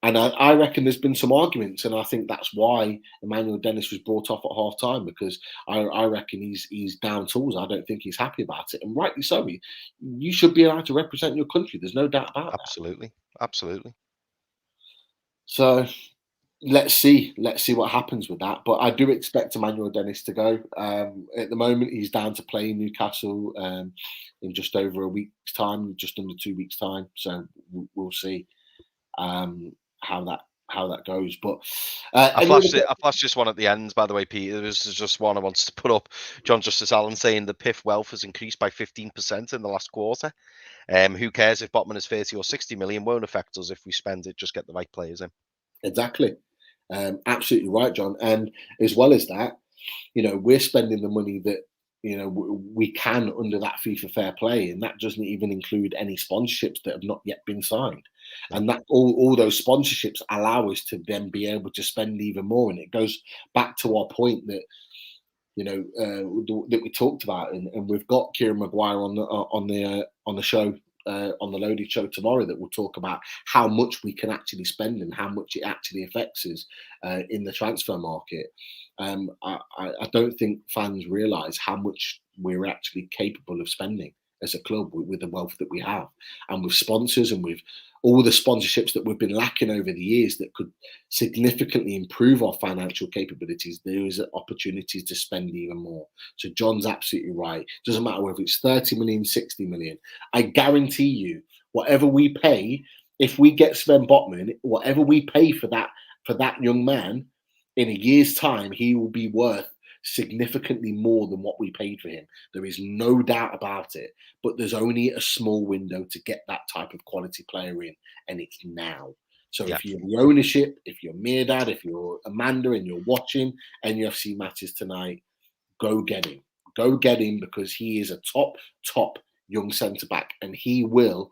I reckon there's been some arguments, and I think that's why Emmanuel Dennis was brought off at half time, because I reckon he's down tools. I don't think he's happy about it, and rightly so. You should be allowed to represent your country. There's no doubt about that. Absolutely. So, let's see what happens with that. But I do expect Emmanuel Dennis to go. At the moment, he's down to play Newcastle in just over a week's time, just under 2 weeks' time. So we'll see how that goes. But I flashed this one at the end, by the way, Pete. This is just one I wanted to put up. John Justice Allen saying the PIF wealth has increased by 15% in the last quarter. Who cares if Botman is 30 or 60 million? Won't affect us if we spend it. Just get the right players in. Exactly. Absolutely right, John. And as well as that, we're spending the money that we can under that FIFA fair play, and that doesn't even include any sponsorships that have not yet been signed. And that all those sponsorships allow us to then be able to spend even more. And it goes back to our point that that we talked about, and we've got Kieran Maguire on the show. On the Loaded Show tomorrow, that will talk about how much we can actually spend and how much it actually affects us in the transfer market. I don't think fans realise how much we're actually capable of spending as a club with the wealth that we have, and with sponsors and with all the sponsorships that we've been lacking over the years that could significantly improve our financial capabilities. There is opportunities to spend even more. So John's absolutely right. Doesn't matter whether it's 30 million, 60 million. I guarantee you, whatever we pay, if we get Sven Botman, whatever we pay for that young man, in a year's time, he will be worth significantly more than what we paid for him. There is no doubt about it. But there's only a small window to get that type of quality player in, and it's now. So if you're the ownership, if you're Mirdad, if you're Amanda and you're watching NUFC matches tonight, go get him. Go get him, because he is a top young centre-back, and he will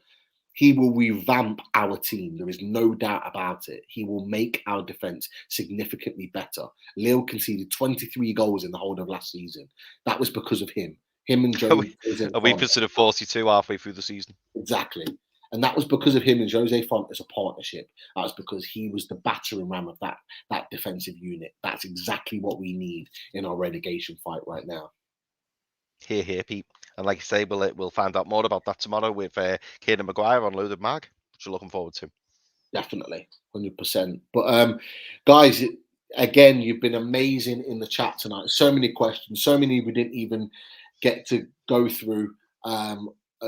revamp our team. There is no doubt about it. He will make our defence significantly better. Lille conceded 23 goals in the whole of last season. That was because of him. Him and Joe. We considered 42 halfway through the season. Exactly. And that was because of him and Jose Font as a partnership. That was because he was the battering ram of that defensive unit. That's exactly what we need in our relegation fight right now. Here, Pete. And like I say, we'll find out more about that tomorrow with Kieran Maguire on Loaded Mag, which we're looking forward to. Definitely, 100%. But guys, again, you've been amazing in the chat tonight. So many questions, so many we didn't even get to go through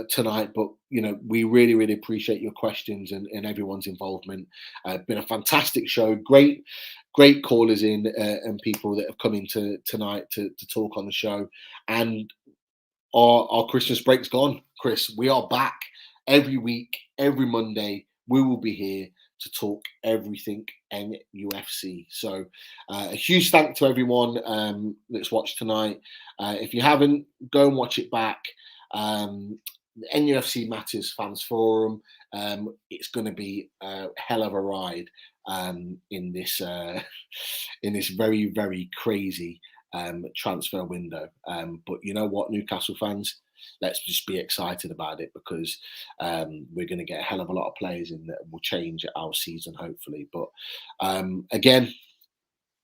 tonight. But we really, really appreciate your questions and everyone's involvement. Been a fantastic show. Great callers in and people that have come into tonight to talk on the show. And our Christmas break's gone, Chris. We are back every week, every Monday. We will be here to talk everything NUFC. So a huge thank to everyone that's watched tonight. If you haven't, go and watch it back. The NUFC Matters Fans Forum. It's going to be a hell of a ride in this very, very crazy transfer window. But you know what, Newcastle fans, let's just be excited about it, because we're going to get a hell of a lot of players in that will change our season, hopefully. But again,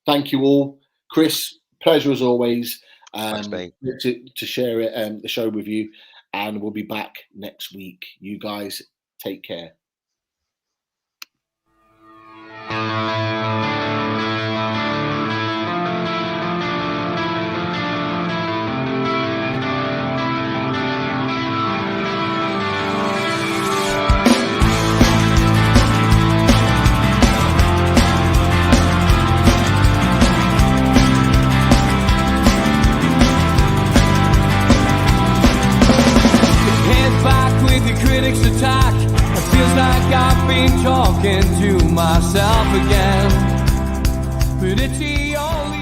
thank you all. Chris, pleasure as always. Thanks, mate. To share it, the show with you, and we'll be back next week. You guys take care. Critics attack. It feels like I've been talking to myself again, but it's the only